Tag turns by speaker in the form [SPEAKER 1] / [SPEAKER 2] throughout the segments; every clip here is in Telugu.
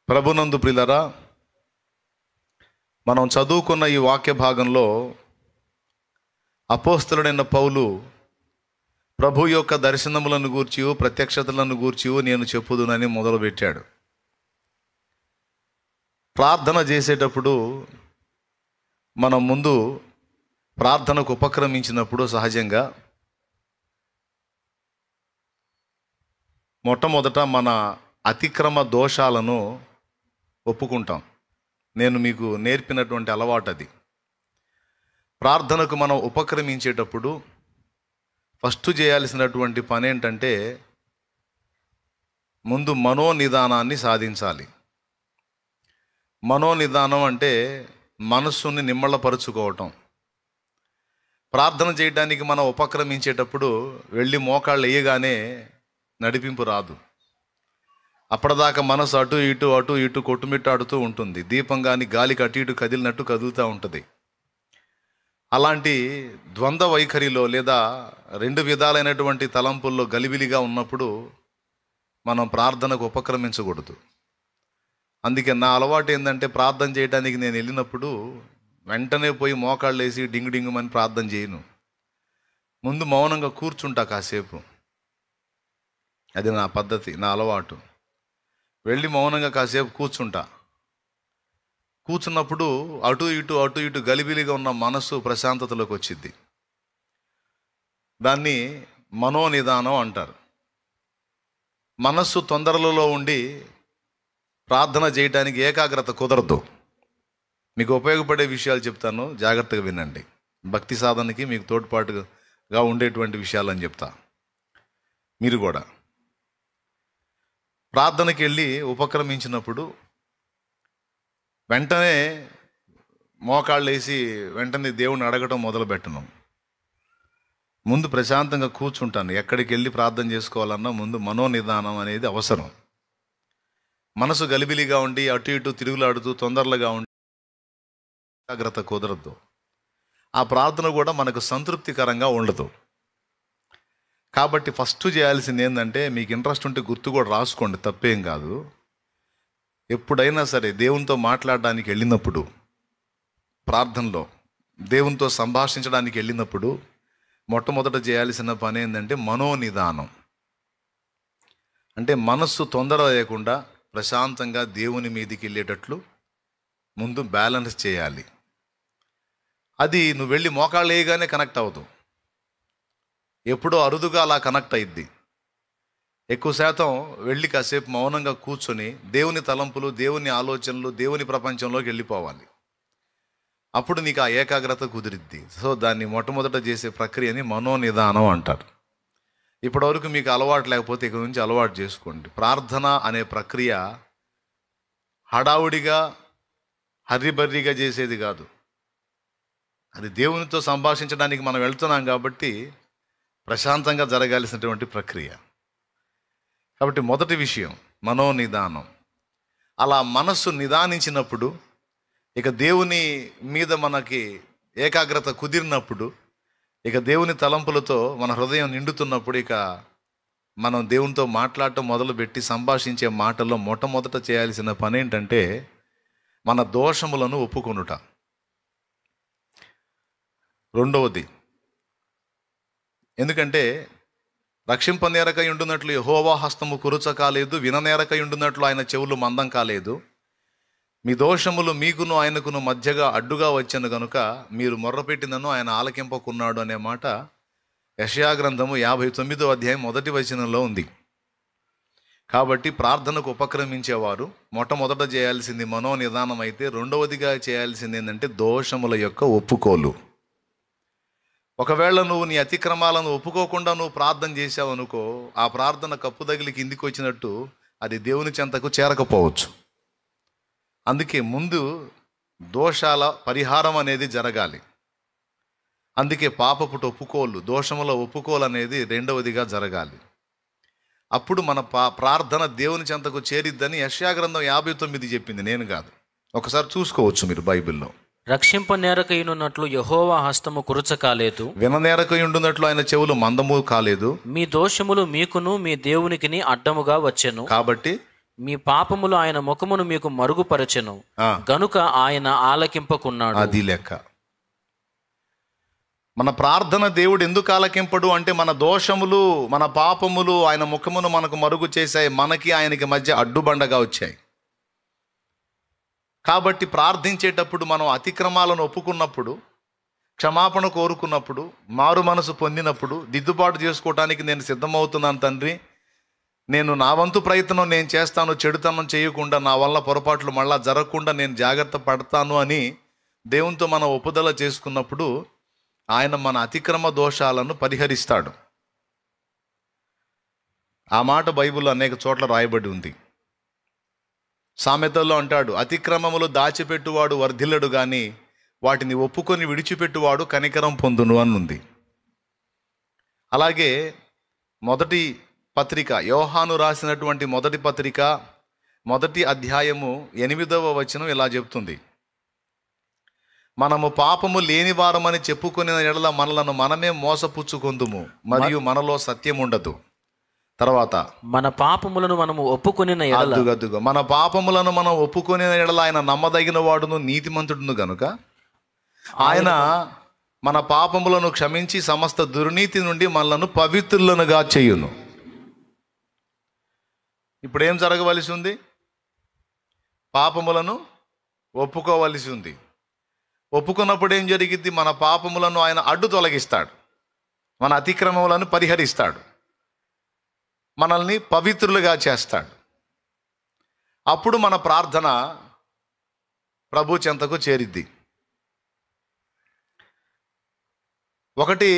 [SPEAKER 1] ప్రభునందు ప్రియులారా, మనం చదువుకున్న ఈ వాక్య భాగంలో అపోస్తలుడైన పౌలు ప్రభు యొక్క దర్శనములను గూర్చి, ప్రత్యక్షతలను గూర్చి నేను చెప్పుదునని మొదలుపెట్టాడు. ప్రార్థన చేసేటప్పుడు మనం ముందు ప్రార్థనకు ఉపక్రమించినప్పుడు సహజంగా మొట్టమొదట మన అతిక్రమ దోషాలను ఒప్పుకుంటాం. నేను మీకు నేర్పినటువంటి అలవాటు అది. ప్రార్థనకు మనం ఉపక్రమించేటప్పుడు ఫస్ట్ చేయాల్సినటువంటి పని ఏంటంటే ముందు మనోనిదానాన్ని సాధించాలి. మనోనిదానం అంటే మనస్సుని నిమ్మళపరుచుకోవటం. ప్రార్థన చేయడానికి మనం ఉపక్రమించేటప్పుడు వెళ్ళి మోకాళ్ళు వేయగానే నడిపింపు రాదు. అప్పటిదాకా మనసు అటు ఇటు కొట్టుమిట్టాడుతూ ఉంటుంది. దీపం కానీ గాలికి అటు ఇటు కదిలినట్టు కదులుతూ ఉంటుంది. అలాంటి ద్వంద్వ వైఖరిలో లేదా రెండు విధాలైనటువంటి తలంపుల్లో గలిబిలిగా ఉన్నప్పుడు మనం ప్రార్థనకు ఉపక్రమించకూడదు. అందుకే నా అలవాటు ఏంటంటే ప్రార్థన చేయడానికి నేను వెళ్ళినప్పుడు వెంటనే పోయి మోకాళ్ళు వేసి డింగు డింగుమని ప్రార్థన చేయను. ముందు మౌనంగా కూర్చుంటా కాసేపు. అది నా పద్ధతి, నా అలవాటు. వెళ్ళి మౌనంగా కాసేపు కూర్చున్నప్పుడు అటు ఇటు గలిబిలిగా ఉన్న మనస్సు ప్రశాంతతలోకి వచ్చింది. దాన్ని మనోనిదానం అంటారు. మనస్సు తొందరలలో ఉండి ప్రార్థన చేయడానికి ఏకాగ్రత కుదరదు. మీకు ఉపయోగపడే విషయాలు చెప్తాను, జాగ్రత్తగా వినండి. భక్తి సాధనకి మీకు తోడ్పాటుగా ఉండేటువంటి విషయాలని చెప్తా. మీరు కూడా ప్రార్థనకి వెళ్ళి ఉపక్రమించినప్పుడు వెంటనే మోకాళ్ళు వేసి వెంటనే దేవుణ్ణి అడగటం మొదలుపెట్టను. ముందు ప్రశాంతంగా కూర్చుంటాను. ఎక్కడికి వెళ్ళి ప్రార్థన చేసుకోవాలన్నా ముందు మనోనిదానం అనేది అవసరం. మనసు గలిబిలిగా ఉండి అటు ఇటు తిరుగులాడుతూ తొందరలుగా ఉండి ఏకాగ్రత కుదరదు. ఆ ప్రార్థన కూడా మనకు సంతృప్తికరంగా ఉండదు. కాబట్టి ఫస్ట్ చేయాల్సింది ఏంటంటే, మీకు ఇంట్రెస్ట్ ఉంటే గుర్తు కూడా రాసుకోండి, తప్పేం కాదు. ఎప్పుడైనా సరే దేవునితో మాట్లాడడానికి వెళ్ళినప్పుడు, ప్రార్థనలో దేవునితో సంభాషించడానికి వెళ్ళినప్పుడు మొట్టమొదట చేయాల్సిన పని ఏంటంటే మనోనిదానం. అంటే మనస్సు తొందర లేకుండా ప్రశాంతంగా దేవుని మీదికి వెళ్ళేటట్లు ముందు బ్యాలెన్స్ చేయాలి. అది నువ్వు వెళ్ళి మోకాళ్ళు వేయగానే కనెక్ట్ అవ్వదు. ఎప్పుడో అరుదుగా అలా కనెక్ట్ అయ్యిద్ది. ఎక్కువ శాతం వెళ్ళి కాసేపు మౌనంగా కూర్చొని దేవుని తలంపులు, దేవుని ఆలోచనలు, దేవుని ప్రపంచంలోకి వెళ్ళిపోవాలి. అప్పుడు నీకు ఆ ఏకాగ్రత కుదిరిద్ది. సో దాన్ని మొట్టమొదట చేసే ప్రక్రియని మనోనిదానం అంటారు. ఇప్పటివరకు మీకు అలవాటు లేకపోతే ఇక నుంచి అలవాటు చేసుకోండి. ప్రార్థన అనే ప్రక్రియ హడావుడిగా హర్రిబర్రిగా చేసేది కాదు. అది దేవునితో సంభాషించడానికి మనం వెళ్తున్నాం కాబట్టి ప్రశాంతంగా జరగాల్సినటువంటి ప్రక్రియ. కాబట్టి మొదటి విషయం మనోనిదానం. అలా మనస్సు నిదానించినప్పుడు, ఇక దేవుని మీద మనకి ఏకాగ్రత కుదిరినప్పుడు, ఇక దేవుని తలంపులతో మన హృదయం నిండుతున్నప్పుడు, ఇక మనం దేవునితో మాట్లాడటం మొదలుపెట్టి సంభాషించే మాటల్లో మొట్టమొదట చేయాల్సిన పని ఏంటంటే మన దోషములను ఒప్పుకొనుట. రెండవది, ఎందుకంటే రక్షింపనేరకై ఉండునట్లు యెహోవా హస్తము కురుచ కాలేదు, విననేరకై ఉండునట్లు ఆయన చెవులు మందం కాలేదు. మీ దోషములు మీకును ఆయనకును మధ్యగా అడ్డుగా వచ్చెను గనుక మీరు మొర్రపెట్టినను ఆయన ఆలకింపకున్నాడు అనే మాట యెషయా గ్రంథము 59వ అధ్యాయం 1వ వచనంలో ఉంది. కాబట్టి ప్రార్థనకు ఉపక్రమించేవారు మొట్టమొదట చేయాల్సింది మనోనిదానం అయితే, రెండవదిగా చేయాల్సింది ఏంటంటే దోషముల యొక్క ఒప్పుకోలు. ఒకవేళ నువ్వు నీ అతిక్రమాలను ఒప్పుకోకుండా నువ్వు ప్రార్థన చేసావు అనుకో, ఆ ప్రార్థన కప్పు తగిలి కిందికి వచ్చినట్టు అది దేవుని చెంతకు చేరకపోవచ్చు. అందుకే ముందు దోషాల పరిహారం అనేది జరగాలి. అందుకే పాపపు ఒప్పుకోలు, దోషముల ఒప్పుకోలు అనేది రెండవదిగా జరగాలి. అప్పుడు మన ప్రార్థన దేవుని చెంతకు చేరిద్దని యెషయా గ్రంథం 59 చెప్పింది, నేను కాదు. ఒకసారి చూసుకోవచ్చు మీరు బైబిల్లో.
[SPEAKER 2] రక్షింపనేరకయున్నట్లు యెహోవా హస్తము కురుచ కాలేదు,
[SPEAKER 1] విననేరకయుండునట్లు ఆయన చెవులు మందము కాలేదు.
[SPEAKER 2] మీ దోషములు మీకును మీ దేవునికిని అడ్డముగా వచ్చెను.
[SPEAKER 1] కాబట్టి
[SPEAKER 2] మీ పాపములు ఆయన ముఖమును మీకు మరుగుపరచెను,
[SPEAKER 1] ఆ,
[SPEAKER 2] గనుక ఆయన ఆలకింపకున్నాడు.
[SPEAKER 1] అది లెక్క. మన ప్రార్థన దేవుడు ఎందుకు ఆలకింపడు అంటే మన దోషములు, మన పాపములు ఆయన ముఖమును మనకు మరుగు చేశాయి, మనకి ఆయనకి మధ్య అడ్డుబండగా వచ్చాయి. కాబట్టి ప్రార్థించేటప్పుడు మనం అతిక్రమాలను ఒప్పుకున్నప్పుడు, క్షమాపణ కోరుకున్నప్పుడు, మారు మనసు పొందినప్పుడు, దిద్దుబాటు చేసుకోవటానికి నేను సిద్ధమవుతున్నాను తండ్రి, నేను నా వంతు ప్రయత్నం నేను చేస్తాను, చెడుతనం చేయకుండా, నా వల్ల పొరపాట్లు మళ్ళా జరగకుండా నేను జాగ్రత్త పడతాను అని దేవునితో మనం ఒప్పుదల చేసుకున్నప్పుడు ఆయన మన అతిక్రమ దోషాలను పరిహరిస్తాడు. ఆ మాట బైబిల్లో అనేక చోట్ల రాయబడి ఉంది. సామెతల్లో అంటాడు, అతిక్రమములు దాచిపెట్టువాడు వర్ధిల్లడు గాని వాటిని ఒప్పుకొని విడిచిపెట్టువాడు కనికరం పొందును అని ఉంది. అలాగే మొదటి పత్రిక, యోహాను రాసినటువంటి మొదటి పత్రిక 1వ అధ్యాయము 8వ వచనం ఇలా చెప్తుంది, మనము పాపము లేని వారమని చెప్పుకునే ఎడల మనలను మనమే మోసపుచ్చుకొందుము మరియు మనలో సత్యం ఉండదు. తర్వాత
[SPEAKER 2] మన పాపములను మనము ఒప్పుకొనిన ఎడల,
[SPEAKER 1] అదుగదుగో మన పాపములను మనం ఒప్పుకునే ఎడల ఆయన నమ్మదగిన వాడును నీతిమంతుడును గనుక ఆయన మన పాపములను క్షమించి సమస్త దుర్నీతి నుండి మనలను పవిత్రులనుగా చేయును. ఇప్పుడు ఏం జరగవలసి ఉంది? పాపములను ఒప్పుకోవలసి ఉంది. ఒప్పుకున్నప్పుడు ఏం జరిగిద్ది? మన పాపములను ఆయన అడ్డు తొలగిస్తాడు, మన అతిక్రమములను పరిహరిస్తాడు, మనల్ని పవిత్రులుగా చేస్తాడు. అప్పుడు మన ప్రార్థన ప్రభు చెంతకు చేరిద్ది. ఒకటి,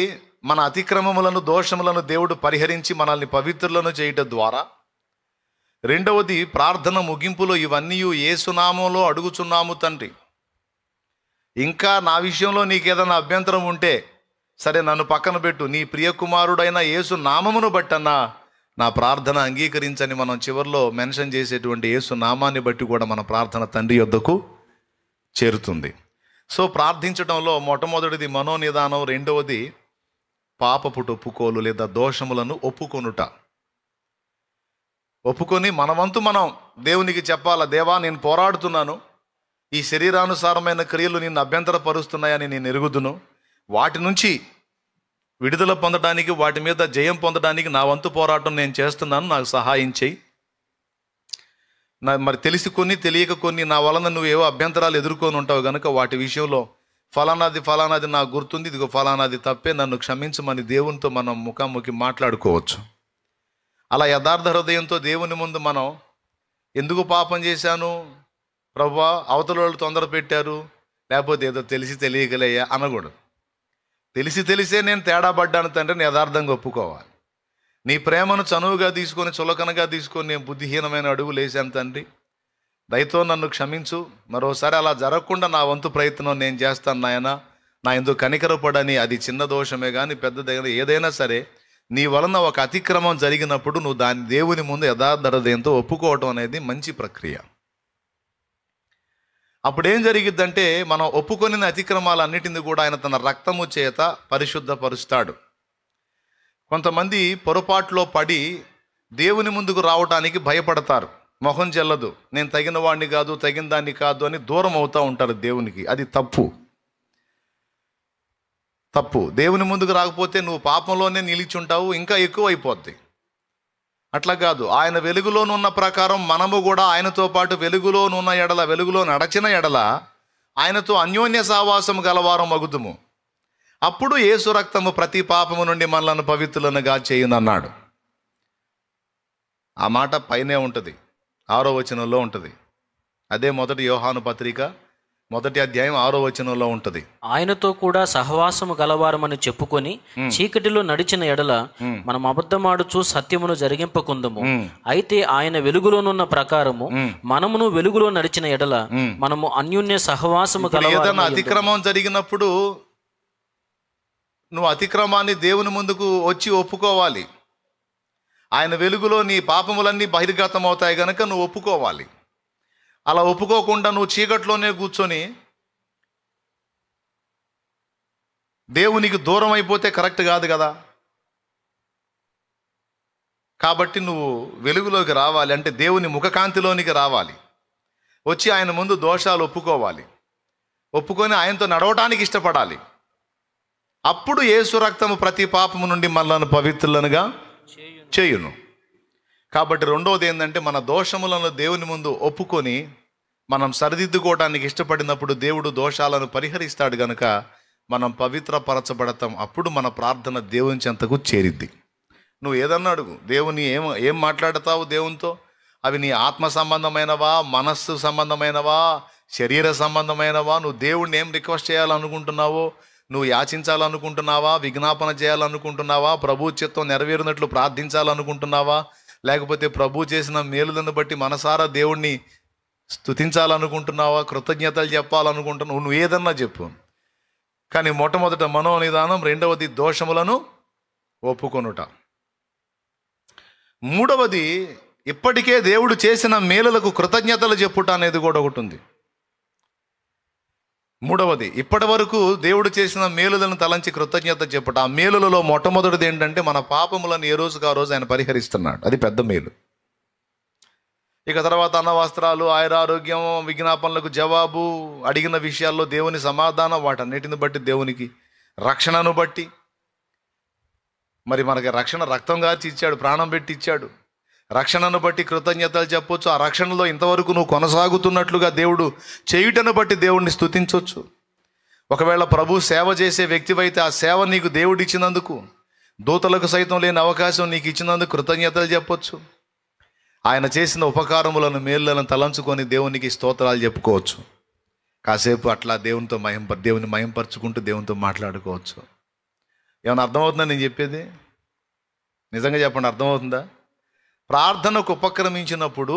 [SPEAKER 1] మన అతిక్రమములను, దోషములను దేవుడు పరిహరించి మనల్ని పవిత్రులను చేయటం ద్వారా. రెండవది, ప్రార్థన ముగింపులో ఇవన్నీ యేసునామంలో అడుగుచున్నాము తండ్రి, ఇంకా నా విషయంలో నీకేదైనా అభ్యంతరం ఉంటే సరే నన్ను పక్కన పెట్టు, నీ ప్రియకుమారుడైన యేసు నామమును బట్టన్నా నా ప్రార్థన అంగీకరించని మనం చివరిలో మెన్షన్ చేసేటువంటి యేసు నామాన్ని బట్టి కూడా మన ప్రార్థన తండ్రి యొద్దకు చేరుతుంది. సో ప్రార్థించడంలో మొట్టమొదటిది మనోనిదానం, రెండవది పాపపు ఒప్పుకోలు లేదా దోషములను ఒప్పుకొనుట. ఒప్పుకొని మన వంతు మనం దేవునికి చెప్పాలా, దేవా నేను పోరాడుతున్నాను, ఈ శరీరానుసారమైన క్రియలు నిన్ను అభ్యంతరపరుస్తున్నాయని నేను ఎరుగుదును, వాటి నుంచి విడుదల పొందడానికి, వాటి మీద జయం పొందడానికి నా వంతు పోరాటం నేను చేస్తున్నాను, నాకు సహాయం చేయి. మరి తెలిసి కొన్ని తెలియక కొన్ని నా వలన నువ్వేవో అభ్యంతరాలు ఎదుర్కొని ఉంటావు కనుక వాటి విషయంలో ఫలానాది నాకు గుర్తుంది, ఇదిగో ఫలానాది తప్పే, నన్ను క్షమించమని దేవునితో మనం ముఖాముఖి మాట్లాడుకోవచ్చు. అలా యథార్థ హృదయంతో దేవుని ముందు మనం ఎందుకు పాపం చేశాను ప్రభువా, అవతల వాళ్ళు తొందర పెట్టారు, లేకపోతే ఏదో తెలిసి తెలియకలేయా అనకూడదు. తెలిసే నేను తేడా పడ్డాను తండ్రి యథార్థంగా ఒప్పుకోవాలి. నీ ప్రేమను చనువుగా తీసుకొని, చులకనగా తీసుకొని నేను బుద్ధిహీనమైన అడుగులు వేశాను తండ్రి, దయతో నన్ను క్షమించు, మరోసారి అలా జరగకుండా నా వంతు ప్రయత్నం నేను చేస్తాను నాయన, నా ఎందుకు కనికరపడని. అది చిన్న దోషమే కానీ పెద్దదైనా ఏదైనా సరే నీ వలన ఒక అతిక్రమం జరిగినప్పుడు నువ్వు దాన్ని దేవుని ముందు యథార్థ హృదయంతో ఒప్పుకోవటం అనేది మంచి ప్రక్రియ. అప్పుడేం జరిగిద్దంటే మనం ఒప్పుకొనిన అతిక్రమాలన్నిటిని కూడా ఆయన తన రక్తము చేత పరిశుద్ధపరుస్తాడు. కొంతమంది పొరపాటులో పడి దేవుని ముందుకు రావటానికి భయపడతారు, మొహం చెల్లదు, నేను తగిన వాడిని కాదు, తగిన దాన్ని కాదు అని దూరం అవుతూ ఉంటారు దేవునికి. అది తప్పు. దేవుని ముందుకు రాకపోతే నువ్వు పాపంలోనే నిలిచుంటావు, ఇంకా ఎక్కువ అయిపోద్ది. అట్లా కాదు, ఆయన వెలుగులోనున్న ప్రకారం మనము కూడా ఆయనతో పాటు వెలుగులోనున్న ఎడల, వెలుగులో నడచిన ఎడల ఆయనతో అన్యోన్య సావాసం గలవారం మగుదుము. అప్పుడు యేసు రక్తము ప్రతి పాపము నుండి మనలను పవిత్రులనుగా చేయునన్నాడు. ఆ మాట పైనే ఉంటుంది, 6వ వచనంలో ఉంటుంది. అదే మొదటి యోహాను పత్రిక 1వ అధ్యాయం 6వ వచనంలో ఉంటుంది.
[SPEAKER 2] ఆయనతో కూడా సహవాసము గలవారమని చెప్పుకొని చీకటిలో నడిచిన ఎడల మనం అబద్ధమాడుచు సత్యమును జరిగింపకుందుము. అయితే ఆయన వెలుగులోనున్న ప్రకారము మనమును వెలుగులో నడిచిన ఎడల మనము అన్యోన్య సహవాసము
[SPEAKER 1] ఏదైనా
[SPEAKER 2] గలవారమై
[SPEAKER 1] అతిక్రమం జరిగినప్పుడు నువ్వు అతిక్రమాన్ని దేవుని ముందుకు వచ్చి ఒప్పుకోవాలి. ఆయన వెలుగులో నీ పాపములన్నీ బహిర్గతం అవుతాయి కనుక నువ్వు ఒప్పుకోవాలి. అలా ఒప్పుకోకుండా నువ్వు చీకట్లోనే కూర్చొని దేవునికి దూరం అయిపోతే కరెక్ట్ కాదు కదా. కాబట్టి నువ్వు వెలుగులోకి రావాలి అంటే దేవుని ముఖకాంతిలోనికి రావాలి. వచ్చి ఆయన ముందు దోషాలు ఒప్పుకోవాలి. ఒప్పుకొని ఆయనతో నడవటానికి ఇష్టపడాలి. అప్పుడు యేసు రక్తము ప్రతి పాపము నుండి మనలను పవిత్రులనుగా చేయును. కాబట్టి రెండవది ఏంటంటే, మన దోషములను దేవుని ముందు ఒప్పుకొని మనం సరిదిద్దుకోవడానికి ఇష్టపడినప్పుడు దేవుడు దోషాలను పరిహరిస్తాడు గనుక మనం పవిత్రపరచబడతాం. అప్పుడు మన ప్రార్థన దేవుని చెంతకు చేరిద్ది. నువ్వు ఏదన్నా అడుగు, దేవుని ఏం మాట్లాడతావు దేవునితో? అవి నీ ఆత్మ సంబంధమైనవా, మనస్సు సంబంధమైనవా, శరీర సంబంధమైనవా? నువ్వు దేవుణ్ణి ఏం రిక్వెస్ట్ చేయాలనుకుంటున్నావో, నువ్వు యాచించాలనుకుంటున్నావా, విజ్ఞాపన చేయాలనుకుంటున్నావా, ప్రభు చిత్తం నెరవేరినట్లు ప్రార్థించాలనుకుంటున్నావా, లేకపోతే ప్రభు చేసిన మేలులను బట్టి మనసారా దేవుణ్ణి స్తుతించాలనుకుంటున్నావా, కృతజ్ఞతలు చెప్పాలనుకుంటున్నావు? నువ్వు ఏదన్నా చెప్పు. కానీ మొట్టమొదట మనోనిదానం, రెండవది దోషములను ఒప్పుకొనుట, మూడవది ఇప్పటికే దేవుడు చేసిన మేలులకు కృతజ్ఞతలు చెప్పుట అనేది కూడా ఒకటి ఉంది. మూడవది, ఇప్పటి వరకు దేవుడు చేసిన మేలులను తలంచి కృతజ్ఞత చెప్పుట. ఆ మేలులలో మొట్టమొదటిది ఏంటంటే, మన పాపములను ఏ రోజుకు ఆ రోజు ఆయన పరిహరిస్తున్నాడు. అది పెద్ద మేలు. ఇక తర్వాత అన్న వస్త్రాలు, ఆయురారోగ్యం, విజ్ఞాపనలకు జవాబు, అడిగిన విషయాల్లో దేవుని సమాధానం, వాటన్నిటిని బట్టి దేవునికి రక్షణను బట్టి, మరి మనకి రక్షణ రక్తం గార్చి ఇచ్చాడు, ప్రాణం పెట్టి ఇచ్చాడు. రక్షణను బట్టి కృతజ్ఞతలు చెప్పొచ్చు. ఆ రక్షణలో ఇంతవరకు నువ్వు కొనసాగుతున్నట్లుగా దేవుడు చేయుటను బట్టి దేవుడిని స్తుతించవచ్చు. ఒకవేళ ప్రభు సేవ చేసే వ్యక్తివైతే ఆ సేవ నీకు దేవుడు ఇచ్చినందుకు, దూతలకు సైతం లేని అవకాశం నీకు ఇచ్చినందుకు కృతజ్ఞతలు చెప్పొచ్చు. ఆయన చేసిన ఉపకారములను, మేలులను తలంచుకొని దేవునికి స్తోత్రాలు చెప్పుకోవచ్చు. కాసేపు అట్లా దేవుని మహింపరుచుకుంటూ దేవునితో మాట్లాడుకోవచ్చు. ఏమైనా అర్థమవుతుందా నేను చెప్పేది? నిజంగా చెప్పండి, అర్థమవుతుందా? ప్రార్థనకు ఉపక్రమించినప్పుడు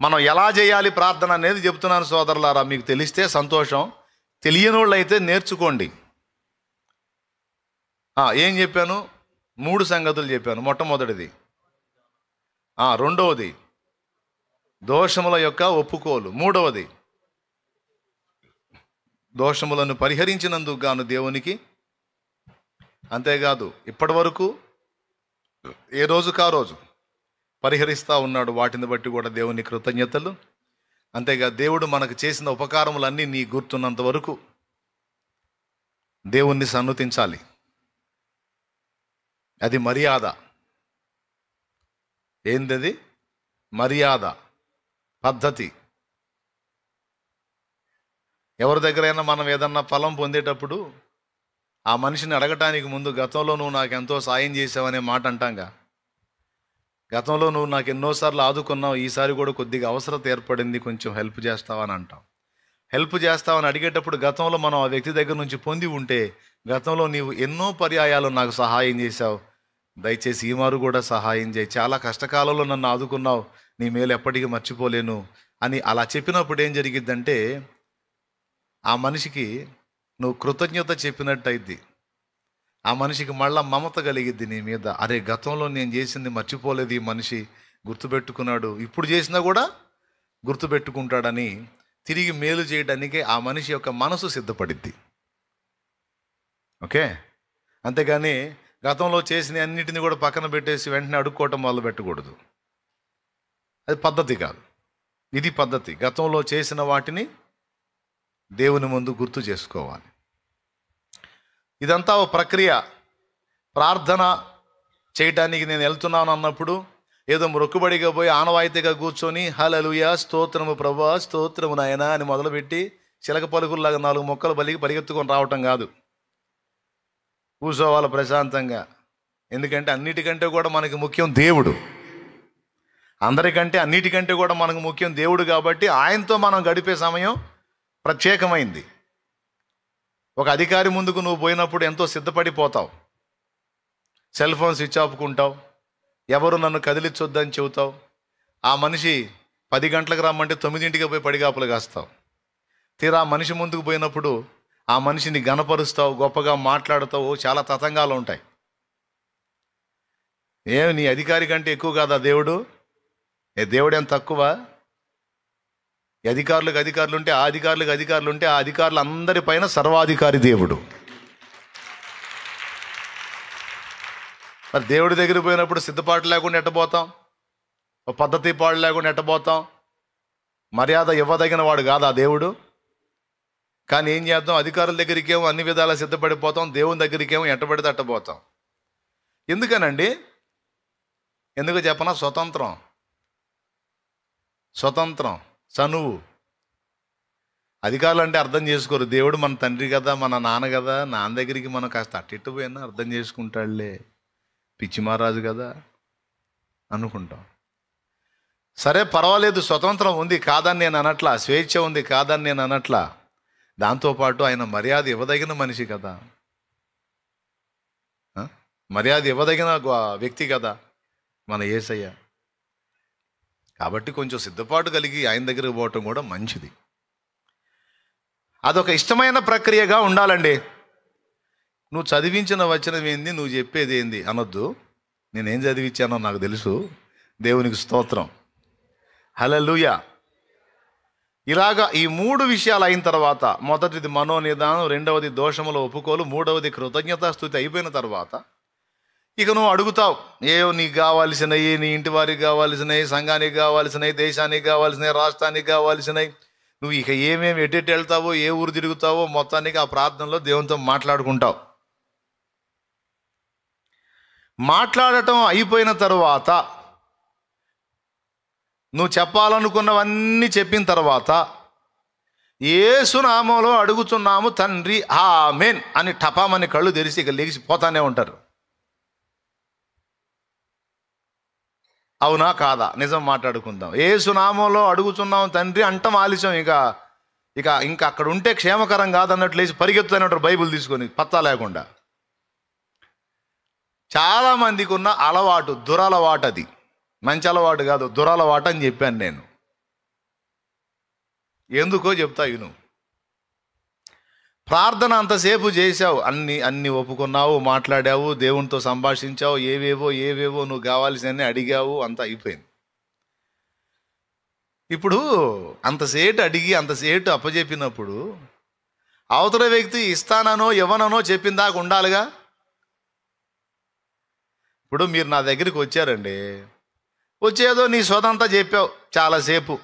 [SPEAKER 1] మనం ఎలా చేయాలి ప్రార్థన అనేది చెప్తున్నాను సోదరులారా. మీకు తెలిస్తే సంతోషం, తెలియని వాళ్ళు అయితే నేర్చుకోండి. ఏం చెప్పాను? 3 సంగతులు చెప్పాను. మొట్టమొదటిది, రెండవది దోషముల యొక్క ఒప్పుకోలు, మూడవది దోషములను పరిహరించినందుకు గాను దేవునికి. అంతేకాదు ఇప్పటి వరకు ఏ రోజుకా రోజు పరిహరిస్తూ ఉన్నాడు, వాటిని బట్టి కూడా దేవుని కృతజ్ఞతలు. అంతేకాదు దేవుడు మనకు చేసిన ఉపకారములన్నీ నీ గుర్తున్నంత వరకు దేవుణ్ణి సన్నుతించాలి. అది మర్యాద. ఏందది? మర్యాద, పద్ధతి. ఎవరి దగ్గరైనా మనం ఏదన్నా ఫలం పొందేటప్పుడు ఆ మనిషిని అడగటానికి ముందు, గతంలో నువ్వు నాకు ఎంతో సాయం చేసావనే మాట అంటాంగా. గతంలో నువ్వు నాకు ఎన్నోసార్లు ఆదుకున్నావు, ఈసారి కూడా కొద్దిగా అవసరత ఏర్పడింది, కొంచెం హెల్ప్ చేస్తావని అంటాం. హెల్ప్ చేస్తావని అడిగేటప్పుడు గతంలో మనం ఆ వ్యక్తి దగ్గర నుంచి పొంది ఉంటే, గతంలో నీవు ఎన్నో పర్యాయాలు నాకు సహాయం చేశావు, దయచేసి ఈ మారు కూడా సహాయం చేయి, చాలా కష్టకాలంలో నన్ను ఆదుకున్నావు, నీ మేలు ఎప్పటికీ మర్చిపోలేను అని అలా చెప్పినప్పుడు ఏం జరిగిద్దంటే, ఆ మనిషికి నువ్వు కృతజ్ఞత చెప్పినట్టు అయింది. ఆ మనిషికి మళ్ళా మమత కలిగిద్ది నీ మీద. అరే, గతంలో నేను చేసింది మర్చిపోలేదు, ఈ మనిషి గుర్తుపెట్టుకున్నాడు, ఇప్పుడు చేసినా కూడా గుర్తుపెట్టుకుంటాడని తిరిగి మేలు చేయడానికే ఆ మనిషి యొక్క మనసు సిద్ధపడిద్ది. ఓకే? అంతేగాని గతంలో చేసిన అన్నిటిని కూడా పక్కన పెట్టేసి వెంటనే అడుక్కోవటం మొదలు పెట్టకూడదు. అది పద్ధతి కాదు. ఇది పద్ధతి. గతంలో చేసిన వాటిని దేవుని ముందు గుర్తు చేసుకోవాలి. ఇదంతా ఒక ప్రక్రియ. ప్రార్థన చేయటానికి నేను వెళ్తున్నాను అన్నప్పుడు ఏదో మొక్కుబడిగా పోయి ఆనవాయితీగా కూర్చొని హల్లెలూయా, స్తోత్రము ప్రభువా, స్తోత్రము నాయనా అని మొదలుపెట్టి చిలక పలుకుల్లాగా 4 మొక్కలు బలికి పరిగెత్తుకొని రావటం కాదు. కూర్చోవాలి ప్రశాంతంగా. ఎందుకంటే అన్నిటికంటే కూడా మనకి ముఖ్యం దేవుడు. అందరికంటే అన్నిటికంటే కూడా మనకు ముఖ్యం దేవుడు. కాబట్టి ఆయనతో మనం గడిపే సమయం ప్రత్యేకమైంది. ఒక అధికారి ముందుకు నువ్వు పోయినప్పుడు ఎంతో సిద్ధపడిపోతావు. సెల్ ఫోన్ స్విచ్ ఆపుకుంటావు, ఎవరు నన్ను కదిలించొద్దని చెబుతావు. ఆ మనిషి 10 గంటలకు రమ్మంటే 9ంటికి పోయి పడిగాపులు కాస్తావు. తీరా మనిషి ముందుకు పోయినప్పుడు ఆ మనిషిని గణపరుస్తావు, గొప్పగా మాట్లాడుతావు, చాలా తతంగాలు ఉంటాయి. నీ అధికారి కంటే ఎక్కువ కాదా దేవుడు? దేవుడేం తక్కువ? అధికారులకు ఉంటే ఆ అధికారులు ఉంటే ఆ అధికారులు అందరి పైన సర్వాధికారి దేవుడు. మరి దేవుడి దగ్గరికి పోయినప్పుడు సిద్ధపాటు లేకుండా ఎట్టబోతాం, ఓ పద్ధతి పాడు లేకుండా ఎట్టబోతాం? మర్యాద ఇవ్వదగిన వాడు కాదు ఆ దేవుడు. కానీ ఏం చేద్దాం, అధికారుల దగ్గరికేమో అన్ని విధాలా సిద్ధపడిపోతాం, దేవుని దగ్గరికేమో ఎట్టబడితే అట్టబోతాం. ఎందుకనండి? ఎందుకు చెప్పనా? స్వతంత్రం, చనువు. అధికారులు అంటే అర్థం చేసుకోరు. దేవుడు మన తండ్రి కదా, మన నాన్న కదా, నాన్న దగ్గరికి మనం కాస్త అట్టిట్టు పోయినా అర్థం చేసుకుంటాడులే, పిచ్చి మహారాజు కదా అనుకుంటాం. సరే పర్వాలేదు, స్వతంత్రం ఉంది కాదని నేను అనట్లా, స్వేచ్ఛ ఉంది కాదని నేను అనట్లా. దాంతోపాటు ఆయన మర్యాద ఇవ్వదగిన మనిషి కదా, మర్యాద ఇవ్వదగిన వ్యక్తి కదా మన యేసయ్య. కాబట్టి కొంచెం సిద్ధపాటు కలిగి ఆయన దగ్గరికి పోవటం కూడా మంచిది. అదొక ఇష్టమైన ప్రక్రియగా ఉండాలండి. నువ్వు చదివించిన వచనం ఏంది, నువ్వు చెప్పేది ఏంది అనొద్దు. నేనేం చదివించానో నాకు తెలుసు, దేవునికి స్తోత్రం, హల్లెలూయా. ఇలాగా ఈ 3 విషయాలు అయిన తర్వాత, మొదటిది మనోనిదానం, రెండవది దోషముల ఒప్పుకోలు, మూడవది కృతజ్ఞతాస్తుతి అయిపోయిన తర్వాత ఇక నువ్వు అడుగుతావు, నీకు కావాల్సినవి, నీ ఇంటి వారికి కావాల్సినవి, సంఘానికి కావాల్సినవి, దేశానికి కావాల్సినవి, రాష్ట్రానికి కావాల్సినవి, నువ్వు ఇక ఏమేమి ఎటు వెళ్తావో, ఏ ఊరు తిరుగుతావో మొత్తానికి ఆ ప్రార్థనలో దేవునితో మాట్లాడుకుంటావు. మాట్లాడటం అయిపోయిన తరువాత, నువ్వు చెప్పాలనుకున్నవన్నీ చెప్పిన తర్వాత, యేసు నామములో అడుగుతున్నాము తండ్రి ఆమేన్ అని టపామని కళ్ళు తెరిచి ఇక లేచిపోతానే ఉంటారు. అవునా కాదా? నిజం మాట్లాడుకుందాం. యేసు నామములో అడుగుతున్నాము తండ్రి అంటాం ఆలస్యం. ఇంకా అక్కడ ఉంటే క్షేమకరం కాదన్నట్లు లేచి పరిగెత్తుతూనే ఉంటారు బైబిల్ తీసుకొని పత్తా లేకుండా. చాలామందికి ఉన్న అలవాటు, దురలవాటు. అది మంచి అలవాటు కాదు, దురలవాటు అని చెప్పాను నేను. ఎందుకో చెప్తా విను. ప్రార్థన అంతసేపు చేసావు, అన్ని ఒప్పుకున్నావు, మాట్లాడావు, దేవునితో సంభాషించావు, ఏవేవో నువ్వు కావాల్సినవన్నీ అడిగావు, అంతా అయిపోయింది. ఇప్పుడు అంతసేటు అడిగి అంతసేటు అప్పచెప్పినప్పుడు అవతల వ్యక్తి ఇస్తానో ఇవ్వనో చెప్పిన దాకా ఉండాలిగా. ఇప్పుడు మీరు నా దగ్గరికి వచ్చారండి, వచ్చేదో నీ సొదంతా చెప్పావు చాలాసేపు,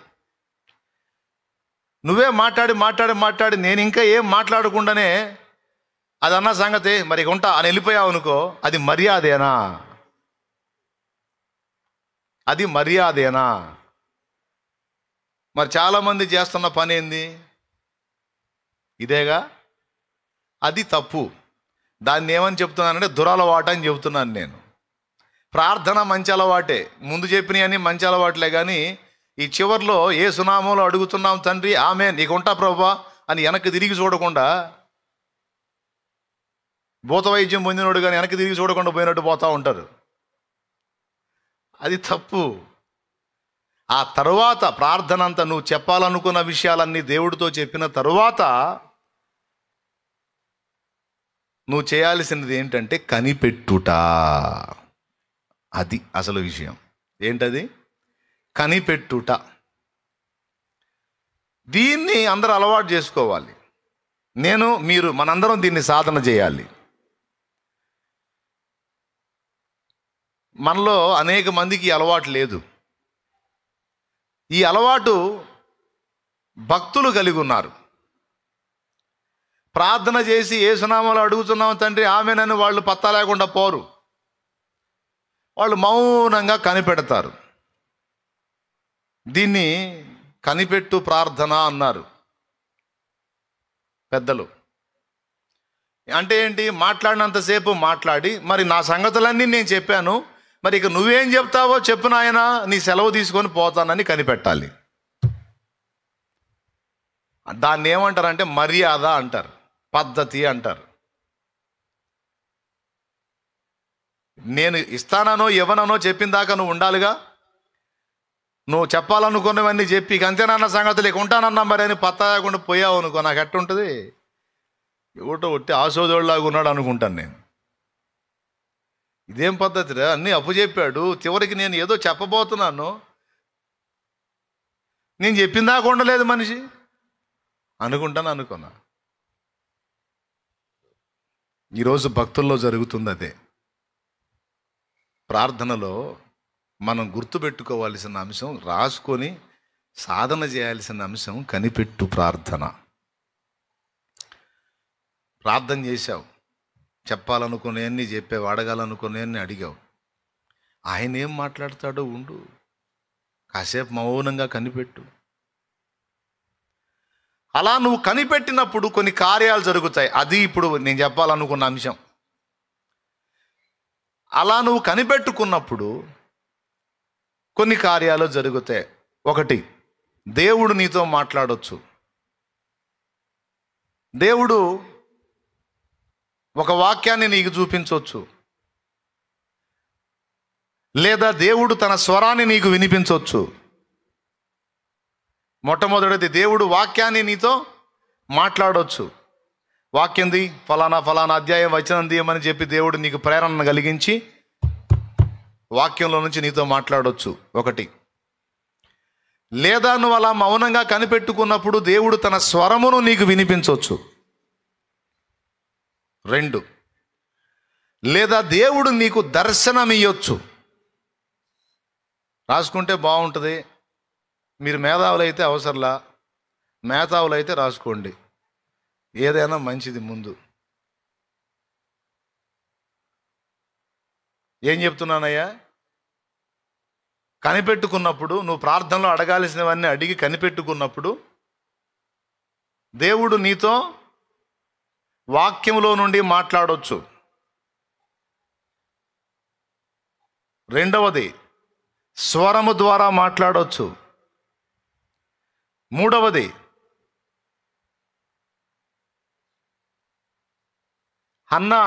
[SPEAKER 1] నువ్వే మాట్లాడి నేను ఇంకా ఏం మాట్లాడకుండానే అదన్న సంగతి మరి ఉంటా అని వెళ్ళిపోయావు అనుకో, అది మర్యాదేనా? అది మర్యాదేనా? మరి చాలామంది చేస్తున్న పని ఏంది? ఇదేగా. అది తప్పు. దాన్ని ఏమని చెప్తున్నానంటే దురలవాటు అని చెబుతున్నాను నేను. ప్రార్థన మంచి అలవాటే, ముందు చెప్పినవన్నీ మంచి అలవాట్లే. కానీ ఈ చివర్లో యేసు నామములో అడుగుతున్నాం తండ్రి ఆమేన్, నీకు ఉంటా ప్రభువా అని వెనక్కి తిరిగి చూడకుండా, భూత వైద్యం పొందినోడు కానీ వెనక్కి తిరిగి చూడకుండా పోయినట్టు పోతూ ఉంటారు. అది తప్పు. ఆ తరువాత ప్రార్థన అంతా నువ్వు చెప్పాలనుకున్న విషయాలన్నీ దేవుడితో చెప్పిన తరువాత నువ్వు చేయాల్సినది ఏంటంటే కనిపెట్టుట. అది అసలు విషయం. ఏంటది? కనిపెట్టుట. దీన్ని అందరూ అలవాటు చేసుకోవాలి. మీరు మనందరం దీన్ని సాధన చేయాలి. మనలో అనేక మందికి అలవాటు లేదు. ఈ అలవాటు భక్తులు కలిగి ఉన్నారు. ప్రార్థన చేసి యేసునామములో అడుగుతున్నాం తండ్రి ఆమేనని వాళ్ళు పత్తా లేకుండా పోరు. వాళ్ళు మౌనంగా కనిపెడతారు. దీన్ని కనిపెట్టు ప్రార్థన అన్నారు పెద్దలు. అంటే ఏంటి? మాట్లాడినంతసేపు మాట్లాడి, మరి నా సంగతులన్నీ నేను చెప్పాను, మరి ఇక నువ్వేం చెప్తావో చెప్పు నాయనా, నీ సెలవు తీసుకొని పోతానని కనిపెట్టాలి. దాన్ని ఏమంటారంటే మర్యాద అంటారు, పద్ధతి అంటారు. నేను ఇస్తానో ఇవ్వనో చెప్పిన దాకా నువ్వు ఉండాలిగా. నువ్వు చెప్పాలనుకున్నవన్నీ చెప్పి అంతేనన్న సంగతులు ఇక ఉంటానన్నా మరి అని పత్తా లేకుండా పోయావు అనుకో, నాకు ఎట్టుంటుంది? ఎవటో ఒట్టి ఆశోదోళ్ళలాగా ఉన్నాడు అనుకుంటాను నేను. ఇదేం పద్ధతిరా? అన్నీ అప్పు చెప్పాడు, చివరికి నేను ఏదో చెప్పబోతున్నాను, నేను చెప్పిన దాకా ఉండలేదు మనిషి అనుకున్నా. ఈరోజు భక్తుల్లో జరుగుతుంది అదే. ప్రార్థనలో మనం గుర్తుపెట్టుకోవాల్సిన అంశం, రాసుకొని సాధన చేయాల్సిన అంశం కనిపెట్టు ప్రార్థన. ప్రార్థన చేశావు, చెప్పాలనుకునేవన్నీ చెప్పావు, అడగాలనుకునేవన్నీ అడిగావు. ఆయన ఏం మాట్లాడతాడో ఉండు, కాసేపు మౌనంగా కనిపెట్టు. అలా నువ్వు కనిపెట్టినప్పుడు కొన్ని కార్యాలు జరుగుతాయి. అది ఇప్పుడు నేను చెప్పాలనుకున్న అంశం. అలా నువ్వు కనిపెట్టుకున్నప్పుడు కొన్ని కార్యాలు జరుగుతాయి. ఒకటి, దేవుడు నీతో మాట్లాడొచ్చు. దేవుడు ఒక వాక్యాన్ని నీకు చూపించవచ్చు, లేదా దేవుడు తన స్వరాన్ని నీకు వినిపించవచ్చు. మొట్టమొదటిది, దేవుడు వాక్యాన్ని నీతో మాట్లాడవచ్చు. వాక్యంది ఫలానా ఫలానా అధ్యాయం వచనం తీయమని చెప్పి దేవుడు నీకు ప్రేరణ కలిగించి వాక్యంలో నుంచి నీతో మాట్లాడవచ్చు, ఒకటి. లేదా నువ్వు అలా మౌనంగా కనిపెట్టుకున్నప్పుడు దేవుడు తన స్వరమును నీకు వినిపించవచ్చు, రెండు. లేదా దేవుడు నీకు దర్శనమియ్యొచ్చు. రాసుకుంటే బాగుంటుంది. మీరు మేధావులైతే అవసరంలా, మేధావులైతే రాసుకోండి, ఏదైనా మంచిది. ముందు ఏం చెప్తున్నానయ్యా? కనిపెట్టుకున్నప్పుడు, నువ్వు ప్రార్థనలో అడగాల్సినవన్నీ అడిగి కనిపెట్టుకున్నప్పుడు దేవుడు నీతో వాక్యంలో నుండి మాట్లాడవచ్చు. రెండవది, స్వరము ద్వారా మాట్లాడవచ్చు. మూడవది, హన్నా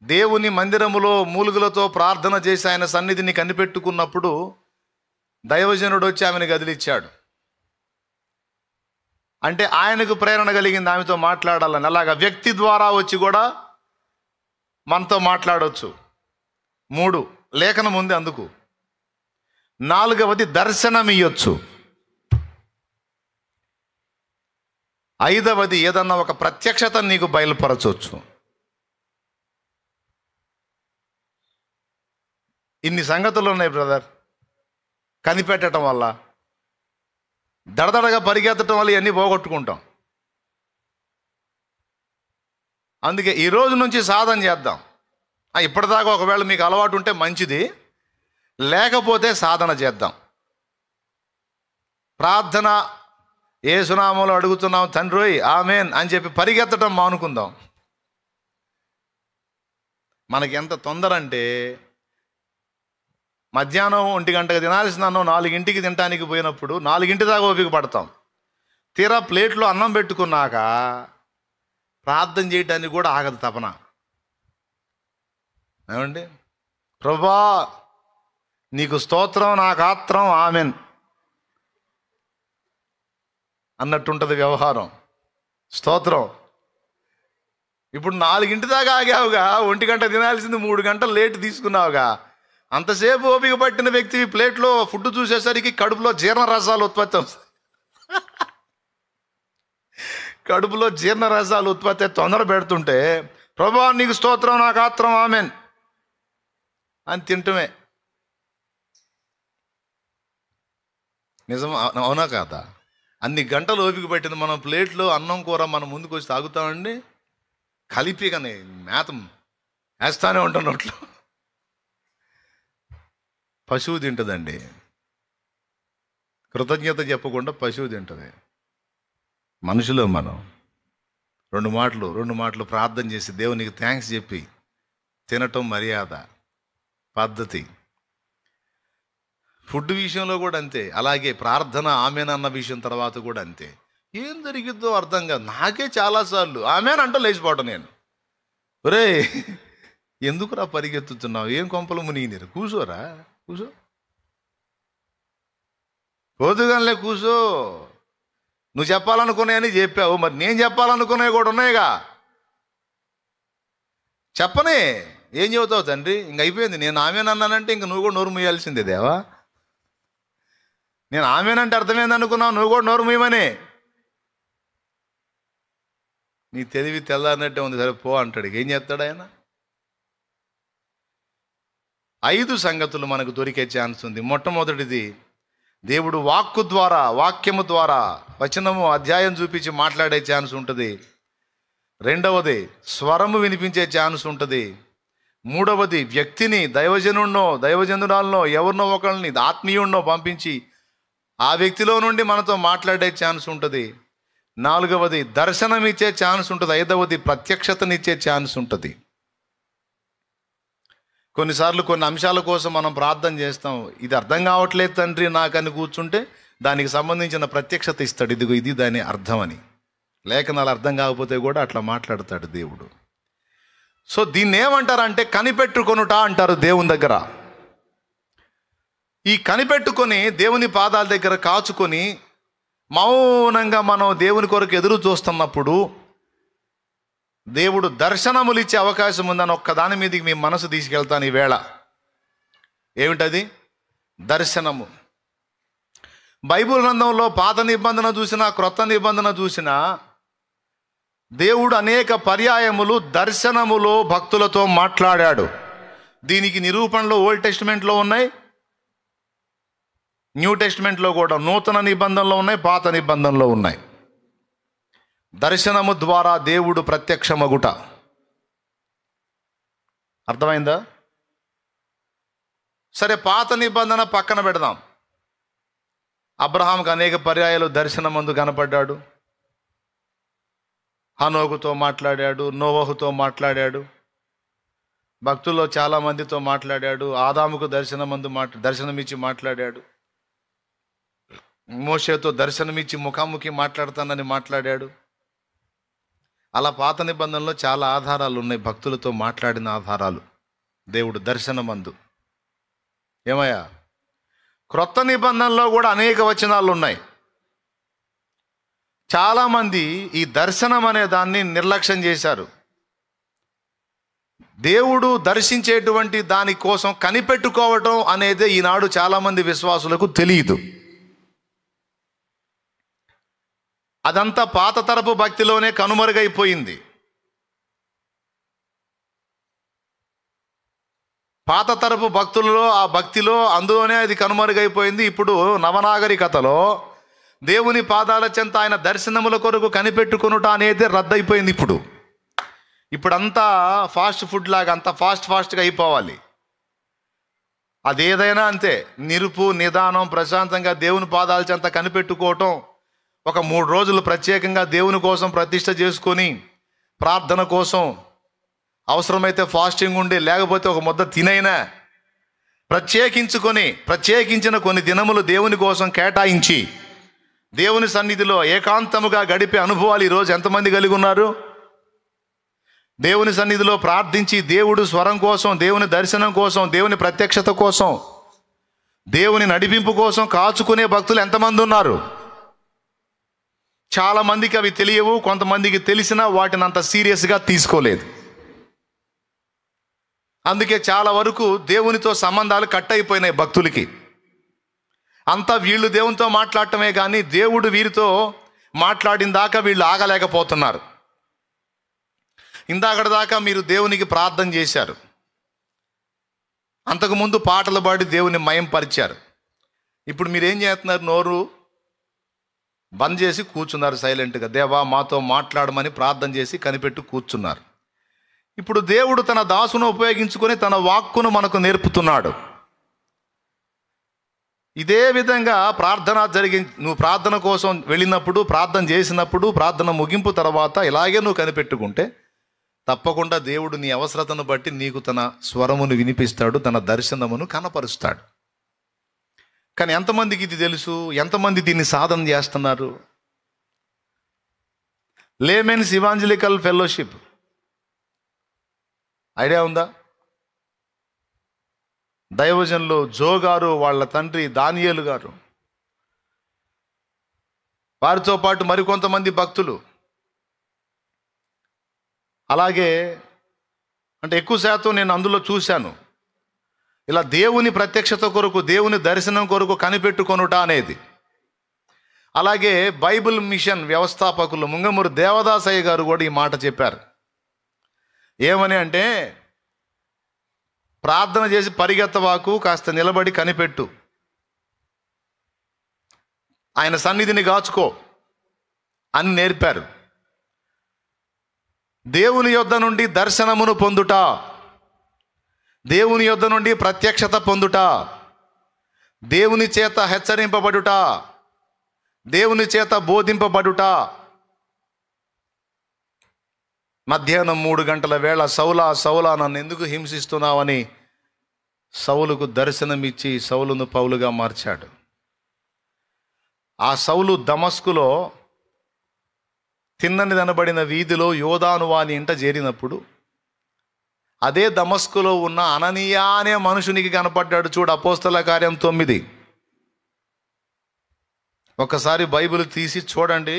[SPEAKER 1] దేవుని మందిరములో మూలుగులతో ప్రార్థన చేసి ఆయన సన్నిధిని కనిపెట్టుకున్నప్పుడు దైవజనుడు వచ్చి ఆమెను గదిలిచ్చాడు. అంటే ఆయనకు ప్రేరణ కలిగింది ఆమెతో మాట్లాడాలని. అలాగా వ్యక్తి ద్వారా వచ్చి కూడా మనతో మాట్లాడవచ్చు. మూడు, లేఖనం ఉంది అందుకు. నాలుగవది, దర్శనం ఇయ్యొచ్చు. ఐదవది, ఏదన్నా ఒక ప్రత్యక్షత నీకు బయలుపరచవచ్చు. ఇన్ని సంగతులు ఉన్నాయి బ్రదర్. కనిపెట్టడం వల్ల, దడదడగా పరిగెత్తడం వల్ల ఇవన్నీ పోగొట్టుకుంటాం. అందుకే ఈ రోజు నుంచి సాధన చేద్దాం. ఇప్పటిదాకా ఒకవేళ మీకు అలవాటు ఉంటే మంచిది, లేకపోతే సాధన చేద్దాం. ప్రార్థన యేసునామములో అడుగుతున్నాం తండ్రి ఆమేన్ అని చెప్పి పరిగెత్తడం మానుకుందాం. మనకి ఎంత తొందర అంటే, మధ్యాహ్నం 1 గంటకు తినాల్సిన అన్నం 4ంటికి తినడానికి పోయినప్పుడు 4ంటి దాకా ఓపిక పడతాం. తీరా ప్లేట్లో అన్నం పెట్టుకున్నాక ప్రార్థన చేయడానికి కూడా ఆగదు తపన. ఏమండి? ప్రభువా నీకు స్తోత్రం, నాకు ఆత్రం, ఆమెన్ అన్నట్టుంటుంది వ్యవహారం. స్తోత్రం. ఇప్పుడు 4ంటి దాకా ఆగావుగా, 1 గంట తినాల్సింది 3 గంటలు లేట్ తీసుకున్నావుగా. అంతసేపు ఓపిక పట్టిన వ్యక్తి ప్లేట్లో ఫుడ్ చూసేసరికి కడుపులో జీర్ణరసాలు ఉత్పత్తి అవుతాయి. కడుపులో జీర్ణరసాలు ఉత్పత్తి తొందర పెడుతుంటే ప్రభువా నీకు స్తోత్రం, నాకు ఆత్రం, ఆమెన్ అని తింటమే. నిజం అవునా కాదా? అన్ని గంటలు ఓపిక పెట్టింది మనం ప్లేట్లో అన్నం కూర మనం ముందుకు వచ్చి తాగుతామండి. కలిపి కానీ మేతం వేస్తానే ఉంటాం నోట్లో. పశువు తింటుందండి, కృతజ్ఞత చెప్పకుండా పశువు తింటుంది. మనుషులు మనం రెండు మాటలు ప్రార్థన చేసి దేవునికి థ్యాంక్స్ చెప్పి తినటం మర్యాద, పద్ధతి. ఫుడ్ విషయంలో కూడా అంతే. అలాగే ప్రార్థన ఆమెన్ అన్న విషయం తర్వాత కూడా అంతే. ఏం జరిగిద్దో అర్థం కాదు. నాకే చాలాసార్లు ఆమెన్ అంటూ లేచిపోవటం. నేను ఒరే ఎందుకురా పరిగెత్తుతున్నావు, ఏం కొంపలు మునిగినారు, కూర్చోరా, కూర్చో, పోదుగానే కూర్చో. నువ్వు చెప్పాలనుకున్నాయని చెప్పావు, మరి నేను చెప్పాలనుకునేవి కూడా ఉన్నాయిగా. చెప్పనే ఏం చెబుతావు తండ్రి, ఇంక అయిపోయింది. నేను ఆమెనన్నానంటే ఇంక నువ్వు కూడా నోరు మూయాల్సిందే దేవా. నేను ఆమెనంటే అర్థమైంది నువ్వు కూడా నోరు మూయమని. నీ తెలివి తెల్లారినట్టే ఉంది, సరే పో అంటాడు. ఏం చేస్తాడు ఆయన? 5 సంగతులు మనకు దొరికే ఛాన్స్ ఉంది. మొట్టమొదటిది, దేవుడు వాక్కు ద్వారా, వాక్యము ద్వారా, వచనము అధ్యాయం చూపించి మాట్లాడే ఛాన్స్ ఉంటుంది. రెండవది, స్వరము వినిపించే ఛాన్స్ ఉంటుంది. మూడవది, వ్యక్తిని దైవజనురాలనో ఎవరినో ఒకరిని ఆత్మీయుడినో పంపించి ఆ వ్యక్తిలో నుండి మనతో మాట్లాడే ఛాన్స్ ఉంటుంది. నాలుగవది, దర్శనం ఇచ్చే ఛాన్స్ ఉంటుంది. ఐదవది, ప్రత్యక్షతనిచ్చే ఛాన్స్ ఉంటుంది. కొన్నిసార్లు కొన్ని అంశాల కోసం మనం ప్రార్థన చేస్తాం. ఇది అర్థం కావట్లేదు తండ్రి నాకని కూర్చుంటే దానికి సంబంధించిన ప్రత్యక్షత ఇస్తాడు. ఇదిగో ఇది దాని అర్థం అని. లేఖనాలు అర్థం కాకపోతే కూడా అట్లా మాట్లాడతాడు దేవుడు. సో దీన్ని ఏమంటారంటే కనిపెట్టుకొనుట అంటారు దేవుని దగ్గర. ఈ కనిపెట్టుకొని దేవుని పాదాల దగ్గర కాచుకొని మౌనంగా మనం దేవుని కొరకు ఎదురు చూస్తున్నప్పుడు దేవుడు దర్శనములు ఇచ్చే అవకాశం ఉందని ఒక్కదాని మీదకి మీ మనసు తీసుకెళ్తాను ఈవేళ. ఏమిటది? దర్శనము. బైబిల్ గ్రంథంలో పాత నిబంధన చూసినా క్రొత్త నిబంధన చూసినా దేవుడు అనేక పర్యాయములు దర్శనములో భక్తులతో మాట్లాడాడు. దీనికి నిరూపణలు ఓల్డ్ టెస్టిమెంట్లో ఉన్నాయి, న్యూ టెస్టిమెంట్లో కూడా, నూతన నిబంధనలో ఉన్నాయి, పాత నిబంధనలో ఉన్నాయి. దర్శనము ద్వారా దేవుడు ప్రత్యక్షమగుట. అర్థమైందా? సరే, పాత నిబంధన పక్కన పెడదాం. అబ్రహాంకు అనేక పర్యాయాలు దర్శనమందు కనపడ్డాడు. హనోకుతో మాట్లాడాడు, నోవహుతో మాట్లాడాడు, భక్తుల్లో చాలామందితో మాట్లాడాడు, ఆదాముకు దర్శనమిచ్చి మాట్లాడాడు, మోషేతో దర్శనమిచ్చి ముఖాముఖి మాట్లాడతానని మాట్లాడాడు. అలా పాత నిబంధనలో చాలా ఆధారాలు ఉన్నాయి, భక్తులతో మాట్లాడిన ఆధారాలు. దేవుడు దర్శనమందు. ఏమయ్యా, క్రొత్త నిబంధనలో కూడా అనేక వచనాలు ఉన్నాయి. చాలామంది ఈ దర్శనం అనే దాన్ని నిర్లక్ష్యం చేశారు. దేవుడు దర్శించేటువంటి దానికోసం కనిపెట్టుకోవటం అనేది ఈనాడు చాలామంది విశ్వాసులకు తెలియదు. అదంతా పాత తరపు భక్తిలోనే కనుమరుగైపోయింది. పాత తరపు భక్తులలో, ఆ భక్తిలో, అందులోనే అది కనుమరుగైపోయింది. ఇప్పుడు నవనాగరికతలో దేవుని పాదాల చెంత ఆయన దర్శనముల కొరకు కనిపెట్టుకొనుట అనేది రద్దయిపోయింది. ఇప్పుడంతా ఫాస్ట్ ఫుడ్ లాగా అంత ఫాస్ట్గా అయిపోవాలి. అదేదైనా అంతే, నిరుపు నిదానం, ప్రశాంతంగా దేవుని పాదాల చెంత కనిపెట్టుకోవటం, ఒక 3 రోజులు ప్రత్యేకంగా దేవుని కోసం ప్రతిష్ఠ చేసుకొని ప్రార్థన కోసం అవసరమైతే ఫాస్టింగ్ ఉండి, లేకపోతే ఒక ముద్ద తినైనా ప్రత్యేకించిన కొన్ని దినములు దేవుని కోసం కేటాయించి దేవుని సన్నిధిలో ఏకాంతముగా గడిపే అనుభవాలు ఈరోజు ఎంతమంది కలిగి ఉన్నారు? దేవుని సన్నిధిలో ప్రార్థించి దేవుడు స్వరం కోసం, దేవుని దర్శనం కోసం, దేవుని ప్రత్యక్షత కోసం, దేవుని నడిపింపు కోసం కాచుకునే భక్తులు ఎంతమంది ఉన్నారు? చాలామందికి అవి తెలియవు, కొంతమందికి తెలిసినా వాటిని అంత సీరియస్గా తీసుకోలేదు. అందుకే చాలా వరకు దేవునితో సంబంధాలు కట్ అయిపోయినాయి భక్తులకి. అంతా వీళ్ళు దేవునితో మాట్లాడటమే కానీ దేవుడు వీరితో మాట్లాడిన దాకా వీళ్ళు ఆగలేకపోతున్నారు. ఇందాకటి దాకా మీరు దేవునికి ప్రార్థన చేశారు, అంతకుముందు పాటలు పాడి దేవుని మయంపరిచారు. ఇప్పుడు మీరేం చేస్తున్నారు? నోరు బంద్ చేసి కూర్చున్నారు సైలెంట్గా. దేవా మాతో మాట్లాడమని ప్రార్థన చేసి కనిపెట్టు కూర్చున్నారు. ఇప్పుడు దేవుడు తన దాసును ఉపయోగించుకొని తన వాక్కును మనకు నేర్పుతున్నాడు. ఇదే విధంగా నువ్వు ప్రార్థన కోసం వెళ్ళినప్పుడు, ప్రార్థన చేసినప్పుడు, ప్రార్థన ముగింపు తర్వాత ఇలాగే నువ్వు కనిపెట్టుకుంటే తప్పకుండా దేవుడు నీ అవసరతను బట్టి నీకు తన స్వరమును వినిపిస్తాడు, తన దర్శనమును కనపరుస్తాడు. కానీ ఎంతమందికి ఇది తెలుసు? ఎంతమంది దీన్ని సాధన చేస్తున్నారు? లేమెన్స్ ఇవాంజలికల్ ఫెలోషిప్ ఐడియా ఉందా? దైవజనులు జో గారు, వాళ్ళ తండ్రి దానియేలు గారు, వారితో పాటు మరికొంతమంది భక్తులు, అలాగే అంటే ఎక్కువ శాతం నేను అందులో చూశాను, ఇలా దేవుని ప్రత్యక్షత కొరకు, దేవుని దర్శనం కొరకు కనిపెట్టుకొనుట అనేది. అలాగే బైబిల్ మిషన్ వ్యవస్థాపకులు ముంగమూరు దేవదాసయ్య గారు కూడా ఈ మాట చెప్పారు. ఏమని అంటే, ప్రార్థన చేసి పరిగెత్తవాకు, కాస్త నిలబడి కనిపెట్టు, ఆయన సన్నిధిని గాచుకో అని నేర్పారు. దేవుని యొద్ద నుండి దర్శనమును పొందుట, దేవుని యొద్ద నుండి ప్రత్యక్షత పొందుట, దేవుని చేత హెచ్చరింపబడుట, దేవుని చేత బోధింపబడుట. మధ్యాహ్నం 3 గంటల వేళ సౌలా సౌలా నన్ను ఎందుకు హింసిస్తున్నావని సౌలుకు దర్శనమిచ్చి సౌలును పౌలుగా మార్చాడు. ఆ సౌలు దమస్కులో తిన్నని దనబడిన వీధిలో యోదాను వాని ఇంట చేరినప్పుడు అదే దమస్కులో ఉన్న అననీయా అనే మనుషునికి కనపడ్డాడు. చూడు, అపోస్తల కార్యం 9. ఒకసారి బైబిల్ తీసి చూడండి.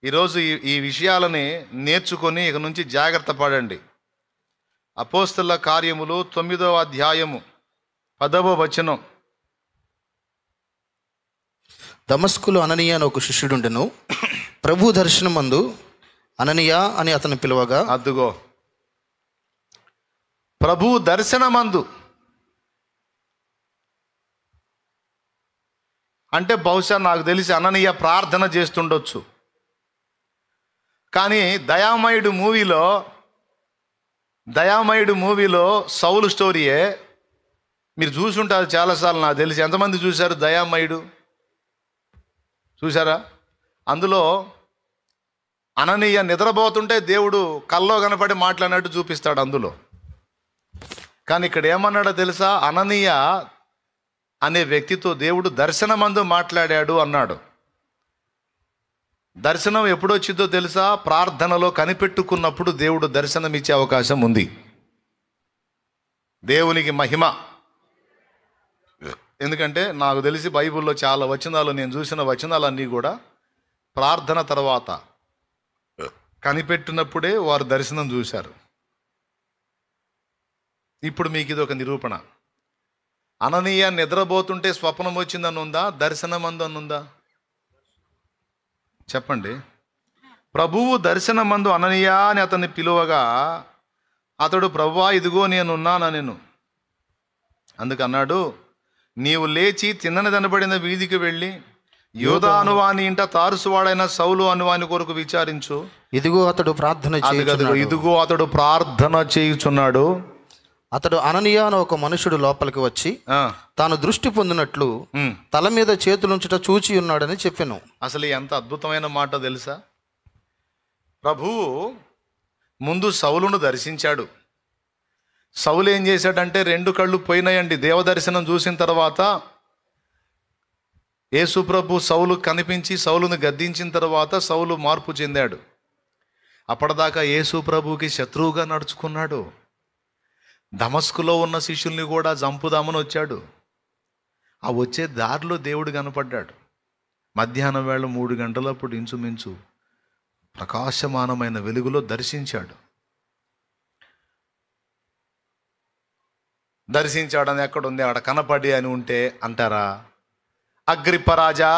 [SPEAKER 1] ఈరోజు ఈ విషయాలని నేర్చుకొని ఇక నుంచి జాగ్రత్త పడండి. అపోస్తల కార్యములు 9వ అధ్యాయము 10వ వచనం.
[SPEAKER 3] దమస్కులో అననీయ అని ఒక శిష్యుడుండెను. ప్రభు దర్శనమందు అననీయ అని అతను పిలువగా,
[SPEAKER 1] అద్దుగో, ప్రభు దర్శనమందు అంటే బహుశా నాకు తెలిసి అననీయ ప్రార్థన చేస్తుండొచ్చు. కానీ దయామయుడు మూవీలో సౌలు స్టోరీయే మీరు చూసుంటారు చాలాసార్లు. నాకు తెలిసి ఎంతమంది చూశారు దయామయుడు? చూసారా? అందులో అననీయ నిద్రపోతుంటే దేవుడు కల్లో కనపడి మాట్లాడినట్టు చూపిస్తాడు అందులో. కానీ ఇక్కడ ఏమన్నాడో తెలుసా? అననీయ అనే వ్యక్తితో దేవుడు దర్శనమందు మాట్లాడాడు అన్నాడు. దర్శనం ఎప్పుడొచ్చిందో తెలుసా? ప్రార్థనలో కనిపెట్టుకున్నప్పుడు దేవుడు దర్శనం ఇచ్చే అవకాశం ఉంది. దేవునికి మహిమ. ఎందుకంటే నాకు తెలిసి బైబిల్లో చాలా వచనాలు, నేను చూసిన వచనాలన్నీ కూడా ప్రార్థన తర్వాత కనిపెట్టినప్పుడే వారు దర్శనం చూశారు. ఇప్పుడు మీకు ఇది ఒక నిరూపణ. అననీయ నిద్రపోతుంటే స్వప్నం వచ్చిందని ఉందా? దర్శనమందు అనుందా? చెప్పండి. ప్రభువు దర్శనమందు అననీయ అని అతన్ని పిలువగా అతడు, ప్రభువా ఇదిగో నేనున్నానెను. అందుకన్నాడు, నీవు లేచి తిన్నని దనబడిన వీధికి వెళ్ళి యోధా అనువాని ఇంట తారుసువాడైన సౌలు అనువాని కొరకు విచారించు.
[SPEAKER 3] ఇదిగో అతడు
[SPEAKER 1] ప్రార్థన చేయుచున్నాడు.
[SPEAKER 3] అతడు అననీయ అని ఒక మనుషుడు లోపలికి వచ్చి తాను దృష్టి పొందినట్లు తల మీద చేతులుంచుట చూచి ఉన్నాడని చెప్పెను.
[SPEAKER 1] అసలు ఎంత అద్భుతమైన మాట తెలుసా? ప్రభువు ముందు సౌలును దర్శించాడు. సౌలు ఏం చేశాడంటే 2 కళ్ళు పోయినాయండి. దేవదర్శనం చూసిన తర్వాత యేసు ప్రభు సౌలు కనిపించి సౌలును గద్దించిన తర్వాత సౌలు మార్పు చెందాడు. అప్పటిదాకా యేసు ప్రభుకి శత్రువుగా నడుచుకున్నాడు. దమస్కులో ఉన్న శిష్యుల్ని కూడా చంపుదామని వచ్చాడు. ఆ వచ్చే దారిలో దేవుడు కనపడ్డాడు. మధ్యాహ్నం వేళ 3 గంటలప్పుడు ఇంచుమించు ప్రకాశమానమైన వెలుగులో దర్శించాడు. దర్శించాడని ఎక్కడుంది? ఆడ కనపడి అని ఉంటే అంటారా? అగ్రిప్పరాజా,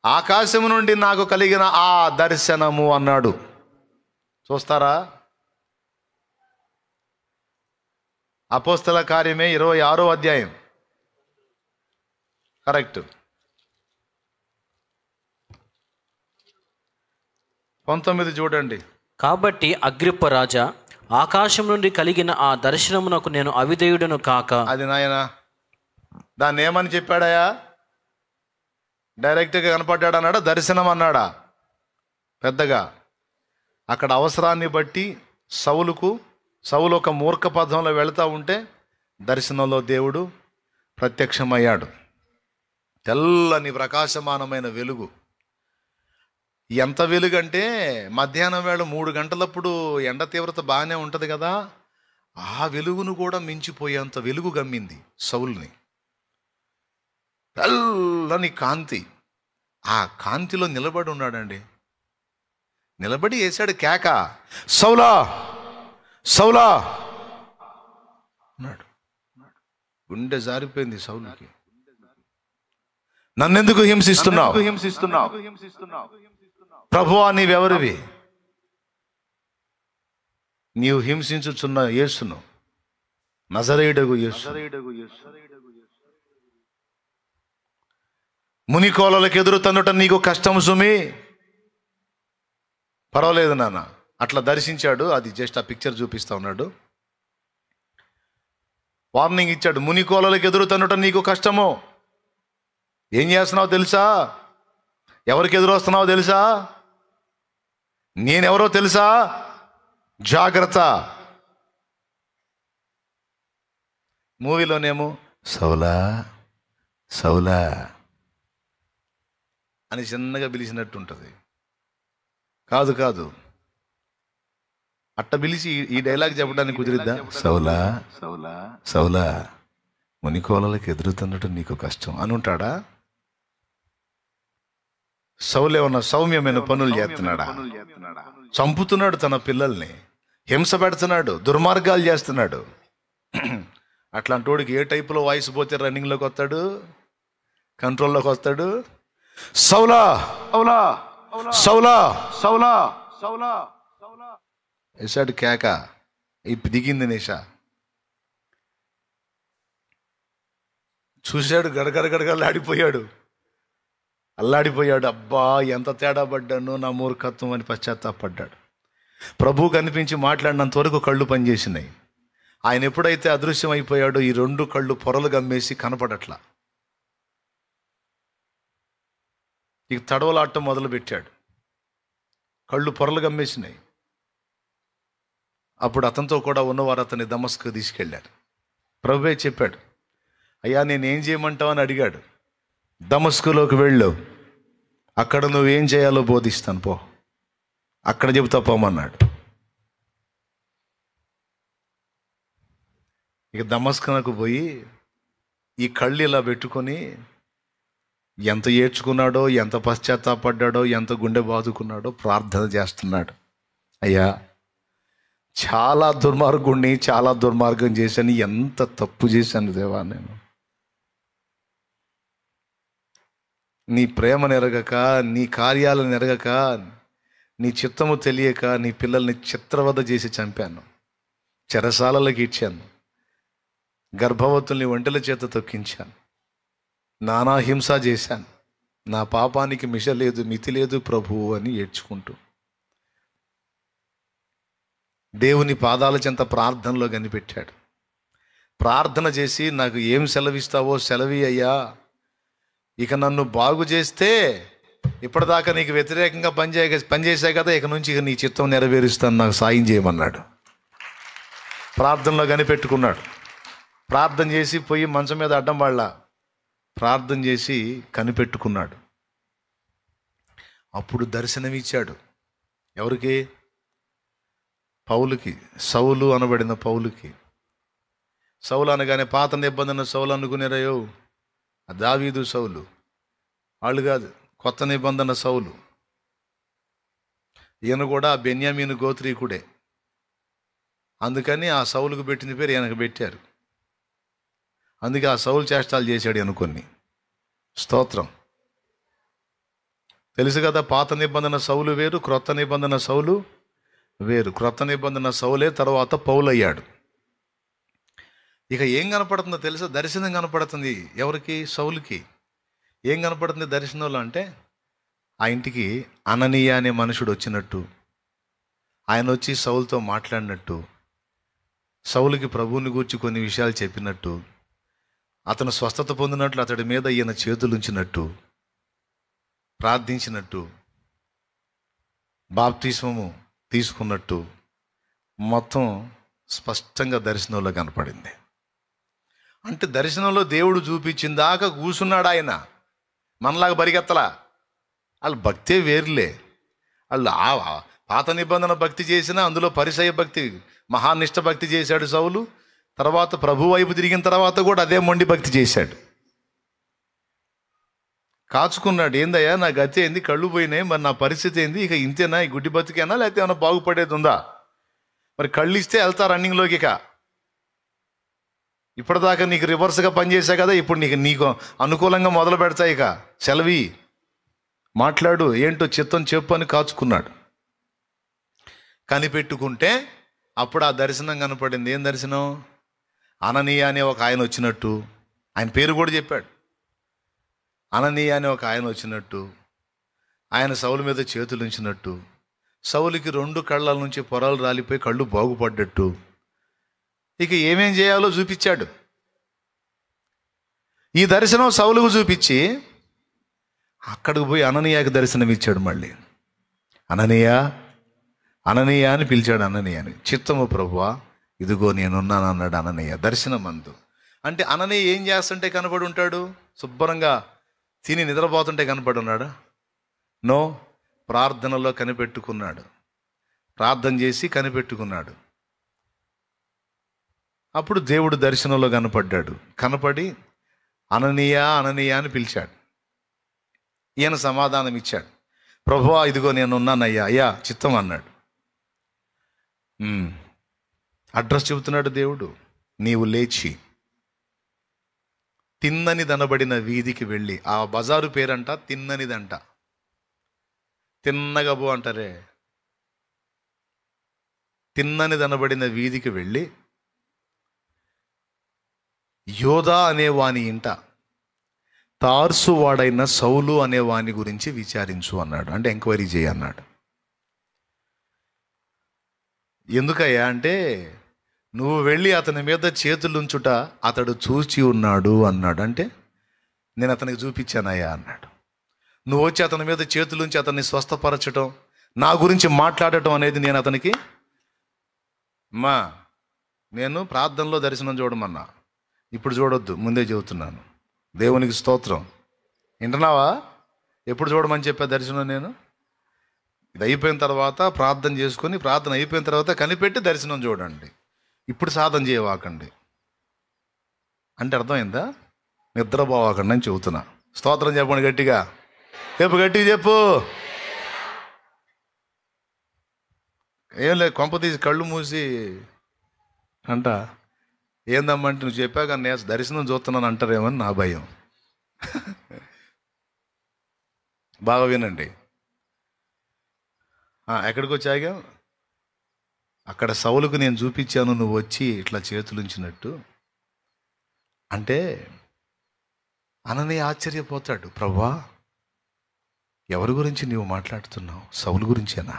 [SPEAKER 1] ఆకాశము నుండి నాకు కలిగిన ఆ దర్శనము అన్నాడు. చూస్తారా? అపోస్తల కార్యమే 26వ అధ్యాయం. కరెక్ట్. 19 చూడండి.
[SPEAKER 2] కాబట్టి అగ్రిప్ప రాజా, ఆకాశం నుండి కలిగిన ఆ దర్శనమునకు నేను అవిధేయుడను కాక.
[SPEAKER 1] అది నాయన, దాన్ని ఏమని చెప్పాడయా? డైరెక్ట్గా కనపడ్డాడు అన్నాడా? దర్శనం అన్నాడా? పెద్దగా అక్కడ అవసరాన్ని బట్టి సౌలు ఒక మూర్ఖ పథంలో వెళుతూ ఉంటే దర్శనంలో దేవుడు ప్రత్యక్షమయ్యాడు. తెల్లని ప్రకాశమానమైన వెలుగు. ఎంత వెలుగు అంటే మధ్యాహ్నం వేళ 3 గంటలప్పుడు ఎండ తీవ్రత బాగానే ఉంటుంది కదా, ఆ వెలుగును కూడా మించిపోయేంత వెలుగు గమ్మింది సౌలుని. తెల్లని కాంతి. ఆ కాంతిలో నిలబడి ఉన్నాడండి. నిలబడి వేశాడు కేక, సౌలా సౌలా అన్నాడు. గుండె జారిపోయింది సౌలుకి. నన్నెందుకు హింసిస్తున్నావు? ప్రభువా నజరేయుడగు యేసు. మునికోలలకు ఎదురు తన్నుట నీకు కష్టం సుమి. పర్వాలేదు నాన్న, అట్లా దర్శించాడు. అది జస్ట్ ఆ పిక్చర్ చూపిస్తా ఉన్నాడు. వార్నింగ్ ఇచ్చాడు. మునికోలలకు ఎదురు తన్నుట నీకు కష్టము. ఏం చేస్తున్నావు తెలుసా? ఎవరికి ఎదురు వస్తున్నావో తెలుసా? నేనెవరో తెలుసా? జాగ్రత్త. మూవీలోనేమో సౌలా సౌలా అని చిన్నగా పిలిచినట్టు ఉంటుంది. కాదు కాదు, అట్ట పిలిచి ఈ డైలాగ్ చెప్పడానికి కుదిరిద్దా? సౌలా సౌలా సౌలా మునికోలలకు ఎదురుతున్నట్టు నీకు కష్టం అని ఉంటాడా? సౌలు ఏమన్నా సౌమ్యమైన పనులు చేస్తున్నాడా? చంపుతున్నాడు తన పిల్లల్ని, హింస పెడుతున్నాడు, దుర్మార్గాలు చేస్తున్నాడు. అట్లాంటి వాడికి ఏ టైపులో వాయిస్ పోతే రన్నింగ్లోకి వస్తాడు, కంట్రోల్లోకి వస్తాడు? సౌలా సౌలా సౌలా సౌలా సౌలా సౌలా వేసాడు కేక. ఇప్పుడు దిగింది నిషా. చూశాడు, గడగడగడగలాడిపోయాడు, అల్లాడిపోయాడు. అబ్బా ఎంత తేడా పడ్డాను, నా మూర్ఖత్వం అని పశ్చాత్తాపడ్డాడు. ప్రభు కనిపించి మాట్లాడినంత వరకు కళ్ళు పనిచేసినాయి. ఆయన ఎప్పుడైతే అదృశ్యం అయిపోయాడో ఈ రెండు కళ్ళు పొరలు గమ్మేసి కనపడట్లా. ఇక తడవలాటం మొదలుపెట్టాడు. కళ్ళు పొరలు గమ్మేసినాయి. అప్పుడు అతనితో కూడా ఉన్నవారు అతన్ని దమస్కు తీసుకెళ్ళారు. ప్రభువే చెప్పాడు, అయ్యా నేనేం చేయమంటావు అని అడిగాడు. దమస్కులోకి వెళ్ళు, అక్కడ నువ్వేం చేయాలో బోధిస్తాను పో, అక్కడ చెబుతా పోమన్నాడు. ఇక దమస్కునకు పోయి ఈ కళ్ళు ఇలా పెట్టుకొని ఎంత ఏడ్చుకున్నాడో, ఎంత పశ్చాత్తాపడ్డాడో, ఎంత గుండె బాదుకున్నాడో ప్రార్థన చేస్తున్నాడు. అయ్యా చాలా దుర్మార్గుణ్ణి, చాలా దుర్మార్గం చేశాను, ఎంత తప్పు చేశాను దేవా, నేను నీ ప్రేమను ఎరగక, నీ కార్యాలను ఎరగక, నీ చిత్తము తెలియక నీ పిల్లల్ని చిత్రవద చేసి చంపాను, చెరసాలలోకి ఇచ్చాను, గర్భవతుల్ని ఒంటెల చేత తొక్కించాను, నానా హింస చేశాను, నా పాపానికి మిష లేదు, మితి లేదు ప్రభువు అని ఏడ్చుకుంటూ దేవుని పాదాల చెంత ప్రార్థనలో కనిపెట్టాడు. ప్రార్థన చేసి నాకు ఏం సెలవిస్తావో సెలవి అయ్యా, ఇక నన్ను బాగు చేస్తే ఇప్పటిదాకా నీకు వ్యతిరేకంగా పనిచేసాయి కదా, ఇక నుంచి ఇక నీ చిత్తం నెరవేరుస్తాను, నాకు సాయం చేయమన్నాడు. ప్రార్థనలో కనిపెట్టుకున్నాడు. ప్రార్థన చేసి పోయి మంచం మీద అడ్డం వాళ్ళ ప్రార్థన చేసి కనిపెట్టుకున్నాడు. అప్పుడు దర్శనమిచ్చాడు. ఎవరికి? పౌలుకి, సౌలు అనబడిన పౌలుకి. సౌలు అనగానే పాత నిబంధన సౌలు అనుకునేరయో, దావీదు సౌలు వాళ్ళు కాదు, కొత్త నిబంధన సౌలు. ఈయన కూడా బెన్యామీను గోత్రీకుడే, అందుకని ఆ సౌలుకు పెట్టిన పేరు ఈయనకు పెట్టారు. అందుకే ఆ సౌలు చేష్టాలు చేశాడు అనుకొని. స్తోత్రం. తెలుసు కదా, పాత నిబంధన సౌలు వేరు, క్రొత్త నిబంధన సౌలు వేరు. క్రొత్త నిబంధన సౌలే తర్వాత పౌలు అయ్యాడు. ఇక ఏం కనపడుతుందో తెలుసా? దర్శనం కనపడుతుంది. ఎవరికి? సౌలుకి. ఏం కనపడుతుంది దర్శనంలో అంటే, ఆ ఇంటికి అననీయ అనే మనుషుడు వచ్చినట్టు, ఆయన వచ్చి సౌలుతో మాట్లాడినట్టు, సౌలుకి ప్రభువుని గూర్చి కొన్ని విషయాలు చెప్పినట్టు, అతను స్వస్థత పొందినట్లు అతడి మీద ఈయన చేతులుంచినట్టు, ప్రార్థించినట్టు, బాప్తిస్మము తీసుకున్నట్టు మొత్తం స్పష్టంగా దర్శనంలో కనపడింది. అంటే దర్శనంలో దేవుడు చూపించిందాక కూసున్నాడు ఆయన. మనలాగా పరిగెత్తలా. వాళ్ళు భక్తే వేరులే. వాళ్ళు పాత నిబంధన భక్తి చేసినా అందులో పరిసయ భక్తి, మహానిష్ట భక్తి చేశాడు సౌలు. తర్వాత ప్రభు వైపు తిరిగిన తర్వాత కూడా అదే మొండి భక్తి చేశాడు. కాచుకున్నాడు. ఏందయ్యా నా గతి ఏంది, కళ్ళు పోయినాయి, మరి నా పరిస్థితి ఏంది, ఇక ఇంతేనా, ఈ గుడ్డి బతికేనా, లేకపోతే ఏమైనా బాగుపడేది ఉందా? మరి కళ్ళు ఇస్తే వెళ్తా రన్నింగ్లోకి. ఇక ఇప్పటిదాకా నీకు రివర్స్గా పనిచేసా కదా, ఇప్పుడు నీకు అనుకూలంగా మొదలు పెడతా. ఇక సెలవి మాట్లాడు, ఏంటో చిత్తం చెప్పు అని కాచుకున్నాడు. కనిపెట్టుకుంటే అప్పుడు ఆ దర్శనం కనపడింది. ఏం దర్శనం? అననీయ అనే ఒక ఆయన వచ్చినట్టు, ఆయన పేరు కూడా చెప్పాడు. అననీయ అనే ఒక ఆయన వచ్చినట్టు, ఆయన సౌలు మీద చేతులు ఉంచినట్టు, సౌలుకి 2 కళ్ళ నుంచి పొరలు రాలిపోయి కళ్ళు బాగుపడ్డట్టు, ఇక ఏమేం చేయాలో చూపించాడు. ఈ దర్శనం సౌలుకు చూపించి అక్కడికి పోయి అననీయాకి దర్శనం ఇచ్చాడు. మళ్ళీ అననీయ అననీయ అని పిలిచాడు. అననీయని. చిత్తము ప్రభువా, ఇదిగో నేనున్నాను అన్నాడు అననీయ దర్శనమందు. అంటే అననీయ ఏం చేస్తుంటే కనబడి ఉంటాడు? శుభ్రంగా తిని నిద్రపోతుంటే కనపడి ఉన్నాడు? నో, ప్రార్థనలో కనిపెట్టుకున్నాడు. ప్రార్థన చేసి కనిపెట్టుకున్నాడు. అప్పుడు దేవుడు దర్శనంలో కనపడ్డాడు. కనపడి అననీయ అననీయ అని పిలిచాడు. ఈయన సమాధానం ఇచ్చాడు. ప్రభువా, ఇదిగో నేనున్నానయ్యా, అయ్యా చిత్తం అన్నాడు. అడ్రస్ చెబుతున్నాడు దేవుడు. నీవు లేచి తిన్నని దనబడిన వీధికి వెళ్ళి, ఆ బజారు పేరంట తిన్ననిదంట. తిన్నగబో అంటారే. తిన్నని దనబడిన వీధికి వెళ్ళి యోధా అనేవాని ఇంట తార్సు వాడైన సౌలు అనేవాని గురించి విచారించు అన్నాడు. అంటే ఎంక్వైరీ చేయి అన్నాడు. ఎందుకయ్యా అంటే, నువ్వు వెళ్ళి అతని మీద చేతులుంచుట అతడు చూచి ఉన్నాడు అన్నాడు. అంటే నేను అతనికి చూపించానయ్యా అన్నాడు. నువ్వు వచ్చి అతని మీద చేతులుంచి అతన్ని స్వస్థపరచడం, నా గురించి మాట్లాడటం అనేది నేను అతనికి నేను ప్రార్థనలో దర్శనం చూడమన్నా. ఇప్పుడు చూడొద్దు, ముందే చెబుతున్నాను. దేవునికి స్తోత్రం. వింటున్నావా? ఎప్పుడు చూడమని చెప్పా దర్శనం నేను? ఇది అయిపోయిన తర్వాత ప్రార్థన చేసుకొని, ప్రార్థన అయిపోయిన తర్వాత కనిపెట్టి దర్శనం చూడండి. ఇప్పుడు సాధన చేయవాకండి. అంటే అర్థమైందా? నిద్రపోవాకండి అని చెబుతున్నా. స్తోత్రం చెప్పండి గట్టిగా. గట్టిగా చెప్పు. ఏం లేదు, కొంప తీసి కళ్ళు మూసి అంట ఏందమ్మంటే నువ్వు చెప్పాక నేను దర్శనం చూస్తున్నాను అంటారేమని నా భయం. బాగా వినండి. ఎక్కడికి వచ్చాగా? అక్కడ సౌలుకు నేను చూపించాను, నువ్వు వచ్చి ఇట్లా చేతులుంచినట్టు. అంటే అననీయ ఆశ్చర్యపోతాడు. ప్రభువా, ఎవరి గురించి నీవు మాట్లాడుతున్నావు? సౌలు గురించేనా?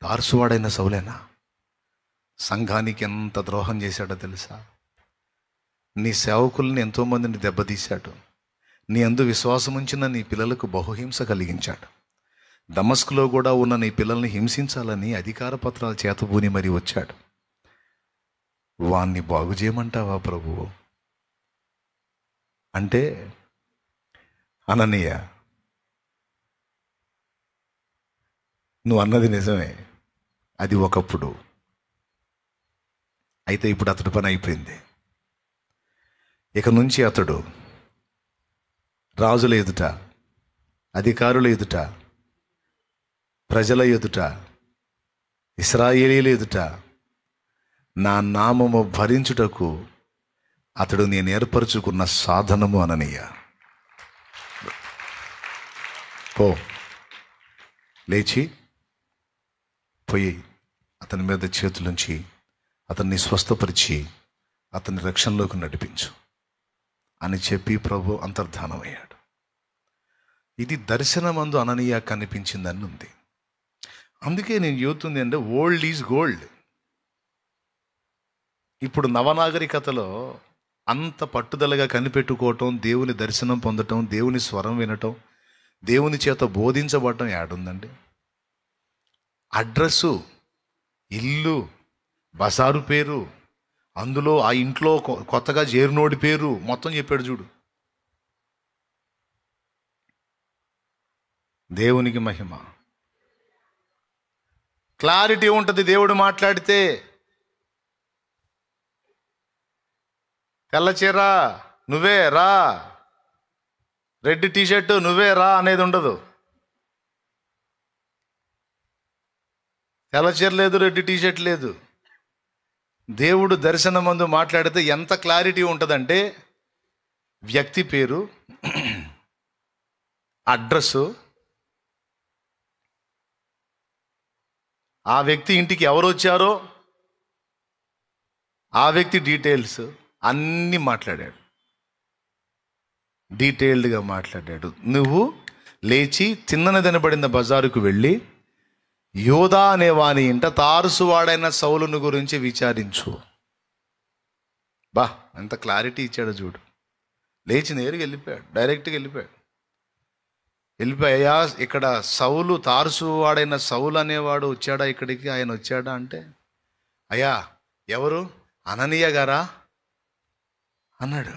[SPEAKER 1] తార్సువాడైన సౌలేనా? సంఘానికి ఎంత ద్రోహం చేశాడో తెలుసా? నీ సేవకుల్ని ఎంతోమందిని దెబ్బతీశాడు. నీ అందు విశ్వాసం ఉంచిన నీ పిల్లలకు బహుహింస కలిగించాడు. దమస్కులో కూడా ఉన్న నీ పిల్లల్ని హింసించాలని అధికార పత్రాలు చేతబూని మరీ వచ్చాడు. వాణ్ణి బాగు చేయమంటావా ప్రభువు? అంటే అననీయ, నువ్వు అన్నది నిజమే, అది ఒకప్పుడు. అయితే ఇప్పుడు అతడి పని అయిపోయింది. ఇక నుంచి అతడు రాజుల ఎదుట, అధికారుల ఎదుట, ప్రజల ఎదుట, ఇశ్రాయేలీల ఎదుట నా నామము భరించుటకు అతడు నేను ఏర్పరచుకున్న సాధనము అననీయ. పో, లేచి పోయి అతని మీద చేతులుంచి అతన్ని స్వస్థపరిచి అతన్ని రక్షణలోకి నడిపించు అని చెప్పి ప్రభు అంతర్ధానమయ్యాడు. ఇది దర్శనమందు అననీయ కనిపించిందని ఉంది. అందుకే నేను చెబుతుంది అంటే ఓల్డ్ ఈజ్ గోల్డ్. ఇప్పుడు నవనాగరికతలో అంత పట్టుదలగా కనిపెట్టుకోవటం, దేవుని దర్శనం పొందటం, దేవుని స్వరం వినటం, దేవుని చేత బోధించబడటం ఏడుందండి? అడ్రస్సు, ఇల్లు, బజారు పేరు, అందులో ఆ ఇంట్లో కొత్తగా చేరినోడి పేరు మొత్తం చెప్పాడు చూడు. దేవునికి మహిమ. క్లారిటీ ఉంటుంది దేవుడు మాట్లాడితే. తెల్ల చీర నువ్వే రా, రెడ్ టీషర్ట్ నువ్వే రా అనేది ఉండదు. తెల్ల చీర లేదు, రెడ్ టీషర్ట్ లేదు. దేవుడు దర్శనమందు మాట్లాడితే ఎంత క్లారిటీ ఉంటుందంటే, వ్యక్తి పేరు, అడ్రస్సు, ఆ వ్యక్తి ఇంటికి ఎవరు వచ్చారో, ఆ వ్యక్తి డీటెయిల్స్ అన్నీ మాట్లాడాడు, డీటెయిల్డ్గా మాట్లాడాడు. నువ్వు లేచి తిన్నన తినబడిన బజారుకు వెళ్ళి యోధా అనేవాని ఇంట తారుసువాడైన సౌలును గురించి విచారించు. బా, ఎంత క్లారిటీ ఇచ్చాడో చూడు. లేచి నేరుగా వెళ్ళిపోయాడు, డైరెక్ట్గా వెళ్ళిపోయాడు. అయ్యా, ఇక్కడ సౌలు, తారుసువాడైన సౌలు అనేవాడు వచ్చాడా ఇక్కడికి? ఆయన వచ్చాడా అంటే, అయ్యా ఎవరు? అననీయ గారా అన్నాడు.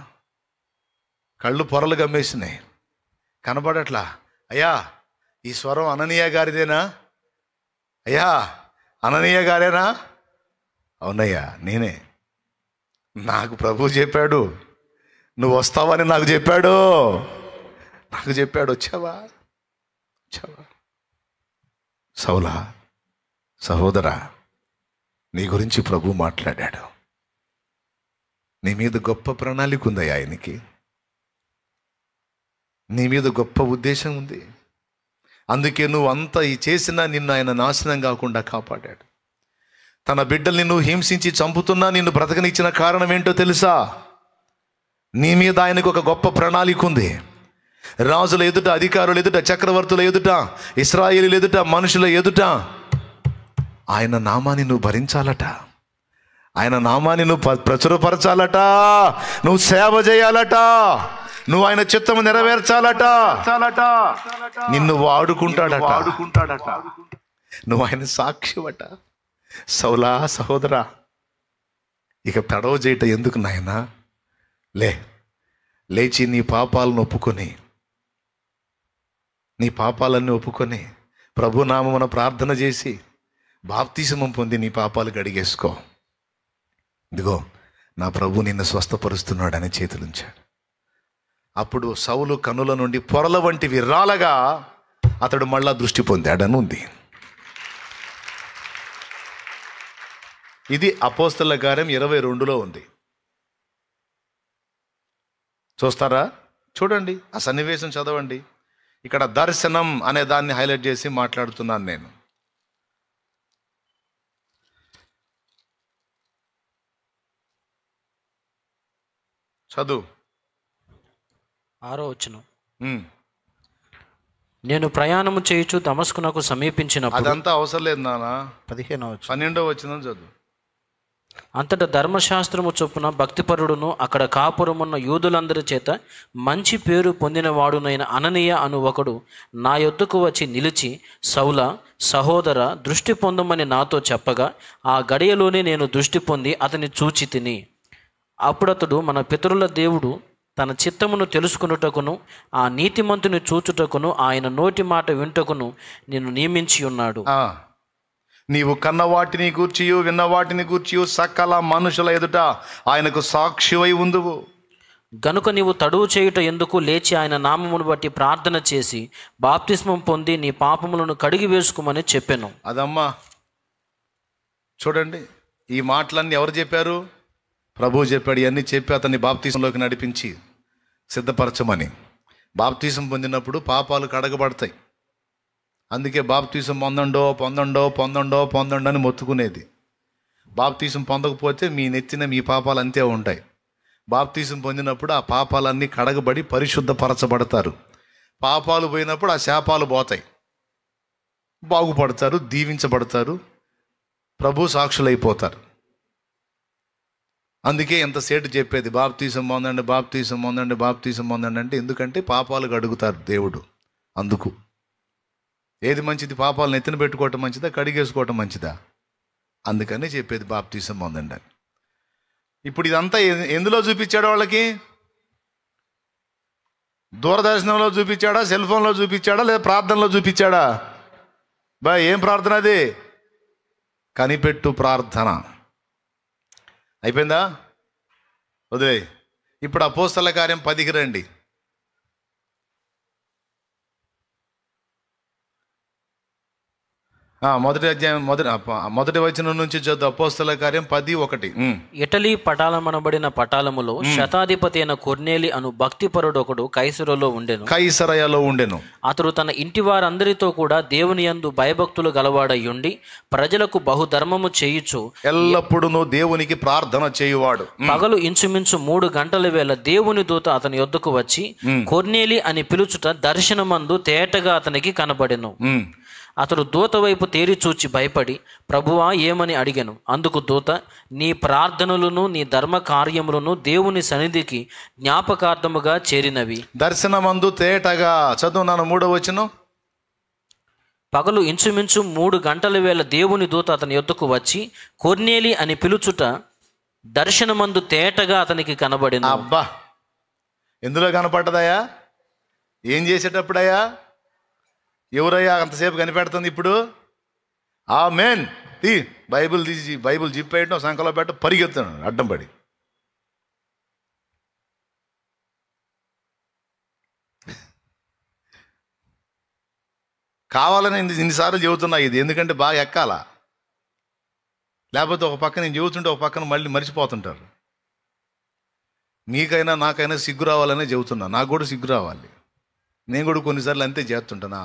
[SPEAKER 1] కళ్ళు పొరలు గమ్మేసినాయి, కనపడట్లా. అయ్యా ఈ స్వరం అననీయ గారిదేనా? అయ్యా అననీయ గారేనా? అవునయ్యా నేనే. నాకు ప్రభు చెప్పాడు నువ్వు వస్తావని, నాకు చెప్పాడు. వచ్చావా? సౌలా, సహోదరా, నీ గురించి ప్రభు మాట్లాడాడు. నీ మీద గొప్ప ప్రణాళిక ఉంది ఆయనకి, నీ మీద గొప్ప ఉద్దేశం ఉంది. అందుకే నువ్వు అంతా ఈ చేసినా నిన్ను ఆయన నాశనం కాకుండా కాపాడాడు. తన బిడ్డల్ని నువ్వు హింసించి చంపుతున్నా నిన్ను బ్రతకనిచ్చిన కారణం ఏంటో తెలుసా? నీ మీద ఆయనకు ఒక గొప్ప ప్రణాళిక ఉంది. రాజుల ఎదుట, అధికారుల ఎదుట, చక్రవర్తుల ఎదుట, ఇశ్రాయేలీయుల ఎదుట, మనుషుల ఎదుట ఆయన నామాన్ని నువ్వు భరించాలట, ఆయన నామాన్ని నువ్వు ప్రచురపరచాలట, నువ్వు సేవ చేయాలట, నువ్వు ఆయన చిత్తము నెరవేర్చాలట. నిన్ను వాడుకుంటాడట, నువ్వు ఆయన సాక్షివట. సౌలా, సహోదరా, ఇక తడవ చేయట ఎందుకు నాయనా? లేచి నీ పాపాలను ఒప్పుకొని, నీ పాపాలన్నీ ఒప్పుకొని ప్రభునామమున ప్రార్థన చేసి బాప్తిసమం పొంది నీ పాపాలు కడిగేసుకో. ఇదిగో నా ప్రభు నిన్ను స్వస్థపరుస్తున్నాడని చేతులుంచాడు. అప్పుడు సౌలు కనుల నుండి పొరల వంటివి రాలగా అతడు మళ్ళా దృష్టి పొందాడని ఉంది. ఇది అపోస్తలుల కార్యం 22లో ఉంది. చూస్తారా? చూడండి, ఆ సన్నివేశం చదవండి. ఇక్కడ దర్శనం అనే దాన్ని హైలైట్ చేసి మాట్లాడుతున్నాను నేను. చదువు.
[SPEAKER 2] 6వ వచనం. నేను ప్రయాణము చేయుచు దమస్కునకు సమీపించినప్పుడు.
[SPEAKER 1] అదంతా అవసరం లేదు నాన్న,
[SPEAKER 3] 15వ వచనం.
[SPEAKER 1] 12వ వచనం చదువు.
[SPEAKER 2] అంతటా ధర్మశాస్త్రము చొప్పున భక్తిపరుడును అక్కడ కాపురమున్న యూదులందరి చేత మంచి పేరు పొందినవాడునైన అననీయ అను ఒకడు నా యొద్దకు వచ్చి నిలిచి, సౌల, సహోదర, దృష్టి పొందమని నాతో చెప్పగా ఆ గడియలోనే నేను దృష్టి పొంది అతని చూచి తిని. అప్పుడతడు మన పితరుల దేవుడు తన చిత్తమును తెలుసుకొనుటకును ఆ నీతిమంతుని చూచుటకును ఆయన నోటి మాట వింటకును నిన్ను నియమించి ఉన్నాడు.
[SPEAKER 1] నీవు కన్న వాటిని గూర్చియు విన్న వాటిని గూర్చియు సకల మనుషుల ఎదుట ఆయనకు సాక్షివై ఉందువు.
[SPEAKER 2] గనుక నీవు తడువు చేయుట ఎందుకు? లేచి ఆయన నామమును బట్టి ప్రార్థన చేసి బాప్తిస్మం పొంది నీ పాపములను కడిగి వేసుకోమని చెప్పాను.
[SPEAKER 1] అదమ్మా, చూడండి, ఈ మాటలన్నీ ఎవరు చెప్పారు? ప్రభువు చెప్పాడు. ఇవన్నీ చెప్పి అతన్ని బాప్తిసంలోకి నడిపించి సిద్ధపరచమని. బాప్తిసం పొందినప్పుడు పాపాలు కడగబడతాయి. అందుకే బాప్తిసం పొందండి అని మొత్తుకునేది. బాప్తిసం పొందకపోతే మీ నెత్తిన మీ పాపాలు అంతే ఉంటాయి. బాప్తిసం పొందినప్పుడు ఆ పాపాలన్నీ కడగబడి పరిశుద్ధపరచబడతారు. పాపాలు పోయినప్పుడు ఆ శాపాలు పోతాయి, బాగుపడతారు, దీవించబడతారు, ప్రభు సాక్షులైపోతారు. అందుకే ఎంతసేటు చెప్పేది బాప్తిసం పొందండి అంటే, ఎందుకంటే పాపాలు కడుగుతారు దేవుడు. అందుకు ఏది మంచిది? పాపాలను ఎత్తిన పెట్టుకోవటం మంచిదా, కడిగేసుకోవటం మంచిదా? అందుకని చెప్పేది బాప్తిసం పొందండి అని. ఇప్పుడు ఇదంతా ఎందులో చూపించాడు వాళ్ళకి? దూరదర్శనంలో చూపించాడా, సెల్ ఫోన్లో చూపించాడా, లేదా ప్రార్థనలో చూపించాడా? ఏం ప్రార్థన అది? కనిపెట్టు ప్రార్థన. అయిపోయిందా? వదిలే. ఇప్పుడు అపోస్తల కార్యం 10కి రండి. మొదటి అధ్యాయం మొదటి వచనం నుంచి చదువు. అపోస్తల కార్యం 10:1.
[SPEAKER 2] ఇటలీ పటాలమనబడిన పటాలములో శతాధిపతి అయిన కొర్నేలి అను భక్తిపరుడు ఒకడు కైసరయలో ఉండెను. అతడు తన ఇంటి వారందరితో కూడా దేవుని యందు భయభక్తులు గలవాడయ్యుండి ప్రజలకు బహుధర్మము చేయుచు
[SPEAKER 1] ఎల్లప్పుడూ దేవునికి ప్రార్థన చేయువాడు.
[SPEAKER 2] పగలు ఇంచుమించు 3 గంటల వేళ దేవుని దూత అతని యొద్దకు వచ్చి కొర్నేలి అని పిలుచుట దర్శనమందు తేటగా అతనికి కనబడెను. అతడు దూత వైపు తేరి చూచి భయపడి, ప్రభువా ఏమని అడిగెను. అందుకు దూత, నీ ప్రార్థనలను నీ ధర్మ కార్యములను దేవుని సన్నిధికి జ్ఞాపకార్థముగా చేరినవి.
[SPEAKER 1] దర్శనమందు తేటగా. చదువున్నాను 3వ వచనం.
[SPEAKER 2] పగలు ఇంచుమించు 3 గంటల వేళ దేవుని దూత అతని యొద్దకు వచ్చి కొర్నేలి అని పిలుచుట దర్శనమందు తేటగా అతనికి కనబడింది.
[SPEAKER 1] అబ్బా, ఎందులో కనపడ్డదయ్యా? ఏం చేసేటప్పుడయ్యా? ఎవరయ్యా అంతసేపు కనిపెడుతుంది ఇప్పుడు? ఆమేన్. బైబిల్ తీసి బైబిల్ జిప్పేయటం, సంకలో పెట్ట, పరిగెత్తాను అడ్డం పడి. కావాలని ఇన్నిసార్లు చెబుతున్నా ఇది, ఎందుకంటే బాగా ఎక్కాలా. లేకపోతే ఒక పక్క నేను చెబుతుంటే ఒక పక్కన మళ్ళీ మర్చిపోతుంటారు. మీకైనా నాకైనా సిగ్గు రావాలనే చెబుతున్నా. నాకు కూడా సిగ్గు రావాలి. నేను కూడా కొన్నిసార్లు అంతే చేస్తుంటాను.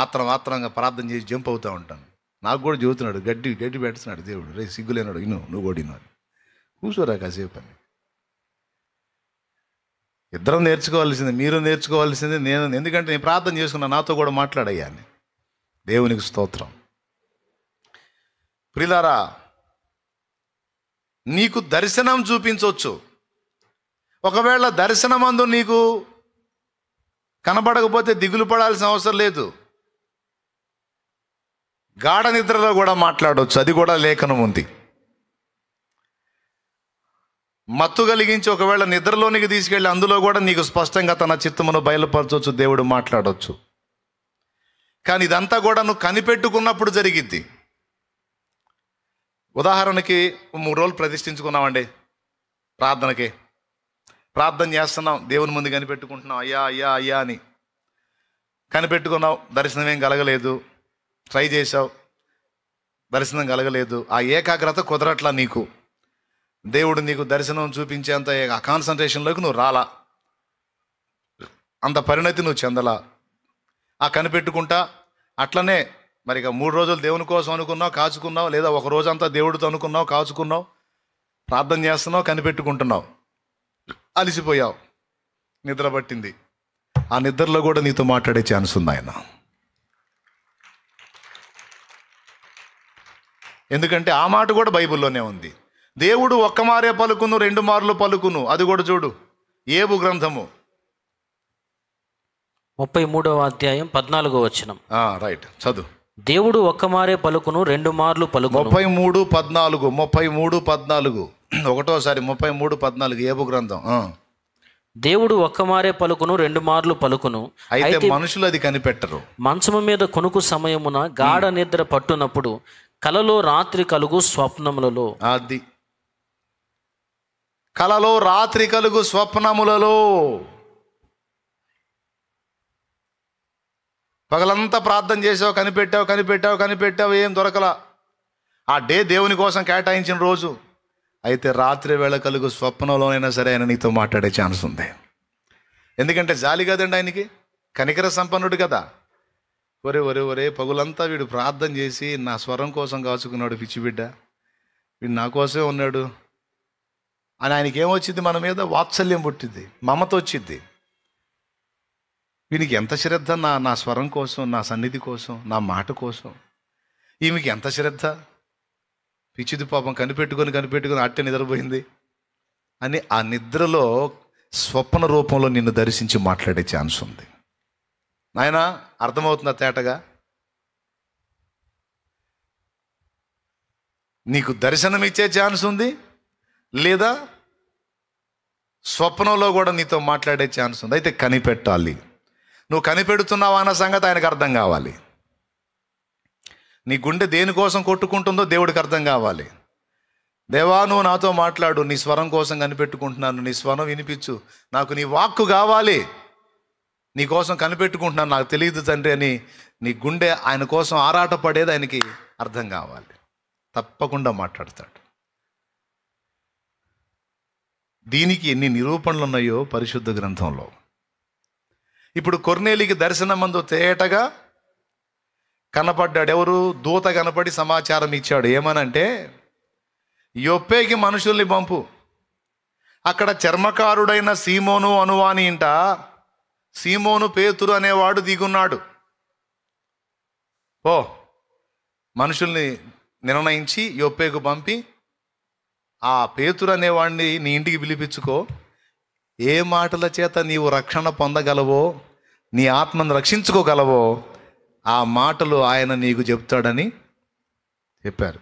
[SPEAKER 1] ఆత్రంగా ప్రార్థన చేసి జంప్ అవుతూ ఉంటాను. నాకు కూడా చెబుతున్నాడు, గడ్డి పెడుతున్నాడు దేవుడు. రే సిగ్గులేనాడు, నువ్వు కూడా కూర్చోరా కాసేపు అని. ఇద్దరం నేర్చుకోవాల్సిందే, మీరు నేర్చుకోవాల్సిందే, నేను. ఎందుకంటే నేను ప్రార్థన చేసుకున్నా, నాతో కూడా మాట్లాడయ్యా అని. దేవునికి స్తోత్రం. ప్రియులారా, నీకు దర్శనం చూపించవచ్చు. ఒకవేళ దర్శనమందు నీకు కనబడకపోతే దిగులు పడాల్సిన అవసరం లేదు. గాఢ నిద్రలో కూడా మాట్లాడవచ్చు, అది కూడా లేఖనం ఉంది. మత్తు కలిగించి ఒకవేళ నిద్రలోనికి తీసుకెళ్ళి అందులో కూడా నీకు స్పష్టంగా తన చిత్తమును బయలుపరచవచ్చు, దేవుడు మాట్లాడవచ్చు. కానీ ఇదంతా కూడా నువ్వు కనిపెట్టుకున్నప్పుడు జరిగిద్ది. ఉదాహరణకి 3 రోజులు ప్రతిష్ఠించుకున్నామండి ప్రార్థనకి. ప్రార్థన చేస్తున్నాం, దేవుని ముందు కనిపెట్టుకుంటున్నాం, అయ్యా అయ్యా అయ్యా అని కనిపెట్టుకున్నావు. దర్శనం ఏం కలగలేదు. ట్రై చేసావు, దర్శనం కలగలేదు. ఆ ఏకాగ్రత కుదరట్లా నీకు. దేవుడు నీకు దర్శనం చూపించేంత ఆ కాన్సన్ట్రేషన్లోకి నువ్వు రాలా, అంత పరిణతి నువ్వు చెందలా. ఆ కనిపెట్టుకుంటా అట్లనే మరి 3 రోజులు దేవుని కోసం అనుకున్నావు, కాచుకున్నావు. లేదా ఒక రోజంతా దేవుడితో అనుకున్నావు, కాచుకున్నావు, ప్రార్థన చేస్తున్నావు, కనిపెట్టుకుంటున్నావు, అలిసిపోయావు, నిద్ర పట్టింది. ఆ నిద్రలో కూడా నీతో మాట్లాడే ఛాన్స్ ఉంది ఆయన. ఎందుకంటే ఆ మాట కూడా బైబిల్లోనే ఉంది. దేవుడు ఒక్క మారే పలుకును, 2 మార్లు పలుకును. అది కూడా చూడు, ఏబు గ్రంథము
[SPEAKER 2] 33వ అధ్యాయం 14వ వచనం.
[SPEAKER 1] రైట్, చదువు.
[SPEAKER 2] దేవుడు ఒక్కమారే పలుకును, 2 మార్లు పలుకును.
[SPEAKER 1] 33:14 ఒకటోసారి 33:14 ఏబు గ్రంథం.
[SPEAKER 2] దేవుడు ఒక్కమారే పలుకును, 2 మార్లు పలుకును.
[SPEAKER 1] అయితే మనుషులు అది కనిపెట్టరు.
[SPEAKER 2] మంచము మీద కొనుకు సమయమున గాఢ నిద్ర పట్టునప్పుడు కలలో రాత్రి కలుగు స్వప్నములలో.
[SPEAKER 1] అది కలలో రాత్రి కలుగు స్వప్నములలో. పగలంతా ప్రార్థన చేసావు, కనిపెట్టావు, ఏం దొరకలా. ఆ డే దేవుని కోసం కేటాయించిన రోజు. అయితే రాత్రి వేళ కలుగు స్వప్నంలోనైనా సరే ఆయన నీతో మాట్లాడే ఛాన్స్ ఉంది. ఎందుకంటే జాలి కదండి ఆయనకి, కనికర సంపన్నుడు కదా. ఒరే పగులంతా వీడు ప్రార్థన చేసి నా స్వరం కోసం కాచుకున్నాడు, పిచ్చిబిడ్డ, వీడు నా కోసమే ఉన్నాడు అని ఆయనకి ఏమొచ్చింది? మన మీద వాత్సల్యం పుట్టింది, మమత వచ్చింది. వీనికి ఎంత శ్రద్ధ నా స్వరం కోసం, నా సన్నిధి కోసం, నా మాట కోసం. ఈమెకి ఎంత శ్రద్ధ, పిచ్చిది పాపం, కనిపెట్టుకొని అట్టే నిద్రపోయింది అని ఆ నిద్రలో స్వప్న రూపంలో నిన్ను దర్శించి మాట్లాడే ఛాన్స్ ఉంది. నాయనా, అర్థమవుతుందా తేటగా? నీకు దర్శనం ఇచ్చే ఛాన్స్ ఉంది, లేదా స్వప్నంలో కూడా నీతో మాట్లాడే ఛాన్స్ ఉంది. అయితే కనిపెట్టాలి. నువ్వు కనిపెడుతున్నావా అన్న సంగతి ఆయనకు అర్థం కావాలి. నీ గుండె దేనికోసం కొట్టుకుంటుందో దేవుడికి అర్థం కావాలి. దేవా, నువ్వు నాతో మాట్లాడు, నీ స్వరం కోసం కనిపెట్టుకుంటున్నాను, నీ స్వరం వినిపించు, నాకు నీ వాక్కు కావాలి. నీ కోసం కనిపెట్టుకుంటున్నాను, నాకు తెలియదు తండ్రి అని నీ గుండె ఆయన కోసం ఆరాట పడేది ఆయనకి అర్థం కావాలి. తప్పకుండా మాట్లాడతాడు. దీనికి ఎన్ని నిరూపణలు ఉన్నాయో పరిశుద్ధ గ్రంథంలో. ఇప్పుడు కొర్నేలికి దర్శనమందు తేటగా కనపడ్డాడు. ఎవరు? దూత కనపడి సమాచారం ఇచ్చాడు. ఏమనంటే, యొప్పేకి మనుషుల్ని పంపు, అక్కడ చర్మకారుడైన సీమోను అనువాని ఇంట సీమోను పేతురు అనేవాడు దిగున్నాడు. ఓ, మనుషుల్ని నిర్ణయించి యొప్పేకు పంపి ఆ పేతురు అనేవాడిని నీ ఇంటికి పిలిపించుకో. ఏ మాటల చేత నీవు రక్షణ పొందగలవో, నీ ఆత్మను రక్షించుకోగలవో ఆ మాటలు ఆయన నీకు చెప్తాడని చెప్పారు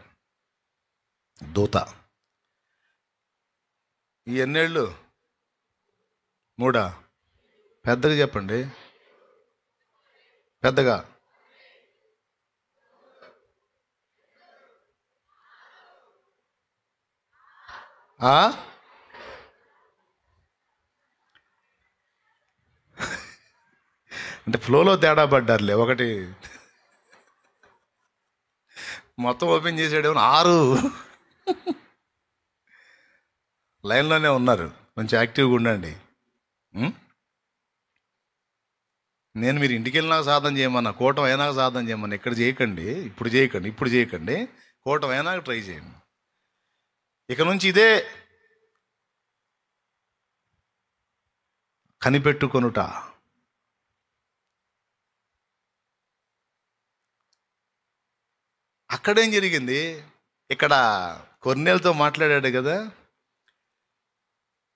[SPEAKER 1] దూత. ఈ ఎన్నేళ్ళు? 3. పెద్దగా చెప్పండి, పెద్దగా. అంటే ఫ్లోలో తేడా పడ్డారులే. ఒకటి మొత్తం ఓపెన్ చేసాడు, 6 లైన్లోనే ఉన్నారు. కొంచెం యాక్టివ్గా ఉండండి. నేను మీరు ఇంటికి వెళ్ళినాక సాధన చేయమన్నా, కూటం అయినాక సాధన చేయమన్నా. ఇక్కడ చేయకండి, ఇప్పుడు చేయకండి, కూటం అయినాక ట్రై చేయండి. ఇక నుంచి ఇదే కనిపెట్టుకొనుట. అక్కడేం జరిగింది? ఇక్కడ కొర్నేలుతో మాట్లాడాడు కదా.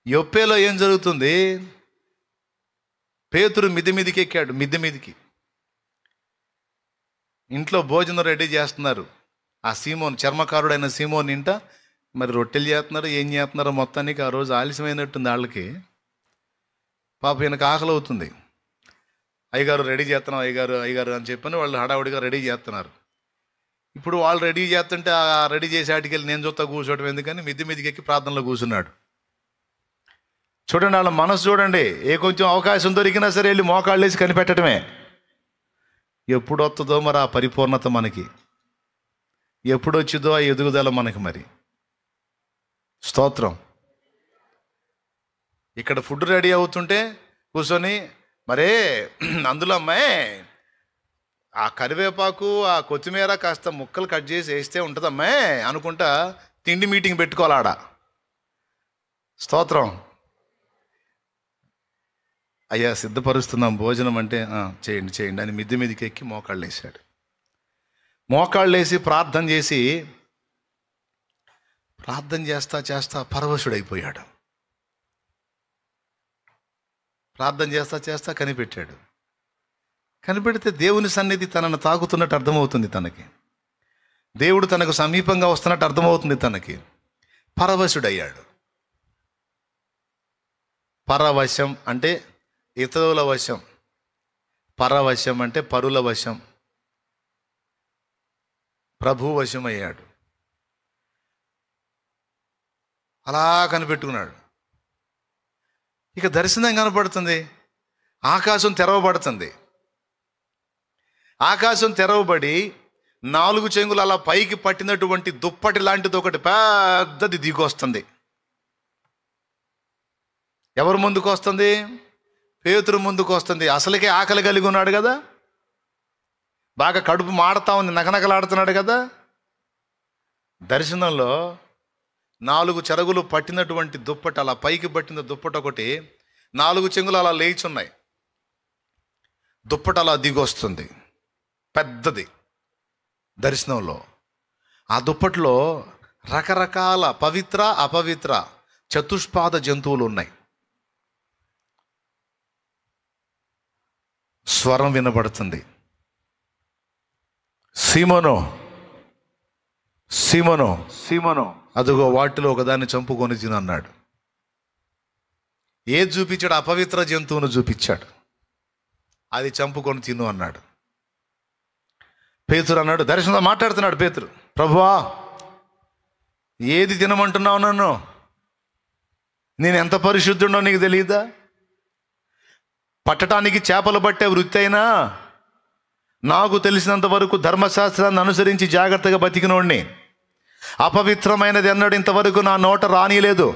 [SPEAKER 1] యొప్పేలో ఏం జరుగుతుంది? పేతురు మిద్దె మీదకి ఎక్కాడు. మిద్దె మీదకి ఇంట్లో భోజనం రెడీ చేస్తున్నారు. ఆ సీమోన్, చర్మకారుడైన సీమోన్ ఇంట మరి రొట్టెలు చేస్తున్నారు, ఏం చేస్తున్నారో మొత్తానికి ఆ రోజు ఆలస్యమైనట్టుంది వాళ్ళకి. పాప ఈయనకు ఆకలి అవుతుంది. అయ్యగారు రెడీ చేస్తున్నాం, అయ్యగారు అని చెప్పని వాళ్ళు హడావుడిగా రెడీ చేస్తున్నారు. ఇప్పుడు వాళ్ళు రెడీ చేస్తుంటే ఆ రెడీ చేసే ఆటికెళ్ళి నేను చూస్తా కూర్చోవడం ఎందుకని మిద్దె మీదకి ఎక్కి ప్రార్థనలో కూర్చున్నాడు. చూడండి వాళ్ళ మనసు చూడండి. ఏ కొంచెం అవకాశం దొరికినా సరే వెళ్ళి మోకాళ్ళు వేసి కనిపెట్టడమే. ఎప్పుడు వస్తుందో మరి ఆ పరిపూర్ణత మనకి, ఎప్పుడు వచ్చిందో ఆ ఎదుగుదల మనకి. మరి స్తోత్రం. ఇక్కడ ఫుడ్ రెడీ అవుతుంటే కూర్చొని మరే అందులో అమ్మాయి ఆ కరివేపాకు ఆ కొత్తిమీర కాస్త ముక్కలు కట్ చేసి వేస్తే ఉంటుందమ్మాయి అనుకుంటా తిండి మీటింగ్ పెట్టుకోవాలాడ. స్తోత్రం. అయ్యా సిద్ధపరుస్తున్నాం భోజనం అంటే చేయండి అని మిద్దె మీదకి ఎక్కి మోకాళ్ళు వేసాడు. మోకాళ్ళు వేసి ప్రార్థన చేస్తా పరవశుడైపోయాడు. ప్రార్థన చేస్తా కనిపెట్టాడు. కనిపెడితే దేవుని సన్నిధి తనను తాకుతున్నట్టు అర్థమవుతుంది తనకి. దేవుడు తనకు సమీపంగా వస్తున్నట్టు అర్థమవుతుంది తనకి. పరవశుడయ్యాడు. పరవశం అంటే ఇతరుల వశం, పరవశం అంటే పరుల వశం. ప్రభు వశం అయ్యాడు. అలా కనిపెట్టుకున్నాడు. ఇక దర్శనం కనపడుతుంది. ఆకాశం తెరవబడుతుంది. ఆకాశం తెరవబడి 4 చెంగులు అలా పైకి పట్టినటువంటి దుప్పటి లాంటిది ఒకటి పెద్దది దిగొస్తుంది. ఎవరు ముందుకు వస్తుంది? పేతురు ముందుకు వస్తుంది. అసలుకే ఆకలి కలిగి ఉన్నాడు కదా, బాగా కడుపు మాడుతా ఉంది, నకనకలాడుతున్నాడు కదా. దర్శనంలో 4 చెరగులు పట్టినటువంటి దుప్పటి, అలా పైకి పట్టిన దుప్పటి ఒకటి, 4 చెంగులు అలా లేచున్నాయి. దుప్పటి అలా దిగొస్తుంది పెద్దది దర్శనంలో. ఆ దుప్పట్లో రకరకాల పవిత్ర అపవిత్ర చతుష్పాద జంతువులు ఉన్నాయి. స్వరం వినబడుతుంది, సీమోను సీమోను సీమోను, అదిగో వాటిలో ఒకదాన్ని చంపుకొని తిను అన్నాడు. ఏది చూపించాడు? అపవిత్ర జంతువును చూపించాడు. అది చంపుకొని తిను అన్నాడు. పేతురు అన్నాడు, దర్శనంలో మాట్లాడుతున్నాడు పేతురు, ప్రభువా ఏది తినమంటున్నావు నన్ను? నేను ఎంత పరిశుద్ధుడో నీకు తెలియదా? పట్టడానికి చేపలు పట్టే వృత్తి అయినా నాకు తెలిసినంత వరకు ధర్మశాస్త్రాన్ని అనుసరించి జాగ్రత్తగా బతికినోడిని. అపవిత్రమైనది ఎన్నడూ ఇంతవరకు నా నోట రానిలేదు.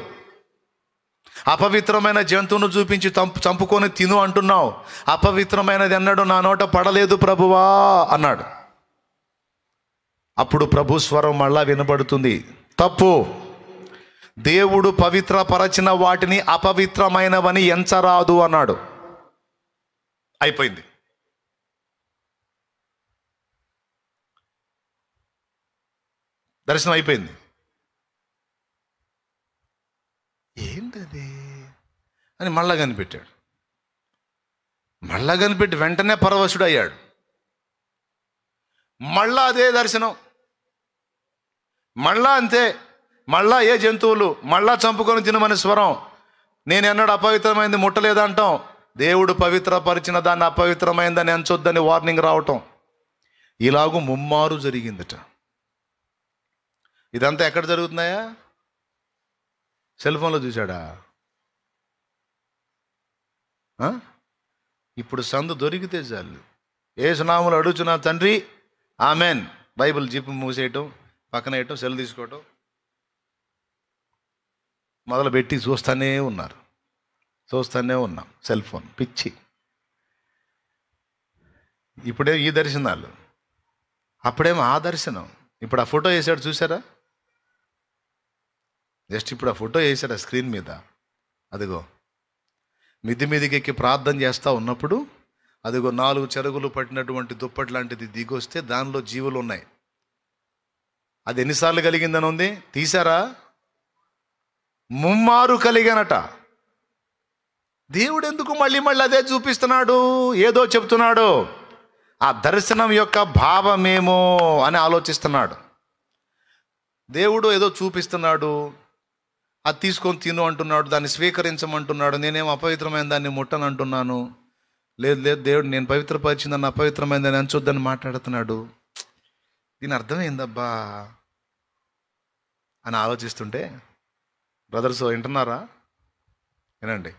[SPEAKER 1] అపవిత్రమైన జంతువును చూపించి చంపుకొని తిను అంటున్నావు, అపవిత్రమైనది ఎన్నడూ నా నోట పడలేదు ప్రభువా అన్నాడు. అప్పుడు ప్రభు స్వరం మళ్ళా వినబడుతుంది, తప్పు, దేవుడు పవిత్రపరచిన వాటిని అపవిత్రమైనవని ఎంచరాదు అన్నాడు. అయిపోయింది. దర్శనం అయిపోయింది. ఏంటది అని మళ్ళా కనిపెట్టాడు. మళ్ళా కనిపెట్టి వెంటనే పరవశుడు అయ్యాడు. మళ్ళా అదే దర్శనం, మళ్ళా అంతే, మళ్ళా ఏ జంతువులు, మళ్ళా చంపుకొని తినమని స్వరం. నేను ఎన్నడూ అపవిత్రమైంది ముట్టలేదంటాం, దేవుడు పవిత్రపరిచిన దాన్ని అపవిత్రమైందని ఎంచొద్దని వార్నింగ్ రావటం. ఇలాగూ ముమ్మారు జరిగిందట. ఇదంతా ఎక్కడ జరుగుతున్నాయా? సెల్ ఫోన్లో చూశాడా? ఇప్పుడు సందు దొరికితే చాలు, యేసు నామములో అడుగుచున్నా తండ్రి ఆమెన్, బైబిల్ జిప్ మూసేయటం, పక్కన వేయటం, సెల్ తీసుకోవటం మొదలుపెట్టి చూస్తూనే ఉన్నాం. సెల్ ఫోన్ పిచ్చి. ఇప్పుడే ఈ దర్శనాలు, అప్పుడేమో ఆ దర్శనం. ఇప్పుడు ఆ ఫోటో వేసాడు చూసారా? జస్ట్ ఇప్పుడు ఆ ఫోటో వేసాడు ఆ స్క్రీన్ మీద. అదిగో మిద్ది మీదకి ఎక్కి ప్రార్థన చేస్తూ ఉన్నప్పుడు అదిగో 4 చెరుగులు పట్టినటువంటి దుప్పటి లాంటిది దిగొస్తే దానిలో జీవులు ఉన్నాయి. అది ఎన్నిసార్లు కలిగిందని ఉంది తీసారా? ముమ్మారు కలిగానట. దేవుడు ఎందుకు మళ్ళీ అదే చూపిస్తున్నాడు? ఏదో చెప్తున్నాడు. ఆ దర్శనం యొక్క భావమేమో అని ఆలోచిస్తున్నాడు. దేవుడు ఏదో చూపిస్తున్నాడు, అది తీసుకొని తిను అంటున్నాడు, దాన్ని స్వీకరించమంటున్నాడు. నేనేం అపవిత్రమైన దాన్ని ముట్టను అంటున్నాను. లేదు దేవుడు నేను పవిత్రపరిచిందని అపవిత్రమైన దాన్ని ఎంచొద్దని మాట్లాడుతున్నాడు. దీని అర్థమైందబ్బా అని ఆలోచిస్తుంటే, బ్రదర్స్ వింటున్నారా? వినండి.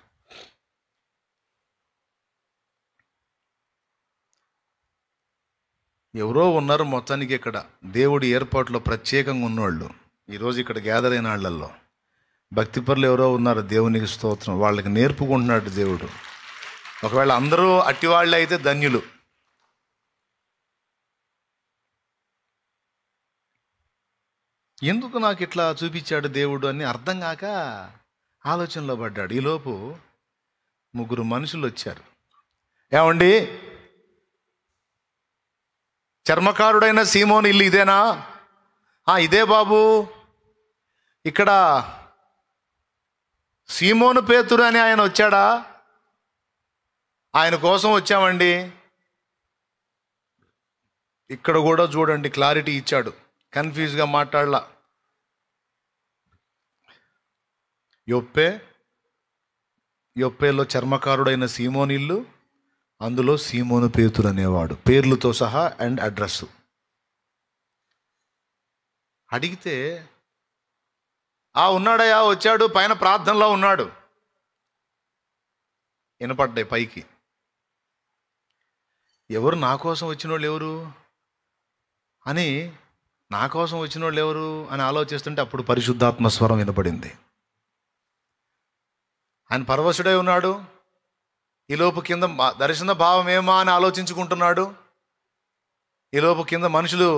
[SPEAKER 1] ఎవరో ఉన్నారు మొత్తానికి ఇక్కడ దేవుడి ఏర్పాట్లో ప్రత్యేకంగా ఉన్నవాళ్ళు. ఈరోజు ఇక్కడ గ్యాదర్ అయిన వాళ్ళల్లో భక్తిపరులు ఎవరో ఉన్నారు. దేవునికి స్తోత్రం. వాళ్ళకి నేర్పుకుంటున్నాడు దేవుడు. ఒకవేళ అందరూ అట్టివాళ్ళే అయితే ధన్యులు. ఎందుకు నాకు ఇట్లా చూపించాడు దేవుడు అని అర్థం కాక ఆలోచనలో పడ్డాడు. ఈలోపు 3 మనుషులు వచ్చారు. ఏమండి, చర్మకారుడైన సీమోను ఇల్లు ఇదేనా? ఇదే బాబు. ఇక్కడ సీమోను పేతురు అని ఆయన వచ్చాడా? ఆయన కోసం వచ్చామండి. ఇక్కడ కూడా చూడండి, క్లారిటీ ఇచ్చాడు, కన్ఫ్యూజ్గా మాట్లాడలా. యొప్పేలో చర్మకారుడైన సీమోను ఇల్లు, అందులో సీమోను పేతురు అనేవాడు, పేర్లతో సహా అండ్ అడ్రస్. అడిగితే ఉన్నాడయా, వచ్చాడు, పైన ప్రార్థనలో ఉన్నాడు. వినపడ్డాయి పైకి. ఎవరు నా కోసం వచ్చిన వాళ్ళు ఎవరు అని, నా కోసం వచ్చిన వాళ్ళు ఎవరు అని ఆలోచిస్తుంటే అప్పుడు పరిశుద్ధాత్మ స్వరం వినపడింది. ఆయన పరవశుడై ఉన్నాడు. ఈలోపు కింద దర్శన భావం ఏమా అని ఆలోచించుకుంటున్నాడు. ఈలోపు కింద మనుషులు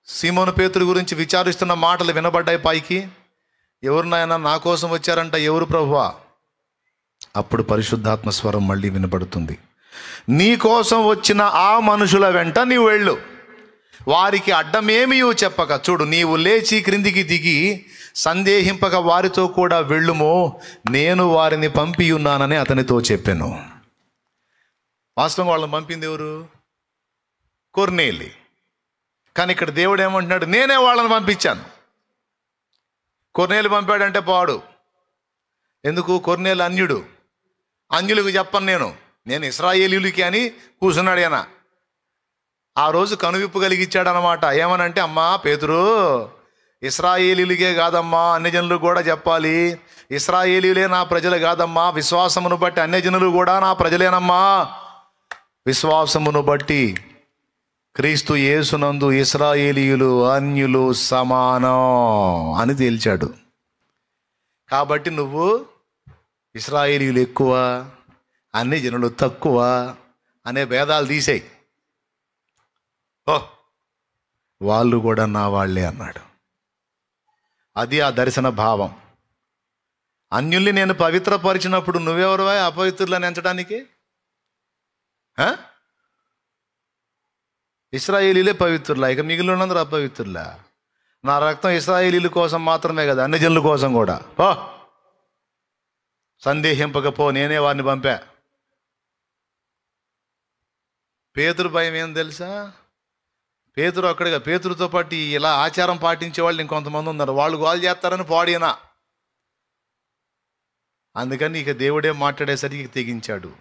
[SPEAKER 1] సీమోను పేతురు గురించి విచారిస్తున్న మాటలు వినబడ్డాయి పైకి. ఎవరు నాయనా, నా కోసం వచ్చారంట, ఎవరు ప్రభువా? అప్పుడు పరిశుద్ధాత్మ స్వరం మళ్ళీ వినపడుతుంది. నీ కోసం వచ్చిన ఆ మనుషుల వెంట నీవు వెళ్ళు, వారికి అడ్డమేమీ చెప్పక, చూడు, నీవు లేచి క్రిందికి దిగి సందేహింపక వారితో కూడా వెళ్ళుమో, నేను వారిని పంపి ఉన్నానని అతనితో చెప్పాను. వాస్తవంగా వాళ్ళని పంపింది ఎవరు? కొర్నేలి. కానీ ఇక్కడ దేవుడు ఏమంటున్నాడు? నేనే వాళ్ళని పంపించాను. కొర్నేలు పంపాడంటే పాడు. ఎందుకు? కొర్నేలు అన్యుడు. అన్యులకు చెప్పను, నేను ఇశ్రాయేలీయులకి అని కూర్చున్నాడు ఆయన. ఆ రోజు కనువిప్పు కలిగిచ్చాడు అనమాట. ఏమనంటే, అమ్మా పేతురు, ఇశ్రాయేలీయులకే కాదమ్మా, అన్యజనులు కూడా చెప్పాలి. ఇశ్రాయేలీయులే నా ప్రజలు కాదమ్మా, విశ్వాసమును బట్టి అన్యజనులు కూడా నా ప్రజలేనమ్మా. విశ్వాసమును బట్టి క్రీస్తు యేసునందు ఇశ్రాయేలీయులు అన్యులు సమానం అని తేల్చాడు. కాబట్టి నువ్వు ఇశ్రాయేలీయులు ఎక్కువ, అన్యజనులు తక్కువ అనే భేదాలు తీసేయి. ఓ, వాళ్ళు కూడా నా వాళ్ళే అన్నాడు. అది ఆ దర్శన భావం. అన్యుల్ని నేను పవిత్రపరిచినప్పుడు నువ్వెవరువా అపవిత్రులని ఎంచడానికి? ఇశ్రాయేలీలే పవిత్రులా, ఇక మిగిలినందరూ అపవిత్రులా? నా రక్తం ఇశ్రాయేలీల కోసం మాత్రమే కదా, అన్ని జనుల కోసం కూడా. పో, సందేహింపకపో, నేనే వారిని పంపా. పేతురు భయం ఏం తెలుసా? పేతురు అక్కడిగా, పేతురుతో పాటు ఇలా ఆచారం పాటించే వాళ్ళు ఇంకొంతమంది ఉన్నారు. వాళ్ళు గోల్ చేస్తారని పాడినా. అందుకని ఇక దేవుడే మాట్లాడేసరికి తెగించాడు.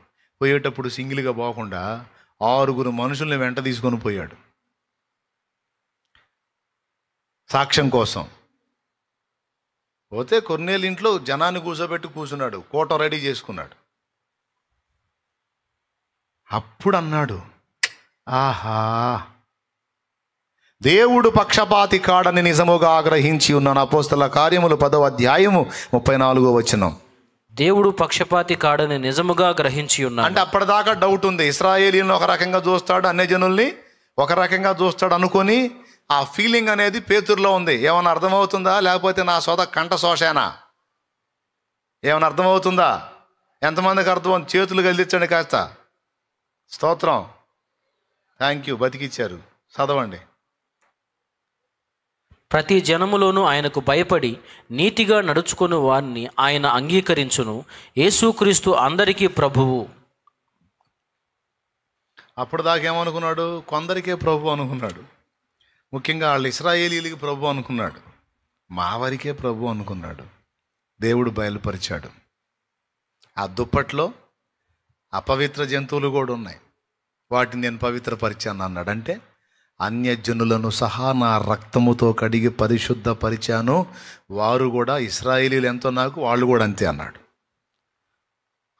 [SPEAKER 1] పోయేటప్పుడు సింగిల్గా పోకుండా 6 మనుషుల్ని వెంట తీసుకొని పోయాడు సాక్ష్యం కోసం. పోతే కొన్నేళ్ళ ఇంట్లో జనాన్ని కూర్చున్నాడు, కోట రెడీ చేసుకున్నాడు. అప్పుడు అన్నాడు, ఆహా, దేవుడు పక్షపాతి కాడని నిజముగా గ్రహించి ఉన్నాను. అపోస్తల కార్యములు 10వ అధ్యాయము 34వ వచనం.
[SPEAKER 2] దేవుడు పక్షపాతి కాడని నిజముగా గ్రహించి ఉన్నాను.
[SPEAKER 1] అంటే అప్పటిదాకా డౌట్ ఉంది. ఇశ్రాయేలీయులను ఒక రకంగా చూస్తాడు, అన్యజనుల్ని ఒక రకంగా చూస్తాడు అనుకొని ఆ ఫీలింగ్ అనేది పేతురులో ఉంది. ఏమైనా అర్థమవుతుందా? లేకపోతే నా సోద కంఠ శోషేనా? ఏమైనా అర్థమవుతుందా? ఎంతమందికి అర్థం? చేతులు కదిలించండి కాస్త. స్తోత్రం, థ్యాంక్ యూ, బతికిచ్చారు. చదవండి.
[SPEAKER 2] ప్రతి జనములోనూ ఆయనకు భయపడి నీతిగా నడుచుకుని వారిని ఆయన అంగీకరించును. యేసుక్రీస్తు అందరికీ ప్రభువు.
[SPEAKER 1] అప్పుడు దాకేమనుకున్నాడు? కొందరికే ప్రభు అనుకున్నాడు. ముఖ్యంగా వాళ్ళు ఇశ్రాయేలీయులకి ప్రభు అనుకున్నాడు. మా వారికే ప్రభు అనుకున్నాడు. దేవుడు బయలుపరిచాడు. ఆ దుప్పట్లో అపవిత్ర జంతువులు కూడా ఉన్నాయి, వాటిని నేను పవిత్రపరిచాను అన్నాడు. అంటే అన్యజనులను సహా నా రక్తముతో కడిగి పరిశుద్ధపరిచాను, వారు కూడా ఇశ్రాయేలీయులు ఎంతో నాకు, వాళ్ళు కూడా అంతే అన్నాడు.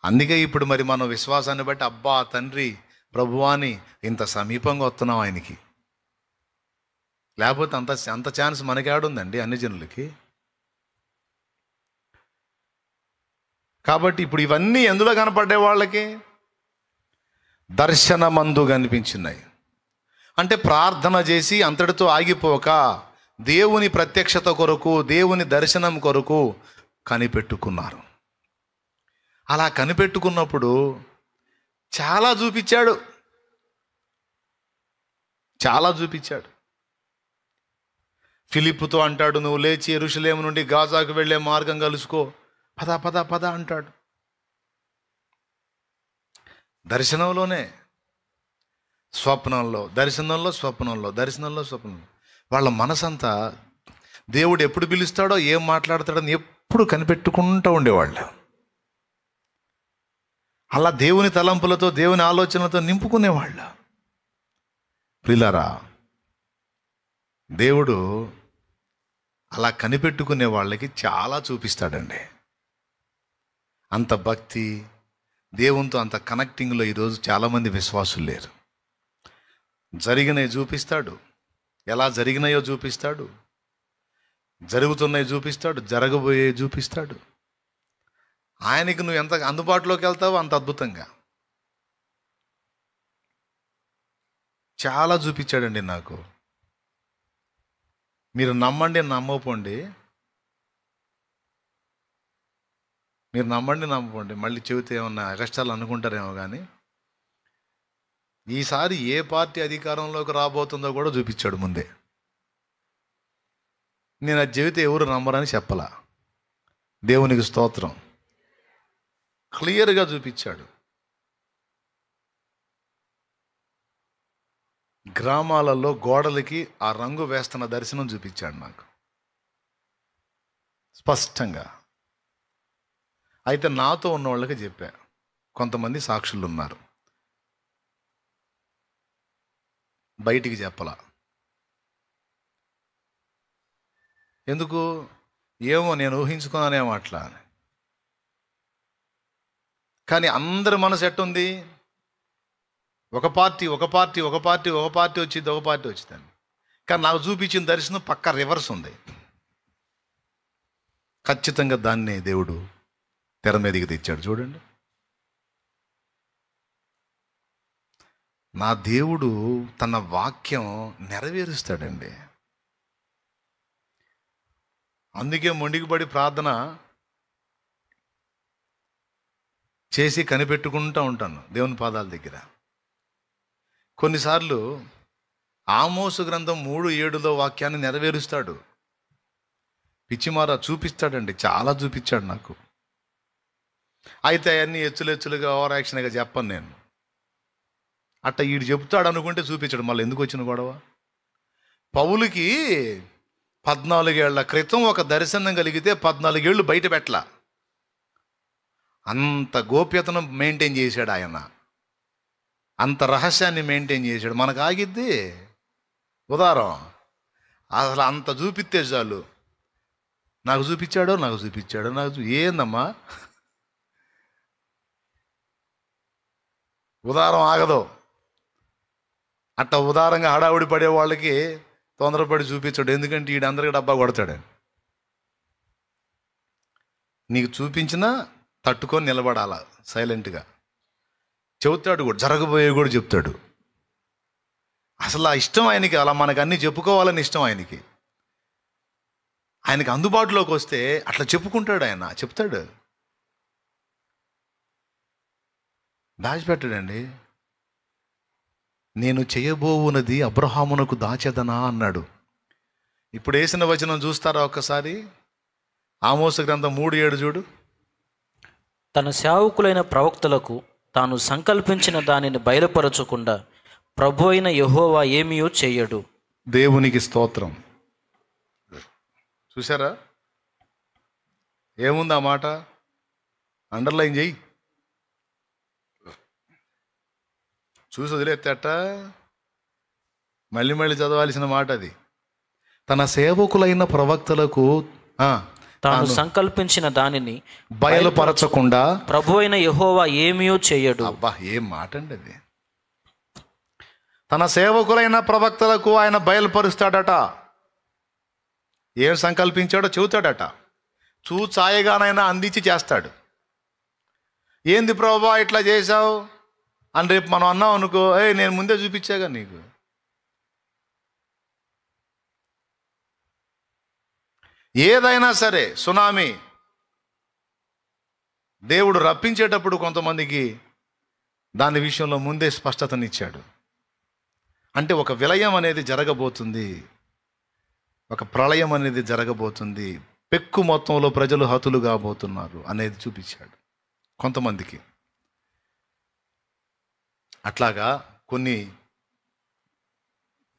[SPEAKER 1] అందుకే ఇప్పుడు మరి మనం విశ్వాసాన్ని బట్టి అబ్బా తండ్రి ప్రభువాని ఇంత సమీపంగా వస్తున్నాం ఆయనకి. లేకపోతే అంత ఛాన్స్ మనకేడుందండి అన్యజనులకి? కాబట్టి ఇప్పుడు ఇవన్నీ ఎందులో కనపడ్డే వాళ్ళకి? దర్శనమందు కనిపించినాయి. అంటే ప్రార్థన చేసి అంతటితో ఆగిపోక దేవుని ప్రత్యక్షత కొరకు, దేవుని దర్శనం కొరకు కనిపెట్టుకున్నారు. అలా కనిపెట్టుకున్నప్పుడు చాలా చూపించాడు. ఫిలిప్పుతో అంటాడు, నువ్వు లేచి యెరూషలేము నుండి గాజాకు వెళ్ళే మార్గం కలుసుకో, పద పద పద అంటాడు. దర్శనంలోనే, స్వప్నంలో, దర్శనంలో వాళ్ళ మనసంతా దేవుడు ఎప్పుడు పిలుస్తాడో, ఏం మాట్లాడతాడని ఎప్పుడు కనిపెట్టుకుంటూ ఉండేవాళ్ళు. అలా దేవుని తలంపులతో, దేవుని ఆలోచనలతో నింపుకునేవాళ్ళు. ప్రియులారా, దేవుడు అలా కనిపెట్టుకునే వాళ్ళకి చాలా చూపిస్తాడండి. అంత భక్తి, దేవునితో అంత కనెక్టింగ్లో ఈరోజు చాలామంది విశ్వాసులు లేరు. జరిగినవి చూపిస్తాడు, ఎలా జరిగినాయో చూపిస్తాడు, జరుగుతున్నాయి చూపిస్తాడు, జరగబోయే చూపిస్తాడు. ఆయనకి నువ్వు ఎంత అందుబాటులోకి వెళ్తావో అంత అద్భుతంగా చాలా చూపించాడండి నాకు. మీరు నమ్మండి, నమ్మకపోండి, మీరు నమ్మకపోండి, మళ్ళీ చెబితే ఏమన్నా కష్టాలు అనుకుంటారేమో కానీ ఈసారి ఏ పార్టీ అధికారంలోకి రాబోతుందో కూడా చూపించాడు ముందే. నేను అది చెబితే ఎవరు నమ్మరని చెప్పలా. దేవునికి స్తోత్రం. క్లియర్గా చూపించాడు. గ్రామాలలో గోడలకి ఆ రంగు వేస్తున్న దర్శనం చూపించాడు నాకు స్పష్టంగా. అయితే నాతో ఉన్న వాళ్ళకి చెప్పా, కొంతమంది సాక్షులు ఉన్నారు, బయటికి చెప్పలా. ఎందుకు? ఏమో నేను ఊహించుకున్నానేమో అట్లా. కానీ అందరి మనసు ఎట్టుంది? ఒక పార్టీ వచ్చిందని. కానీ నాకు చూపించిన దర్శనం పక్కా రివర్స్ ఉంది. ఖచ్చితంగా దాన్నే దేవుడు తెర మీదకి తెచ్చాడు. చూడండి, నా దేవుడు తన వాక్యం నెరవేరుస్తాడండి. అందుకే మొండికిపడి ప్రార్థన చేసి కనిపెట్టుకుంటూ ఉంటాను దేవుని పాదాల దగ్గర. కొన్నిసార్లు ఆమోసు గ్రంథం 3:7 వాక్యాన్ని నెరవేరుస్తాడు. పిచ్చిమార చూపిస్తాడండి, చాలా చూపించాడు నాకు. అయితే అవన్నీ ఎచ్చులుగా ఓవర్ యాక్షన్గా చెప్పను నేను. అట్ట వీడు చెప్తాడు అనుకుంటే చూపించాడు. మళ్ళీ ఎందుకు వచ్చిన గొడవ? పౌలుకి 14 ఏళ్ల క్రితం ఒక దర్శనం కలిగితే 14 ఏళ్ళు బయట పెట్టలా. అంత గోప్యతను మెయింటైన్ చేశాడు ఆయన, అంత రహస్యాన్ని మెయింటైన్ చేశాడు. మనకు ఆగిద్ది ఉదారం. అసలు అంత చూపిస్తే చాలు, నాకు చూపించాడు ఏందమ్మా ఉదారం ఆగదు. అట్ట ఉదారంగా హడావుడి పడే వాళ్ళకి తొందరపడి చూపించాడు. ఎందుకంటే వీడందరికీ డబ్బా కొడతాడు. నీకు చూపించినా తట్టుకొని నిలబడాల సైలెంట్గా. చెబుతాడు కూడా, జరగబోయే కూడా చెప్తాడు. అసలు ఆ ఇష్టం ఆయనకి, అలా మనకు అన్నీ చెప్పుకోవాలని ఇష్టం ఆయనకి. ఆయనకి అందుబాటులోకి వస్తే అట్లా చెప్పుకుంటాడు. ఆయన చెప్తాడు, దాచిపెట్టాడండి. నేను చేయబోవున్నది అబ్రహామునకు దాచెదనా అన్నాడు. ఇప్పుడు వేసిన వచనం చూస్తారా ఒక్కసారి? ఆమోసు గ్రంథం 3:7 చూడు.
[SPEAKER 2] తన సేవకులైన ప్రవక్తలకు తాను సంకల్పించిన దానిని బయలుపరచకుండా ప్రభు అయిన యెహోవా ఏమీయూ చేయడు.
[SPEAKER 1] దేవునికి స్తోత్రం. చూసారా ఏముంది ఆ మాట? అండర్లైన్ చెయ్యి, చూసి వదిలేత్తట. మళ్ళీ చదవాల్సిన మాట అది. తన సేవకులైన ప్రవక్తలకు
[SPEAKER 2] తాను సంకల్పించిన దానిని
[SPEAKER 1] బయలుపరచకుండా
[SPEAKER 2] ప్రభు అయిన యెహోవా ఏమీయూ చేయడు.
[SPEAKER 1] అబ్బా, ఏం మాట అండి అది! తన సేవకులైన ప్రవక్తలకు ఆయన బయలుపరుస్తాడట. ఏం సంకల్పించాడో చెబుతాడట. చూచాయగానైనా అందించి చేస్తాడు. ఏంది ప్రభువా ఇట్లా చేశావు అని రేపు మనం అన్నాం అనుకో, నేను ముందే చూపించాగా నీకు. ఏదైనా సరే, సునామీ దేవుడు రప్పించేటప్పుడు కొంతమందికి దాని విషయంలో ముందే స్పష్టతనిచ్చాడు. అంటే ఒక విలయం అనేది జరగబోతుంది, ఒక ప్రళయం అనేది జరగబోతుంది, పెక్కు మొత్తంలో ప్రజలు హతులు కాబోతున్నారు అనేది చూపించాడు కొంతమందికి. అట్లాగా కొన్ని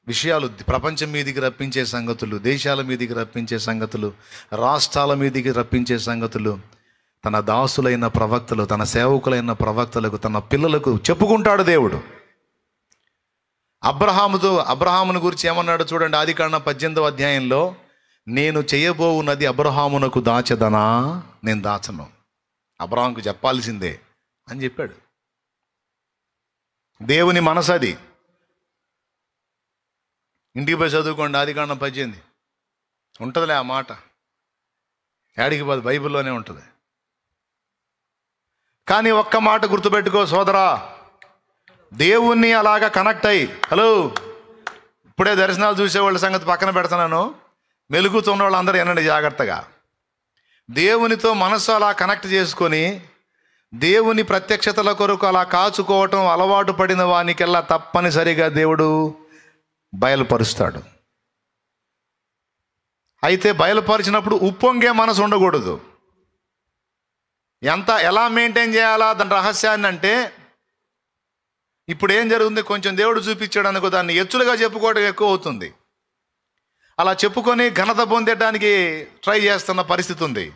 [SPEAKER 1] విషయాలు ప్రపంచం మీదికి రప్పించే సంగతులు, దేశాల మీదికి రప్పించే సంగతులు, రాష్ట్రాల మీదికి రప్పించే సంగతులు తన దాసులైన ప్రవక్తలు, తన సేవకులైన ప్రవక్తలకు, తన పిల్లలకు చెప్పుకుంటాడు దేవుడు. అబ్రహామును గురించి ఏమన్నాడు చూడండి. ఆదికాండం 18వ అధ్యాయంలో, నేను చేయబోవున్నది అబ్రహామునకు దాచెదనా, నేను దాచను, అబ్రహాముకు చెప్పాల్సిందే అని చెప్పాడు. దేవుని మనసు అది. ఇంటికి పోయి చదువుకోండి, ఆదికాండం 18 ఉంటుందిలే ఆ మాట. యాడికి పోదు, బైబిల్లోనే ఉంటుంది. కానీ ఒక్క మాట గుర్తుపెట్టుకో సోదరా, దేవుణ్ణి అలాగా కనెక్ట్ అయ్యి, హలో ఇప్పుడే దర్శనాలు చూసేవాళ్ళ సంగతి పక్కన పెడుతున్నాను, మెలుగుతున్న వాళ్ళందరూ వినండి జాగ్రత్తగా. దేవునితో మనసు అలా కనెక్ట్ చేసుకొని దేవుని ప్రత్యక్షతల కొరకు అలా కాచుకోవటం అలవాటు పడిన వానికెల్లా తప్పనిసరిగా దేవుడు బయలుపరుస్తాడు. అయితే బయలుపరిచినప్పుడు ఉప్పొంగే మనసు ఉండకూడదు. ఎలా మెయింటైన్ చేయాలా దాని రహస్యాన్ని అంటే, ఇప్పుడు ఏం జరుగుతుంది, కొంచెం దేవుడు చూపించాడు అనుకో, దాన్ని ఎచ్చులుగా చెప్పుకోవడం ఎక్కువ అవుతుంది. అలా చెప్పుకొని ఘనత పొందడానికి ట్రై చేస్తున్న పరిస్థితి ఉంది.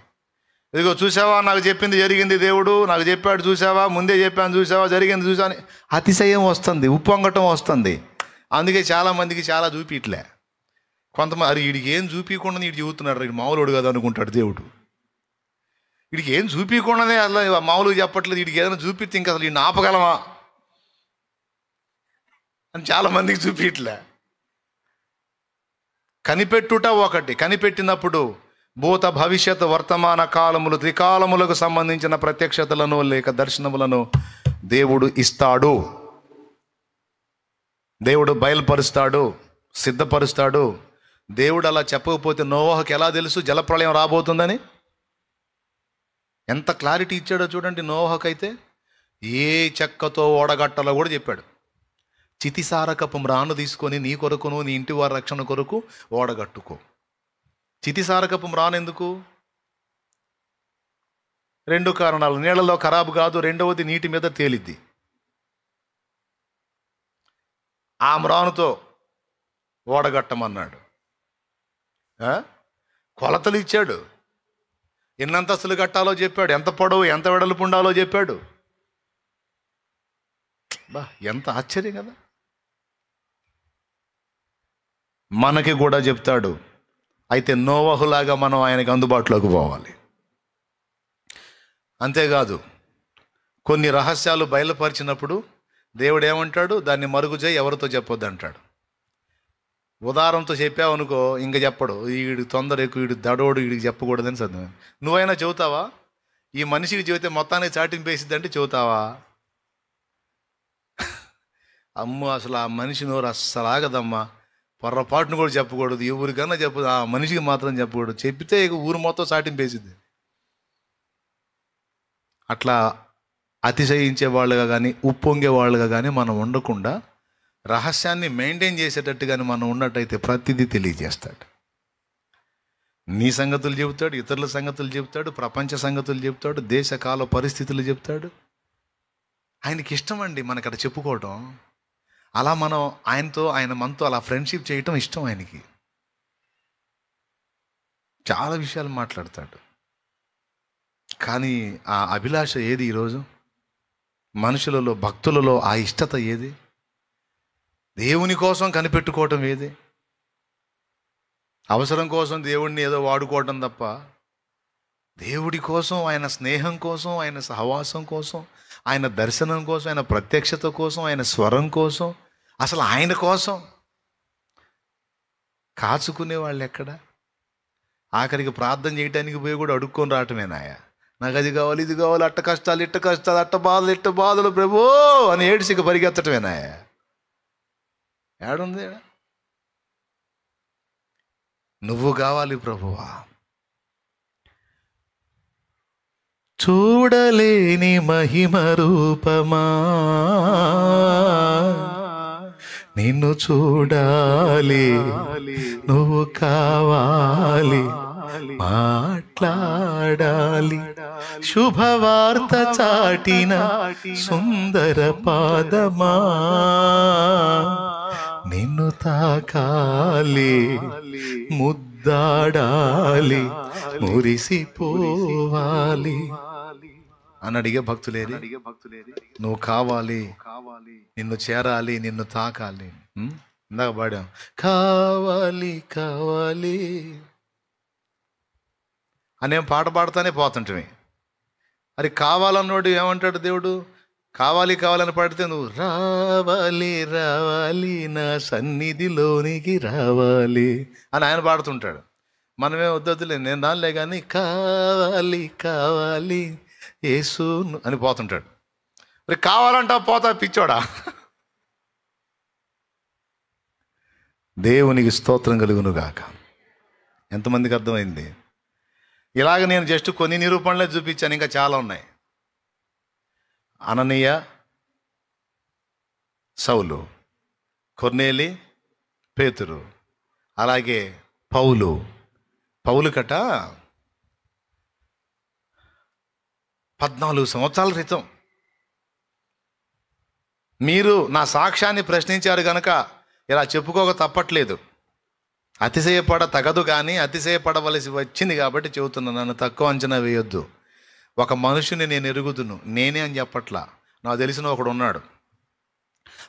[SPEAKER 1] ఇదిగో చూసావా, నాకు చెప్పింది జరిగింది, దేవుడు నాకు చెప్పాడు చూసావా, ముందే చెప్పాను చూసావా, జరిగింది చూసా అని అతిశయం వస్తుంది, ఉప్పొంగటం వస్తుంది. అందుకే చాలామందికి చాలా చూపిట్లే. కొంతమంది అరే వీడికి ఏం చూపించకుండా వీడు చెబుతున్నాడు, వీడు మామూలుడు కదా అనుకుంటాడు దేవుడు. వీడికి ఏం చూపించకుండానే అలా మామూలుగా చెప్పట్లేదు, వీడికి ఏదైనా చూపిస్తే ఇంకా అసలు వీడిని ఆపగలమా అని చాలామందికి చూపించట్లే. కనిపెట్టుట ఒకటి, కనిపెట్టినప్పుడు భూత భవిష్యత్ వర్తమాన కాలములు త్రికాలములకు సంబంధించిన ప్రత్యక్షతలను లేక దర్శనములను దేవుడు ఇస్తాడు, దేవుడు బయలుపరుస్తాడు, సిద్ధపరుస్తాడు. దేవుడు అలా చెప్పకపోతే నోవహుకి ఎలా తెలుసు జలప్రళయం రాబోతుందని? ఎంత క్లారిటీ ఇచ్చాడో చూడండి. నోవహుకైతే ఏ చెక్కతో ఓడగట్టాలో కూడా చెప్పాడు. చితిసారకపు మ్రాను తీసుకొని నీ కొరకును నీ ఇంటి వారి రక్షణ కొరకు ఓడగట్టుకో. చితిసారకపు మ్రాను ఎందుకు? 2 కారణాలు. నీళ్ళలో ఖరాబు కాదు, రెండవది నీటి మీద తేలిద్ది. ఆ మ్రానుతో ఓడగట్టమన్నాడు. కొలతలు ఇచ్చాడు, ఎన్నంతస్తులు కట్టాలో చెప్పాడు, ఎంత పొడవు ఎంత వెడల్పు ఉండాలో చెప్పాడు. బా ఎంత ఆశ్చర్యం కదా. మనకి కూడా చెప్తాడు. అయితే నోవహులాగా మనం ఆయనకి అందుబాటులోకి పోవాలి. అంతేకాదు, కొన్ని రహస్యాలు బయలుపరిచినప్పుడు దేవుడు ఏమంటాడు, దాన్ని మరుగు చేయి, ఎవరితో చెప్పొద్దు అంటాడు. ఉదాహరణతో చెప్పావనుకో ఇంక చెప్పడు, వీడి తొందర ఎక్కువ, వీడి దడోడు, వీడికి చెప్పకూడదని చదువు. నువ్వైనా చెబుతావా? ఈ మనిషికి చెబితే మొత్తానికి చాటింపేసిద్దంటే చెబుతావా? అమ్మో అసలు ఆ మనిషి నోరు అస్సలు ఆగదమ్మా, పొర్రపాటును కూడా చెప్పకూడదు, ఎవరికన్నా చెప్పదు, ఆ మనిషికి మాత్రం చెప్పకూడదు. చెప్తే ఇక ఊరు మొత్తం చాటింపేసిద్ది. అట్లా అతిశయించే వాళ్ళుగా కానీ ఉప్పొంగే వాళ్ళుగా కానీ మనం ఉండకుండా రహస్యాన్ని మెయింటైన్ చేసేటట్టుగానే మనం ఉన్నట్టయితే ప్రతిదీ తెలియజేస్తాడు. నీ సంగతులు చెబుతాడు, ఇతరుల సంగతులు చెబుతాడు, ప్రపంచ సంగతులు చెబుతాడు, దేశకాల పరిస్థితులు చెబుతాడు. ఆయనకి ఇష్టం అండి మనకు అక్కడ చెప్పుకోవటం. అలా మనం మనతో అలా ఫ్రెండ్షిప్ చేయటం ఇష్టం ఆయనకి. చాలా విషయాలు మాట్లాడతాడు. కానీ ఆ అభిలాష ఏది ఈరోజు? మనుషులలో భక్తులలో ఆ ఇష్టత ఏది? దేవుని కోసం కనిపెట్టుకోవటం ఏది? అవసరం కోసం దేవుణ్ణి ఏదో వాడుకోవటం తప్ప దేవుడి కోసం, ఆయన స్నేహం కోసం, ఆయన సహవాసం కోసం, ఆయన దర్శనం కోసం, ఆయన ప్రత్యక్షత కోసం, ఆయన స్వరం కోసం, అసలు ఆయన కోసం కాచుకునే వాళ్ళు ఎక్కడ? ఆఖరికి ప్రార్థన చేయడానికి పోయి కూడా అడుక్కొని రావటమేనాయా, నాకు అది కావాలి, ఇది కావాలి, అట్ట కష్టాలు, ఇట్ట కష్టాలు, అట్ట బాధలు, ఇట్ట బాధలు ప్రభు అని ఏడ్చిక పరిగెత్తటమేనాయా? ఏడుంది? నువ్వు కావాలి ప్రభువా. చూడలేని మహిమ రూపమా, నిన్ను చూడాలి, నువ్వు కావాలి, మాట్లాడాలి, శుభవార్త చాటిన సుందర పాదమా, నిన్ను తాకాలి, ముద్దాడాలి, మురిసిపోవాలి అని అడిగే భక్తులేరి. నువ్వు కావాలి, నిన్ను చేరాలి, నిన్ను తాకాలి. ఇందాక పాడాం, కావాలి కావాలి అనే పాట పాడుతానే పోతుంటమే. అది కావాలన్నోడు ఏమంటాడు దేవుడు? కావాలి కావాలని పాడితే నువ్వు రావాలి రావాలి, నా సన్నిధిలోనికి రావాలి అని ఆయన పాడుతుంటాడు. మనమే వద్దొద్దులే, నేను రానులే కానీ కావాలి కావాలి యేసు అని పోతుంటాడు. మరి కావాలంటా పోతా పిచ్చోడా? దేవునికి స్తోత్రం కలుగును గాక. ఎంతమందికి అర్థమైంది? ఇలాగ నేను జస్ట్ కొన్ని నిరూపణలే చూపించాను, ఇంకా చాలా ఉన్నాయి. అననీయ, సౌలు, కొర్నేలి, పేతురు, అలాగే పౌలు కట 14 సంవత్సరాల క్రితం మీరు నా సాక్ష్యాన్ని ప్రశ్నించారు కనుక ఇలా చెప్పుకోక తప్పట్లేదు. అతిశయపడ తగదు కానీ అతిశయపడవలసి వచ్చింది కాబట్టి చెబుతున్నాను. నన్ను తక్కువ అంచనా వేయొద్దు. ఒక మనుషుని నేను ఎరుగుదును, నేనే అని చెప్పట్లా, నాకు తెలిసిన ఒకడు ఉన్నాడు.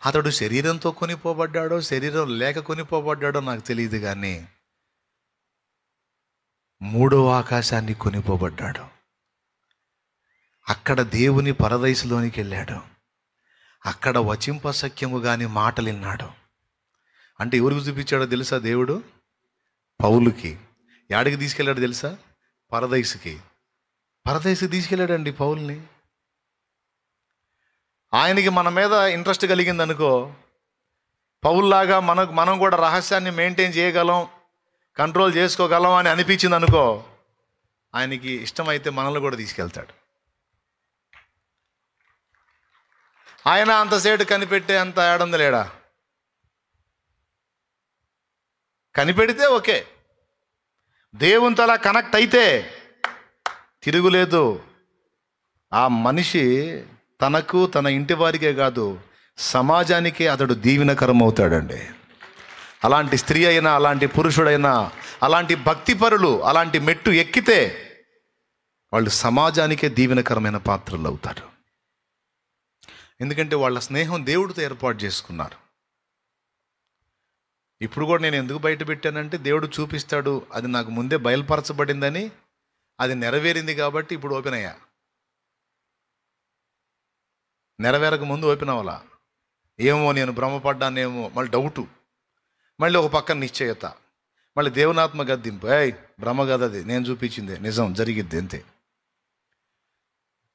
[SPEAKER 1] అతడు శరీరంతో కొనిపోబడ్డాడో శరీరం లేక కొనిపోబడ్డాడో నాకు తెలియదు, కానీ మూడవ ఆకాశాన్ని కొనిపోబడ్డాడు. అక్కడ దేవుని పరదైసులోనికి వెళ్ళాడు. అక్కడ వచింపసఖ్యము గాని మాటలు విన్నాడు. అంటే ఎవరికి చూపించాడో తెలుసా? దేవుడు పౌలుకి. యాడికి తీసుకెళ్ళాడు తెలుసా? పరదైసుకి. పరదైసుకి తీసుకెళ్ళాడండి పౌల్ని. ఆయనకి మన మీద ఇంట్రెస్ట్ కలిగింది అనుకో, పౌల్లాగా మనం కూడా రహస్యాన్ని మెయింటైన్ చేయగలం, కంట్రోల్ చేసుకోగలం అని అనిపించింది అనుకో, ఆయనకి ఇష్టమైతే మనల్ని కూడా తీసుకెళ్తాడు. ఆయన అంతసేటు కనిపెట్టే అంత ఏడంది లేడా? కనిపెడితే ఓకే, దేవునితో అలా కనెక్ట్ అయితే తిరుగులేదు. ఆ మనిషి తనకు తన ఇంటి వారికే కాదు, సమాజానికే అతడు దీవెనకరం అవుతాడండి. అలాంటి స్త్రీ అయినా, అలాంటి పురుషుడైనా, అలాంటి భక్తిపరులు అలాంటి మెట్టు ఎక్కితే వాళ్ళు సమాజానికే దీవెనకరమైన పాత్రలు అవుతారు. ఎందుకంటే వాళ్ళ స్నేహం దేవుడితో ఏర్పాటు చేసుకున్నారు. ఇప్పుడు కూడా నేను ఎందుకు బయట పెట్టానంటే, దేవుడు చూపిస్తాడు, అది నాకు ముందే బయలుపరచబడిందని, అది నెరవేరింది కాబట్టి ఇప్పుడు ఓపెన్ అయ్యా. నెరవేరక ముందు ఓపెన్ అవ్వాలా. ఏమో నేను భ్రమపడ్డానేమో, మళ్ళీ డౌటు, మళ్ళీ ఒక పక్కన నిశ్చయత, మళ్ళీ దేవునాత్మ గద్దింపు. భ్రమ కదది, నేను చూపించింది నిజం, జరిగిద్ది అంతే.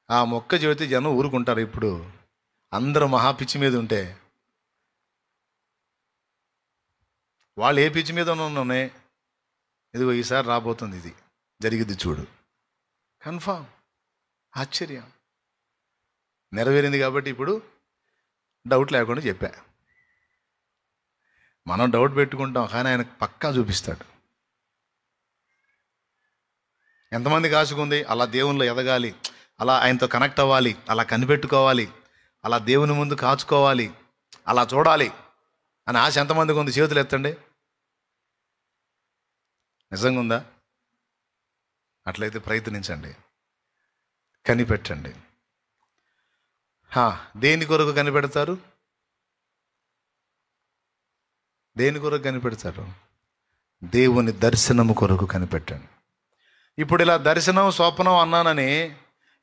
[SPEAKER 1] ఆ మొక్క చెబితే జనం ఊరుకుంటారు. ఇప్పుడు అందరూ మహాపిచ్చి మీద ఉంటే, వాళ్ళు ఏ పిచ్చి మీద ఉన్నాయి, ఇదిగో ఈసారి రాబోతుంది, ఇది జరిగిద్ది చూడు, కన్ఫామ్. ఆశ్చర్యం. నెరవేరింది కాబట్టి ఇప్పుడు డౌట్ లేకుండా చెప్పా. మనం డౌట్ పెట్టుకుంటాం, కానీ ఆయన పక్కా చూపిస్తాడు. ఎంతమందికి ఆశకుంది అలా దేవునిలో ఎదగాలి, అలా ఆయనతో కనెక్ట్ అవ్వాలి, అలా కనిపెట్టుకోవాలి, అలా దేవుని ముందు కాచుకోవాలి, అలా చూడాలి అని ఆశ ఎంతమందికి ఉంది? చేతులు ఎత్తండి. నిజంగా ఉందా? అట్లయితే ప్రయత్నించండి, కనిపెట్టండి. దేని కొరకు కనిపెడతారు? దేని కొరకు కనిపెడతారు? దేవుని దర్శనము కొరకు కనిపెట్టండి. ఇప్పుడు ఇలా దర్శనం స్వప్నం అన్నానని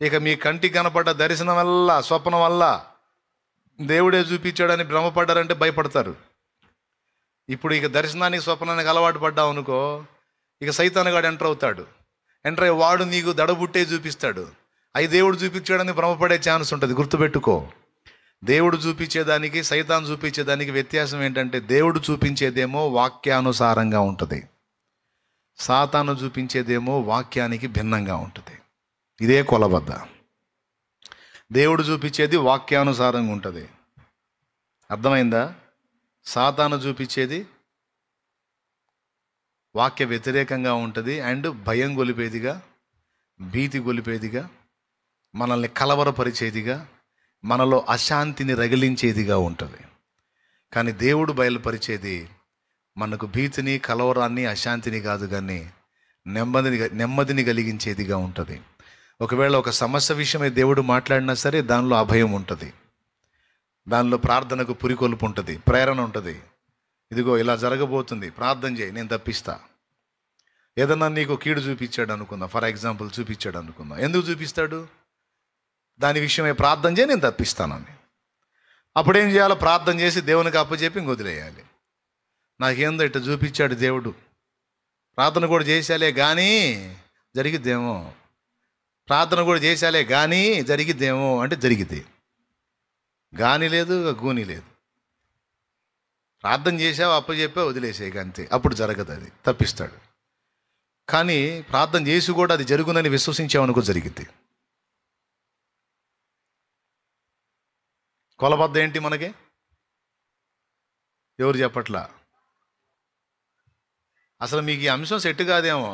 [SPEAKER 1] ఇక మీ కంటికి కనపడ్డ దర్శనం వల్ల స్వప్నం వల్ల దేవుడే చూపించాడని భ్రమపడ్డారంటే భయపడతారు. ఇప్పుడు ఇక దర్శనానికి స్వప్నానికి అలవాటు పడ్డావు అనుకో, ఇక సైతానుగాడు ఎంటర్ అవుతాడు. ఎంటర్ అయ్యి వాడు నీకు దడబుట్టే చూపిస్తాడు. అవి దేవుడు చూపించాడని భ్రమపడే ఛాన్స్ ఉంటుంది. గుర్తుపెట్టుకో, దేవుడు చూపించేదానికి సైతాన్ చూపించేదానికి వ్యత్యాసం ఏంటంటే, దేవుడు చూపించేదేమో వాక్యానుసారంగా ఉంటుంది, సాతాను చూపించేదేమో వాక్యానికి భిన్నంగా ఉంటుంది. ఇదే కొలబద్ద. దేవుడు చూపించేది వాక్యానుసారంగా ఉంటుంది, అర్థమైందా? సాతాను చూపించేది వాక్య వ్యతిరేకంగా ఉంటుంది, అండ్ భయం గొలిపేదిగా, భీతి గొలిపేదిగా, మనల్ని కలవరపరిచేదిగా, మనలో అశాంతిని రగిలించేదిగా ఉంటుంది. కానీ దేవుడు బయలుపరిచేది మనకు భీతిని, కలవరాన్ని, అశాంతిని కాదు, కానీ నెమ్మదిని కలిగించేదిగా ఉంటుంది. ఒకవేళ ఒక సమస్య విషయమై దేవుడు మాట్లాడినా సరే దానిలో అభయం ఉంటుంది, దానిలో ప్రార్థనకు పురికొల్పు ఉంటుంది, ప్రేరణ ఉంటుంది. ఇదిగో ఇలా జరగబోతుంది, ప్రార్థన చేయి, నేను తప్పిస్తా. ఏదన్నా నీకు కీడు చూపించాడు అనుకుందాం, ఫర్ ఎగ్జాంపుల్ చూపించాడు అనుకుందాం. ఎందుకు చూపిస్తాడు? దాని విషయమై ప్రార్థన చేయి, నేను తప్పిస్తానని. అప్పుడేం చేయాలో? ప్రార్థన చేసి దేవునికి అప్పచెప్పి వదిలేయాలి. నాకేందో ఇట్లా చూపించాడు దేవుడు, ప్రార్థన కూడా చేశాలే కానీ జరిగిద్దేమో, ప్రార్థన కూడా చేశాలే కానీ జరిగిద్దేమో అంటే జరిగిద్ది. గాని లేదు, గూని లేదు. ప్రార్థన చేసావు, అప్పచెప్పా, వదిలేసాయి అంతే. అప్పుడు జరగదు, అది తప్పిస్తాడు. కానీ ప్రార్థన చేసి కూడా అది జరుగునని విశ్వసించామనుకో జరిగిద్ది. కొలబద్ద ఏంటి మనకి? ఎవరు చెప్పట్లా? అసలు మీకు ఈ అంశం సెట్ కాదేమో,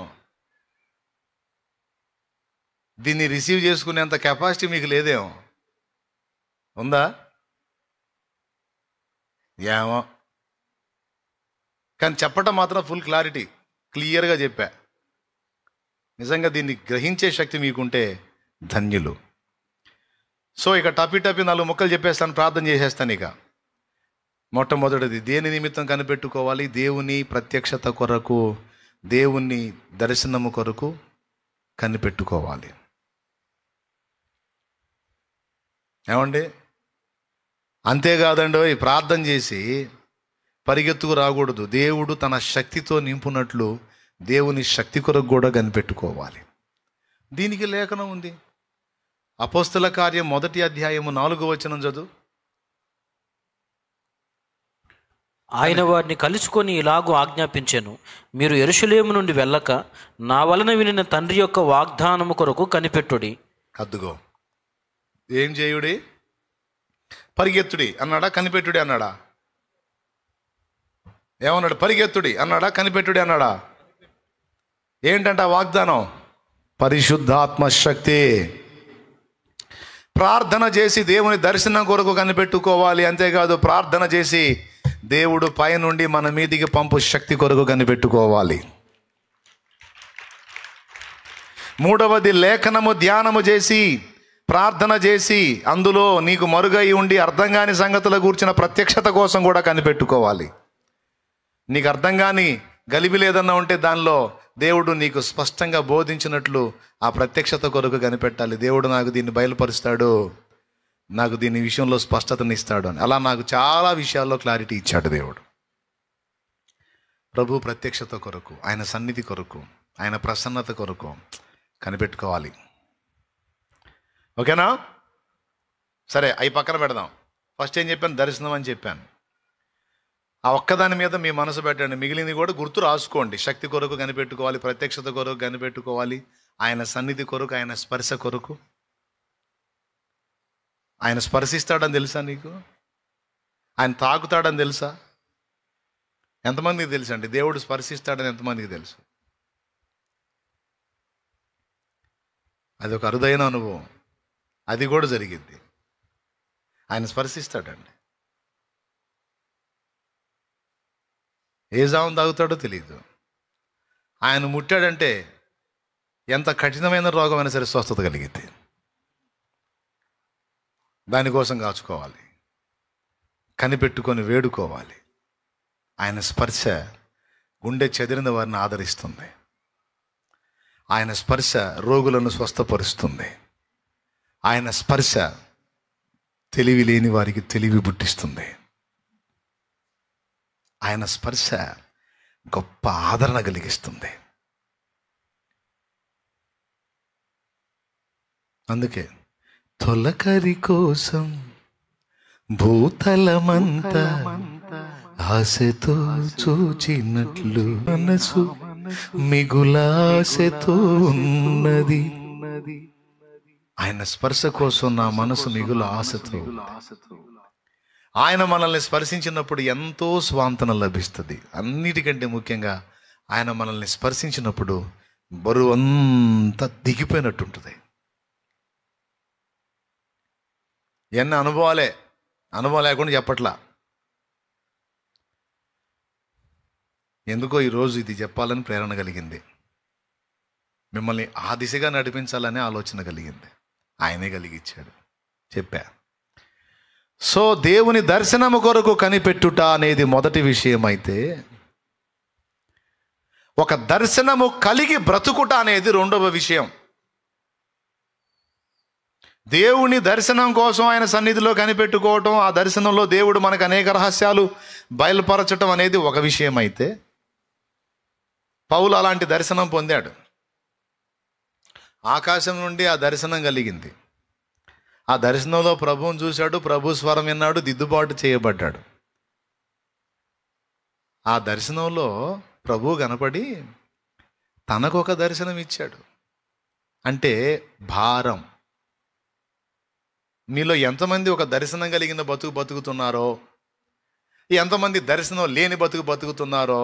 [SPEAKER 1] దీన్ని రిసీవ్ చేసుకునేంత కెపాసిటీ మీకు లేదేమో. ఉందా? ఏమో, కానీ చెప్పటం మాత్రం ఫుల్ క్లారిటీ, క్లియర్గా చెప్పా. నిజంగా దీన్ని గ్రహించే శక్తి మీకుంటే ధన్యులు. సో ఇక టపి 4 ముక్కలు చెప్పేస్తాను, ప్రార్థన చేసేస్తాను. ఇక మొట్టమొదటిది దేని నిమిత్తం కనిపెట్టుకోవాలి? దేవుని ప్రత్యక్షత కొరకు, దేవుని దర్శనము కొరకు కనిపెట్టుకోవాలి. ఏమండి? అంతేకాదండి, ప్రార్థన చేసి పరిగెత్తుకు రాకూడదు. దేవుడు తన శక్తితో నింపునట్లు దేవుని శక్తి కొరకు కూడా కనిపెట్టుకోవాలి. దీనికి లేఖనం ఉంది. అపోస్తల కార్యం 1వ అధ్యాయము 4వ వచనం చదువు.
[SPEAKER 2] ఆయన వారిని కలుసుకొని ఇలాగూ ఆజ్ఞాపించెను, మీరు యెరూషలేము నుండి వెళ్ళక నా వలన వినిన తండ్రి యొక్క వాగ్దానము కొరకు కనిపెట్టుడి.
[SPEAKER 1] అద్దుగో, ఏం చేయుడి? పరిగెత్తుడి అన్నాడా? కనిపెట్టుడి అన్నాడా? ఏమన్నాడు? పరిగెత్తుడి అన్నాడా? కనిపెట్టుడి అన్నాడా? ఏంటంట వాగ్దానం? పరిశుద్ధాత్మ శక్తి. ప్రార్థన చేసి దేవుని దర్శనం కొరకు కనిపెట్టుకోవాలి. అంతేకాదు, ప్రార్థన చేసి దేవుడు పైనుండి మన మీదికి పంపు శక్తి కొరకు కనిపెట్టుకోవాలి. మూడవది, లేఖనము ధ్యానము చేసి, ప్రార్థన చేసి, అందులో నీకు మరుగై ఉండి అర్థం కాని సంగతుల గూర్చిన ప్రత్యక్షత కోసం కూడా కనిపెట్టుకోవాలి. నీకు అర్థం కాని గలిబి లేదన్నా ఉంటే దానిలో దేవుడు నీకు స్పష్టంగా బోధించినట్లు ఆ ప్రత్యక్షత కొరకు కనిపెట్టాలి. దేవుడు నాకు దీన్ని బయలుపరుస్తాడు, నాకు దీని విషయంలో స్పష్టతనిస్తాడు అని. అలా నాకు చాలా విషయాల్లో క్లారిటీ ఇచ్చాడు దేవుడు. ప్రభు ప్రత్యక్షత కొరకు, ఆయన సన్నిధి కొరకు, ఆయన ప్రసన్నత కొరకు కనిపెట్టుకోవాలి. ఓకేనా? సరే, అవి పక్కన పెడదాం. ఫస్ట్ ఏం చెప్పాను? దర్శనం అని చెప్పాను. ఆ ఒక్కదాని మీద మీ మనసు పెట్టండి. మిగిలింది కూడా గుర్తు రాసుకోండి. శక్తి కొరకు కనిపెట్టుకోవాలి, ప్రత్యక్షత కొరకు కనిపెట్టుకోవాలి, ఆయన సన్నిధి కొరకు, ఆయన స్పర్శ కొరకు. ఆయన స్పర్శిస్తాడని తెలుసా నీకు? ఆయన తాకుతాడని తెలుసా? ఎంతమందికి తెలుసు అండి దేవుడు స్పర్శిస్తాడని? ఎంతమందికి తెలుసు? అది ఒక అరుదైన అనుభవం. అది కూడా జరిగింది. ఆయన స్పర్శిస్తాడండి. ఏ జావం తాగుతాడో తెలియదు. ఆయన ముట్టాడంటే ఎంత కఠినమైన రోగమైనా సరే స్వస్థత కలిగింది. దానికోసం కాచుకోవాలి, కనిపెట్టుకొని వేడుకోవాలి. ఆయన స్పర్శ గుండె చెదిరిన వారిని ఆదరిస్తుంది. ఆయన స్పర్శ రోగులను స్వస్థపరుస్తుంది. ఆయన స్పర్శ తెలివి లేని వారికి తెలివి పుట్టిస్తుంది. ఆయన స్పర్శ గొప్ప ఆదరణ కలిగిస్తుంది. అందుకే తొలకరి కోసం భూతలమంతా ఆశతో చూచినట్లు మనసు మిగులాశతో ఉన్నది. ఆయన స్పర్శ కోసం నా మనసు మిగుల ఆశతో. ఆయన మనల్ని స్పర్శించినప్పుడు ఎంతో స్వాంతన లభిస్తుంది. అన్నిటికంటే ముఖ్యంగా ఆయన మనల్ని స్పర్శించినప్పుడు బరువు అంతా దిగిపోయినట్టుంటుంది. ఎన్ని అనుభవాలే, అనుభవం లేకుండా చెప్పట్లా. ఎందుకో ఈరోజు ఇది చెప్పాలని ప్రేరణ కలిగింది. మిమ్మల్ని ఆ దిశగా నడిపించాలనే ఆలోచన కలిగింది. ఆయనే కలిగించాడు, చెప్పా. సో దేవుని దర్శనము కొరకు కనిపెట్టుట అనేది మొదటి విషయం అయితే, ఒక దర్శనము కలిగి బ్రతుకుట అనేది రెండవ విషయం. దేవుని దర్శనం కోసం ఆయన సన్నిధిలో కనిపెట్టుకోవటం, ఆ దర్శనంలో దేవుడు మనకు అనేక రహస్యాలు బయలుపరచటం అనేది ఒక విషయం అయితే, పౌలు అలాంటి దర్శనం పొందాడు. ఆకాశం నుండి ఆ దర్శనం కలిగింది. ఆ దర్శనంలో ప్రభువుని చూశాడు, ప్రభు స్వరం విన్నాడు, దిద్దుబాటు చేయబడ్డాడు. ఆ దర్శనంలో ప్రభువు కనపడి తనకొక దర్శనం ఇచ్చాడు. అంటే భారం. మీలో ఎంతమంది ఒక దర్శనం కలిగిన బతుకు బతుకుతున్నారో, ఎంతమంది దర్శనం లేని బతుకు బతుకుతున్నారో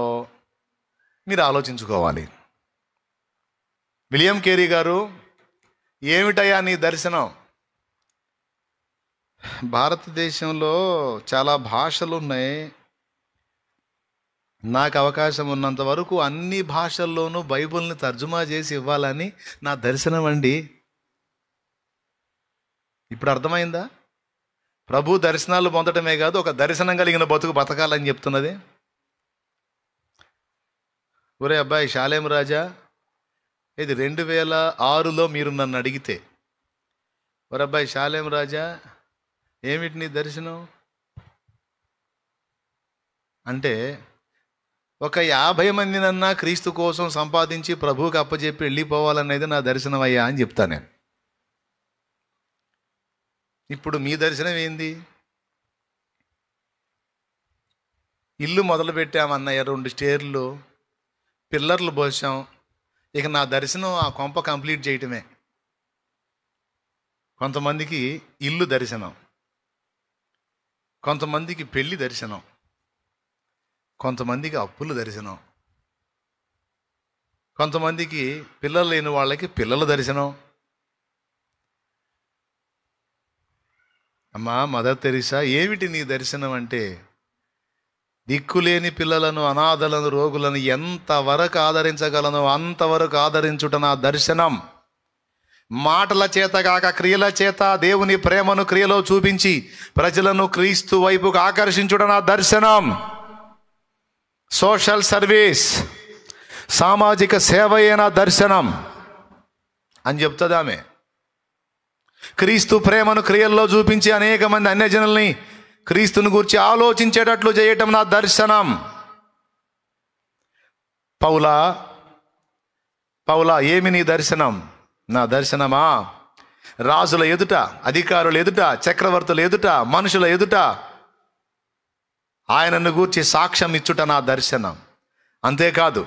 [SPEAKER 1] మీరు ఆలోచించుకోవాలి. విలియం కేరీ గారు, ఏమిటయ్యా నీ దర్శనం? భారతదేశంలో చాలా భాషలు ఉన్నాయి. నాకు అవకాశం ఉన్నంత వరకు అన్ని భాషల్లోనూ బైబిల్ని తర్జుమా చేసి ఇవ్వాలని నా దర్శనం అండి. ఇప్పుడు అర్థమైందా? ప్రభు దర్శనాలు పొందటమే కాదు, ఒక దర్శనం కలిగిన బతుకు బతకాలని చెప్తున్నది. ఒరే అబ్బాయి షాలేం రాజా, ఇది 2006లో మీరు నన్ను అడిగితే, ఒరే అబ్బాయి షాలేం రాజా ఏమిటి నీ దర్శనం అంటే, ఒక 50 మందినన్నా క్రీస్తు కోసం సంపాదించి ప్రభువుకి అప్పచెప్పి వెళ్ళిపోవాలనేది నా దర్శనం అయ్యా అని చెప్తా నేను. ఇప్పుడు మీ దర్శనం ఏంది? ఇల్లు మొదలు పెట్టామన్నయ్య, 2 స్టేర్లు, పిల్లర్లు పోసాం. ఇక నా దర్శనం ఆ కొంప కంప్లీట్ చేయటమే. కొంతమందికి ఇల్లు దర్శనం, కొంతమందికి పెళ్లి దర్శనం, కొంతమందికి అప్పులు దర్శనం, కొంతమందికి పిల్లలు లేని వాళ్ళకి పిల్లల దర్శనం. అమ్మా మదర్ తెరీసా, ఏమిటి నీ దర్శనం అంటే, దిక్కులేని పిల్లలను, అనాథలను, రోగులను ఎంతవరకు ఆదరించగలను అంతవరకు ఆదరించుట నా దర్శనం. మాటల చేత కాక క్రియల చేత దేవుని ప్రేమను క్రియలో చూపించి ప్రజలను క్రీస్తు వైపుకు ఆకర్షించుట నా దర్శనం. సోషల్ సర్వీస్, సామాజిక సేవయే నా దర్శనం అని చెప్తుంది ఆమె. క్రీస్తు ప్రేమను క్రియల్లో చూపించి అనేక మంది అన్యజనుల్ని క్రీస్తుని గురించి ఆలోచించేటట్లు చేయటం నా దర్శనం. పౌలా ఏమి నీ దర్శనం? నా దర్శనమా, రాజుల ఎదుట, అధికారుల ఎదుట, చక్రవర్తుల ఎదుట, మనుషుల ఎదుట ఆయనను గూర్చి సాక్ష్యం ఇచ్చుట నా దర్శనం. అంతేకాదు,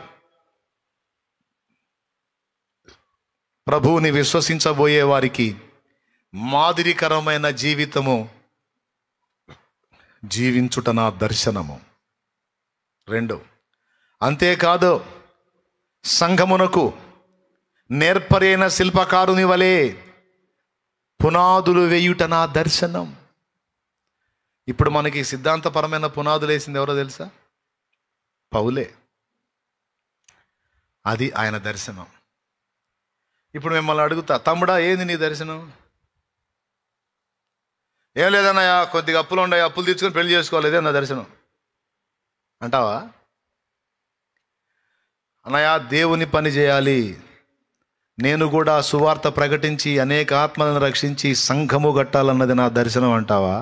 [SPEAKER 1] ప్రభువుని విశ్వసించబోయే వారికి మాదిరికరమైన జీవితము జీవించుట నా దర్శనము. 2, అంతేకాదు, సంఘమునకు నేర్పరైన శిల్పకారుని వలె పునాదులు వేయుట నా దర్శనం. ఇప్పుడు మనకి సిద్ధాంతపరమైన పునాదులు వేసింది ఎవరో తెలుసా? పౌలే. అది ఆయన దర్శనం. ఇప్పుడు మిమ్మల్ని అడుగుతా, తమ్ముడా ఏంది నీ దర్శనం? ఏం లేదన్నయ్యా, కొద్దిగా అప్పులు ఉన్నాయి, అప్పులు తీసుకొని పెళ్లి చేసుకోవాలి, నా దర్శనం అంటావా? అన్నయ్య దేవుని పని చేయాలి, నేను కూడా సువార్త ప్రకటించి అనేక ఆత్మలను రక్షించి సంఘము కట్టాలన్నది నా దర్శనం అంటావా?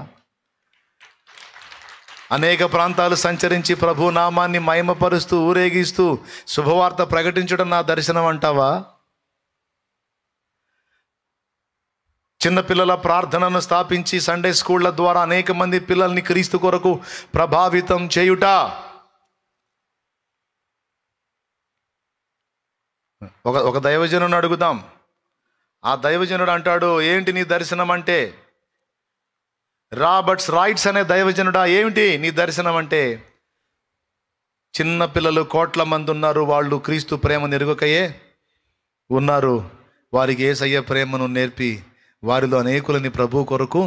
[SPEAKER 1] అనేక ప్రాంతాలు సంచరించి ప్రభు నామాన్ని మహిమపరుస్తూ ఊరేగిస్తూ శుభవార్త ప్రకటించడం నా దర్శనం అంటావా? చిన్నపిల్లల ప్రార్థనను స్థాపించి సండే స్కూళ్ళ ద్వారా అనేక మంది పిల్లల్ని క్రీస్తు కొరకు ప్రభావితం చేయుట. ఒక దైవజనుని అడుగుదాం. ఆ దైవజనుడు అంటాడు, ఏంటి నీ దర్శనం అంటే, రాబర్ట్స్ రైట్స్ అనే దైవజనుడా ఏమిటి నీ దర్శనం అంటే, చిన్న పిల్లలు కోట్ల మంది ఉన్నారు, వాళ్ళు క్రీస్తు ప్రేమను ఎరుగకయే ఉన్నారు, వారికి యేసయ్య ప్రేమను నేర్పి వారిలో అనేకులని ప్రభు కొరకు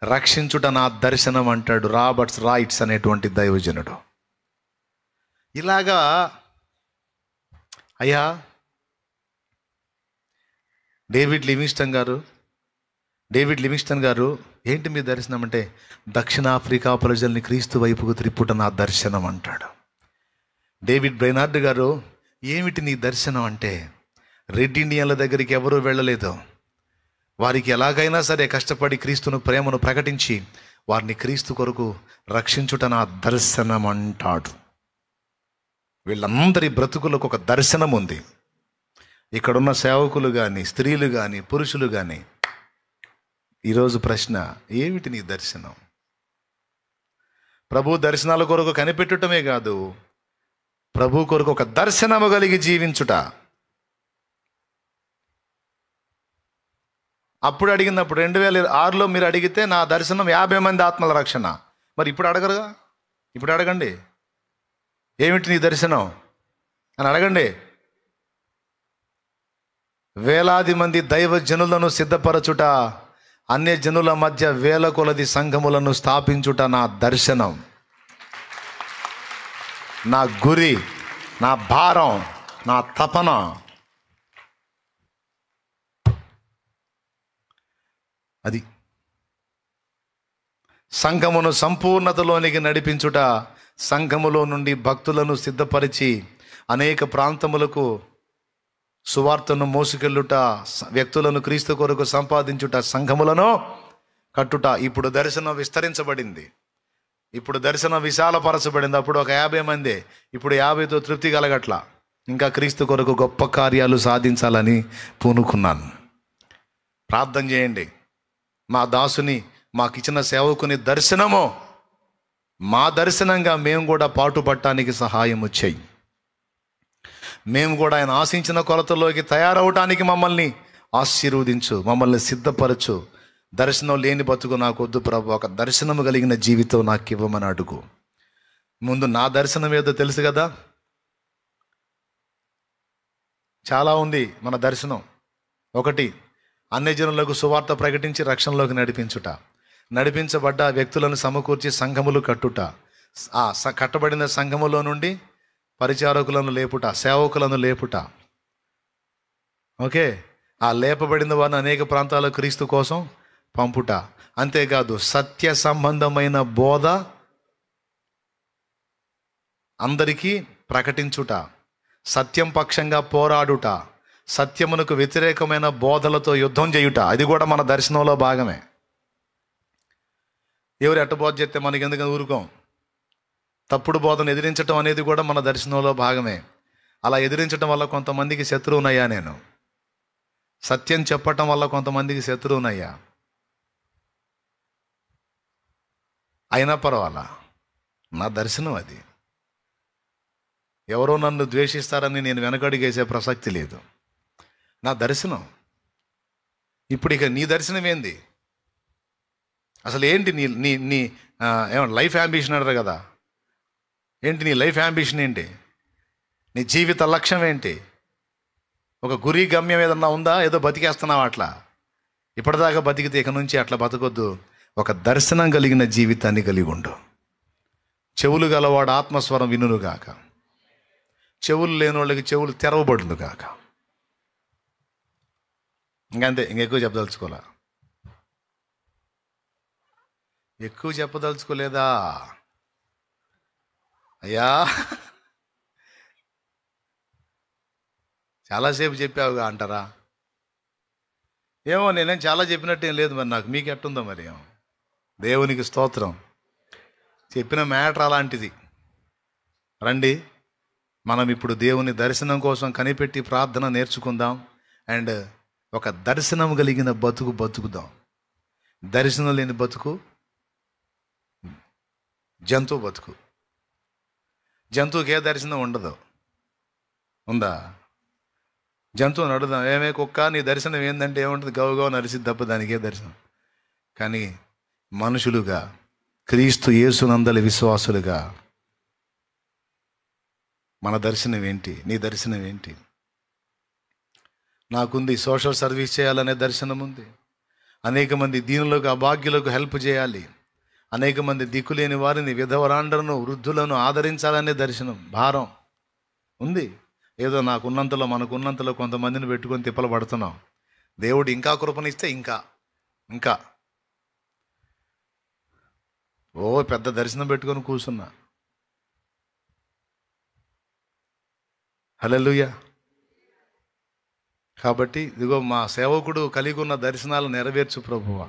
[SPEAKER 1] రక్షించుట నా దర్శనం అంటాడు రాబర్ట్స్ రైట్స్ అనేటువంటి దైవజనుడు. ఇలాగా అయ్యా డేవిడ్ లివింగ్స్టన్ గారు ఏంటి మీ దర్శనం అంటే, దక్షిణాఫ్రికా ప్రజల్ని క్రీస్తు వైపుకు త్రిప్పుట నా దర్శనం అంటాడు. డేవిడ్ బ్రెయినార్డ్ గారు ఏమిటి నీ దర్శనం అంటే, రెడ్ ఇండియన్ల దగ్గరికి ఎవరూ వెళ్ళలేదు, వారికి ఎలాగైనా సరే కష్టపడి క్రీస్తును ప్రేమను ప్రకటించి వారిని క్రీస్తు కొరకు రక్షించుట నా దర్శనం అంటాడు. వీళ్ళందరి బ్రతుకులకు ఒక దర్శనం ఉంది. ఇక్కడున్న సేవకులు కానీ, స్త్రీలు కానీ, పురుషులు కానీ, ఈరోజు ప్రశ్న, ఏమిటి నీ దర్శనం? ప్రభు దర్శనాల కొరకు కనిపెట్టడమే కాదు, ప్రభు కొరకు ఒక దర్శనము కలిగి జీవించుట. అప్పుడు అడిగినప్పుడు 2006లో మీరు అడిగితే నా దర్శనం 50 మంది ఆత్మల రక్షణ. మరి ఇప్పుడు అడగరుగా? ఇప్పుడు అడగండి, ఏమిటి నీ దర్శనం అని అడగండి. వేలాది మంది దైవ జనులను సిద్ధపరచుట, అన్య జనుల మధ్య వేల కొలది సంఘములను స్థాపించుట నా దర్శనం, నా గురి, నా భారం, నా తపన. అది సంఘమును సంపూర్ణతలోనికి నడిపించుట, సంఘములో నుండి భక్తులను సిద్ధపరిచి అనేక ప్రాంతములకు సువార్తను మోసుకెళ్ళుట, వ్యక్తులను క్రీస్తు కొరకు సంపాదించుట, సంఘములను కట్టుట. ఇప్పుడు దర్శనం విస్తరించబడింది, ఇప్పుడు దర్శనం విశాలపరచబడింది. అప్పుడు ఒక 50 మంది, ఇప్పుడు 50తో తృప్తి కలగట్ల. ఇంకా క్రీస్తు కొరకు గొప్ప కార్యాలు సాధించాలని పూనుకున్నాను. ప్రార్థన చేయండి. మా దాసుని, మాకిచ్చిన సేవకుని దర్శనము మా దర్శనంగా మేము కూడా పాటుపడటానికి సహాయము చేయి. మేము కూడా ఆయన ఆశించిన కొలతలోకి తయారవటానికి మమ్మల్ని ఆశీర్వదించు, మమ్మల్ని సిద్ధపరచు. దర్శనం లేని బతుకు నాకు వద్దు ప్రభు, ఒక దర్శనము కలిగిన జీవితం నాకు ఇవ్వమని అడుగు. ముందు నా దర్శనం ఏదో తెలుసు కదా, చాలా ఉంది మన దర్శనం. ఒకటి, అన్యజనులకు సువార్త ప్రకటించి రక్షణలోకి నడిపించుట, నడిపించబడ్డ వ్యక్తులను సమకూర్చి సంఘములు కట్టుట, ఆ కట్టబడిన సంఘములో నుండి పరిచారకులను లేపుట, సేవకులను లేపుట. ఓకే, ఆ లేపబడిన వారిని అనేక ప్రాంతాల క్రీస్తు కోసం పంపుట. అంతేకాదు సత్య సంబంధమైన బోధ అందరికీ ప్రకటించుట, సత్యం పక్షంగా పోరాడుట, సత్యమునకు వ్యతిరేకమైన బోధలతో యుద్ధం చేయుట. అది కూడా మన దర్శనంలో భాగమే. ఎవరు ఎట్ట బోధ చేస్తే మనకి ఎందుకని ఊరుకోం. తప్పుడు బోధను ఎదిరించడం అనేది కూడా మన దర్శనంలో భాగమే. అలా ఎదిరించడం వల్ల కొంతమందికి శత్రువునయ్యా నేను, సత్యం చెప్పటం వల్ల కొంతమందికి శత్రువునయ్యా. అయినా పర్వాలా, నా దర్శనం అది. ఎవరో నన్ను ద్వేషిస్తారని నేను వెనకడుగేసే ప్రసక్తి లేదు. నా దర్శనం. ఇప్పుడు ఇక నీ దర్శనం ఏంది? అసలు ఏంటి నీ నీ నీ ఏమన్నా లైఫ్ యాంబిషన్ అంటారు కదా, ఏంటి నీ లైఫ్ యాంబిషన్ ఏంటి? నీ జీవిత లక్ష్యం ఏంటి? ఒక గురి గమ్యం ఏదన్నా ఉందా? ఏదో బతికేస్తున్నావు అట్లా. ఇప్పటిదాకా బతికితే ఇక నుంచి అట్లా బతకొద్దు. ఒక దర్శనం కలిగిన జీవితాన్ని కలిగి ఉండు. చెవులు గలవాడు ఆత్మస్వరం వినుగాక, చెవులు లేని వాళ్ళకి చెవులు తెరవబడును గాక. ఇంకంతే, ఇంకెక్కువ చెప్పదలుచుకోలే. ఎక్కువ చెప్పదలుచుకోలేదా అయ్యా? చాలాసేపు చెప్పావుగా అంటారా? ఏమో, నేనేం చాలా చెప్పినట్టు ఏం లేదు. మరి నాకు మీకు ఎట్టుందో మరి. ఏమో, దేవునికి స్తోత్రం. చెప్పిన మ్యాటర్ అలాంటిది. రండి, మనం ఇప్పుడు దేవుని దర్శనం కోసం కనిపెట్టి ప్రార్థన నేర్చుకుందాం. అండ్ ఒక దర్శనం కలిగిన బతుకు బతుకుదాం. దర్శనం లేని బతుకు జంతువు బతుకు. జంతువుకి ఏ దర్శనం ఉండదు. ఉందా? జంతువు నడుదాం, ఏమే కుక్క నీ దర్శనం ఏంటంటే ఏముంటుంది? గౌగవ నరిసిద్ది తప్ప దానికి ఏ దర్శనం. కానీ మనుషులుగా, క్రీస్తు యేసునందలి విశ్వాసులుగా మన దర్శనం ఏంటి? నీ దర్శనం ఏంటి? నాకుంది సోషల్ సర్వీస్ చేయాలనే దర్శనం ఉంది. అనేక మంది దీనులకు, అభాగ్యులకు హెల్ప్ చేయాలి. అనేక మంది దిక్కులేని వారిని, విధవరాండ్రను, వృద్ధులను ఆదరించాలనే దర్శనం, భారం ఉంది. ఏదో నాకున్నంతలో, మనకున్నంతలో కొంతమందిని పెట్టుకొని తిప్పలు పడుతున్నాం. దేవుడు ఇంకా కృపనిస్తే ఇంకా ఇంకా పెద్ద దర్శనం పెట్టుకొని కూర్చున్నా. హల్లెలూయా. కాబట్టి ఇదిగో మా సేవకుడు కలిగి ఉన్న దర్శనాలు నెరవేర్చు ప్రభువా.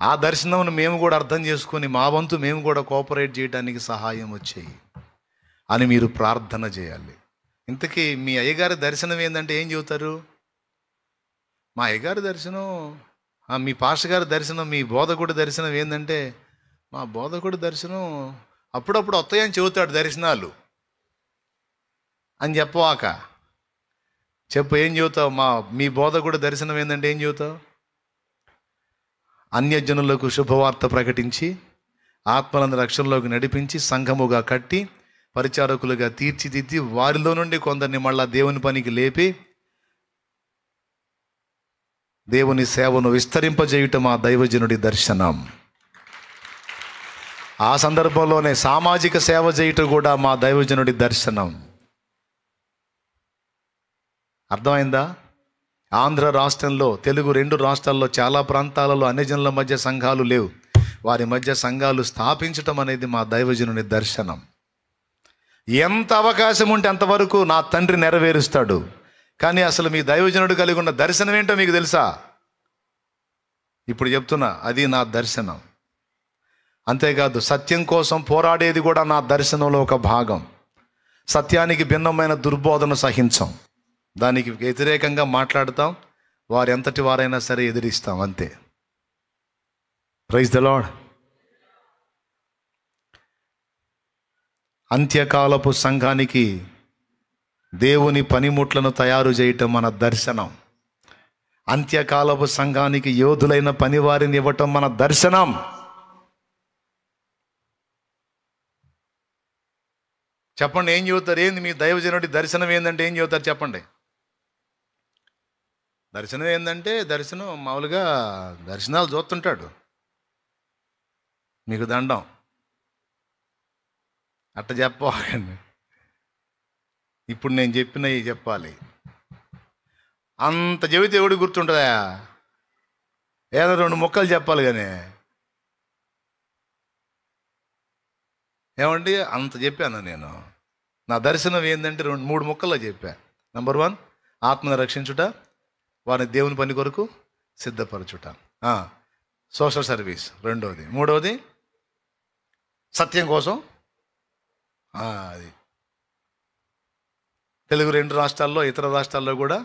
[SPEAKER 1] ఆ దర్శనం మేము కూడా అర్థం చేసుకొని మా వంతు మేము కూడా కోఆపరేట్ చేయడానికి సహాయం వచ్చేయి అని మీరు ప్రార్థన చేయాలి. ఇంతకీ మీ అయ్యగారి దర్శనం ఏంటంటే ఏం చెబుతారు? మా అయ్యగారి దర్శనం, మీ పాస్టర్ గారి దర్శనం, మీ బోధకుడి దర్శనం ఏంటంటే, మా బోధకుడి దర్శనం అప్పుడప్పుడు వస్తాయని చెబుతాడు దర్శనాలు అని చెప్పవాక. చెప్పు, ఏం చెబుతావు? మీ బోధకుడి దర్శనం ఏంటంటే ఏం చెబుతావు? అన్యజనులకు శుభవార్త ప్రకటించి ఆత్మలను రక్షణలోకి నడిపించి సంఘముగా కట్టి పరిచారకులుగా తీర్చిదిద్ది వారిలో నుండి కొందరిని మళ్ళా దేవుని పనికి లేపి దేవుని సేవను విస్తరింపజేయటం ఆ దైవజనుడి దర్శనం. ఆ సందర్భంలోనే సామాజిక సేవ చేయటం కూడా మా దైవజనుడి దర్శనం. అర్థమైందా? ఆంధ్ర రాష్ట్రంలో, తెలుగు 2 రాష్ట్రాల్లో చాలా ప్రాంతాలలో అన్యజనుల మధ్య సంఘాలు లేవు. వారి మధ్య సంఘాలు స్థాపించటం అనేది మా దైవజనుని దర్శనం. ఎంత అవకాశం ఉంటే అంతవరకు నా తండ్రి నెరవేరుస్తాడు. కానీ అసలు మీ దైవజనుడు కలిగి ఉన్న దర్శనం ఏంటో మీకు తెలుసా? ఇప్పుడు చెప్తున్నా, అది నా దర్శనం. అంతేకాదు, సత్యం కోసం పోరాడేది కూడా నా దర్శనంలో ఒక భాగం. సత్యానికి భిన్నమైన దుర్బోధన సహించాం, దానికి వ్యతిరేకంగా మాట్లాడతాం, వారు ఎంతటి వారైనా సరే ఎదిరిస్తాం, అంతే. Praise the lord. అంత్యకాలపు సంఘానికి దేవుని పనిముట్లను తయారు చేయటం మన దర్శనం. అంత్యకాలపు సంఘానికి యోధులైన పనివారిని ఇవ్వటం మన దర్శనం. చెప్పండి, ఏం చెబుతారు? ఏంది మీ దైవజనుడి దర్శనం ఏందంటే ఏం చెబుతారు చెప్పండి? దర్శనం ఏంటంటే, దర్శనం మామూలుగా దర్శనాలు చూస్తుంటాడు, మీకు దండం అట్ట చెప్పకండి. ఇప్పుడు నేను చెప్పినవి చెప్పాలి. అంత చెబితే ఎవడు గుర్తుంటుందా? ఏదో 2 ముక్కలు చెప్పాలి. కానీ ఏమండి, అంత చెప్పాను నేను. నా దర్శనం ఏంటంటే 3 ముక్కల్లో చెప్పా. నంబర్ 1, ఆత్మను రక్షించుట, వారిని దేవుని పని కొరకు సిద్ధపరచుట, సోషల్ సర్వీస్ రెండవది, మూడవది సత్యం కోసం. అది తెలుగు 2 రాష్ట్రాల్లో, ఇతర రాష్ట్రాల్లో కూడా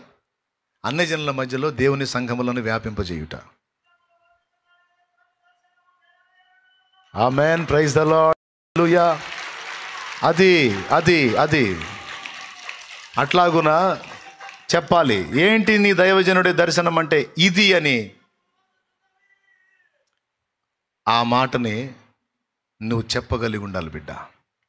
[SPEAKER 1] అన్ని జనుల మధ్యలో దేవుని సంఘములను వ్యాపింపజేయుట. ఆమేన్, ప్రైజ్ ద లార్డ్, హల్లెలూయా. అది అది అది అట్లాగున చెప్పాలి. ఏంటి నీ దైవజనుడి దర్శనం అంటే ఇది అని, ఆ మాటని నువ్వు చెప్పగలిగి ఉండాలి బిడ్డ.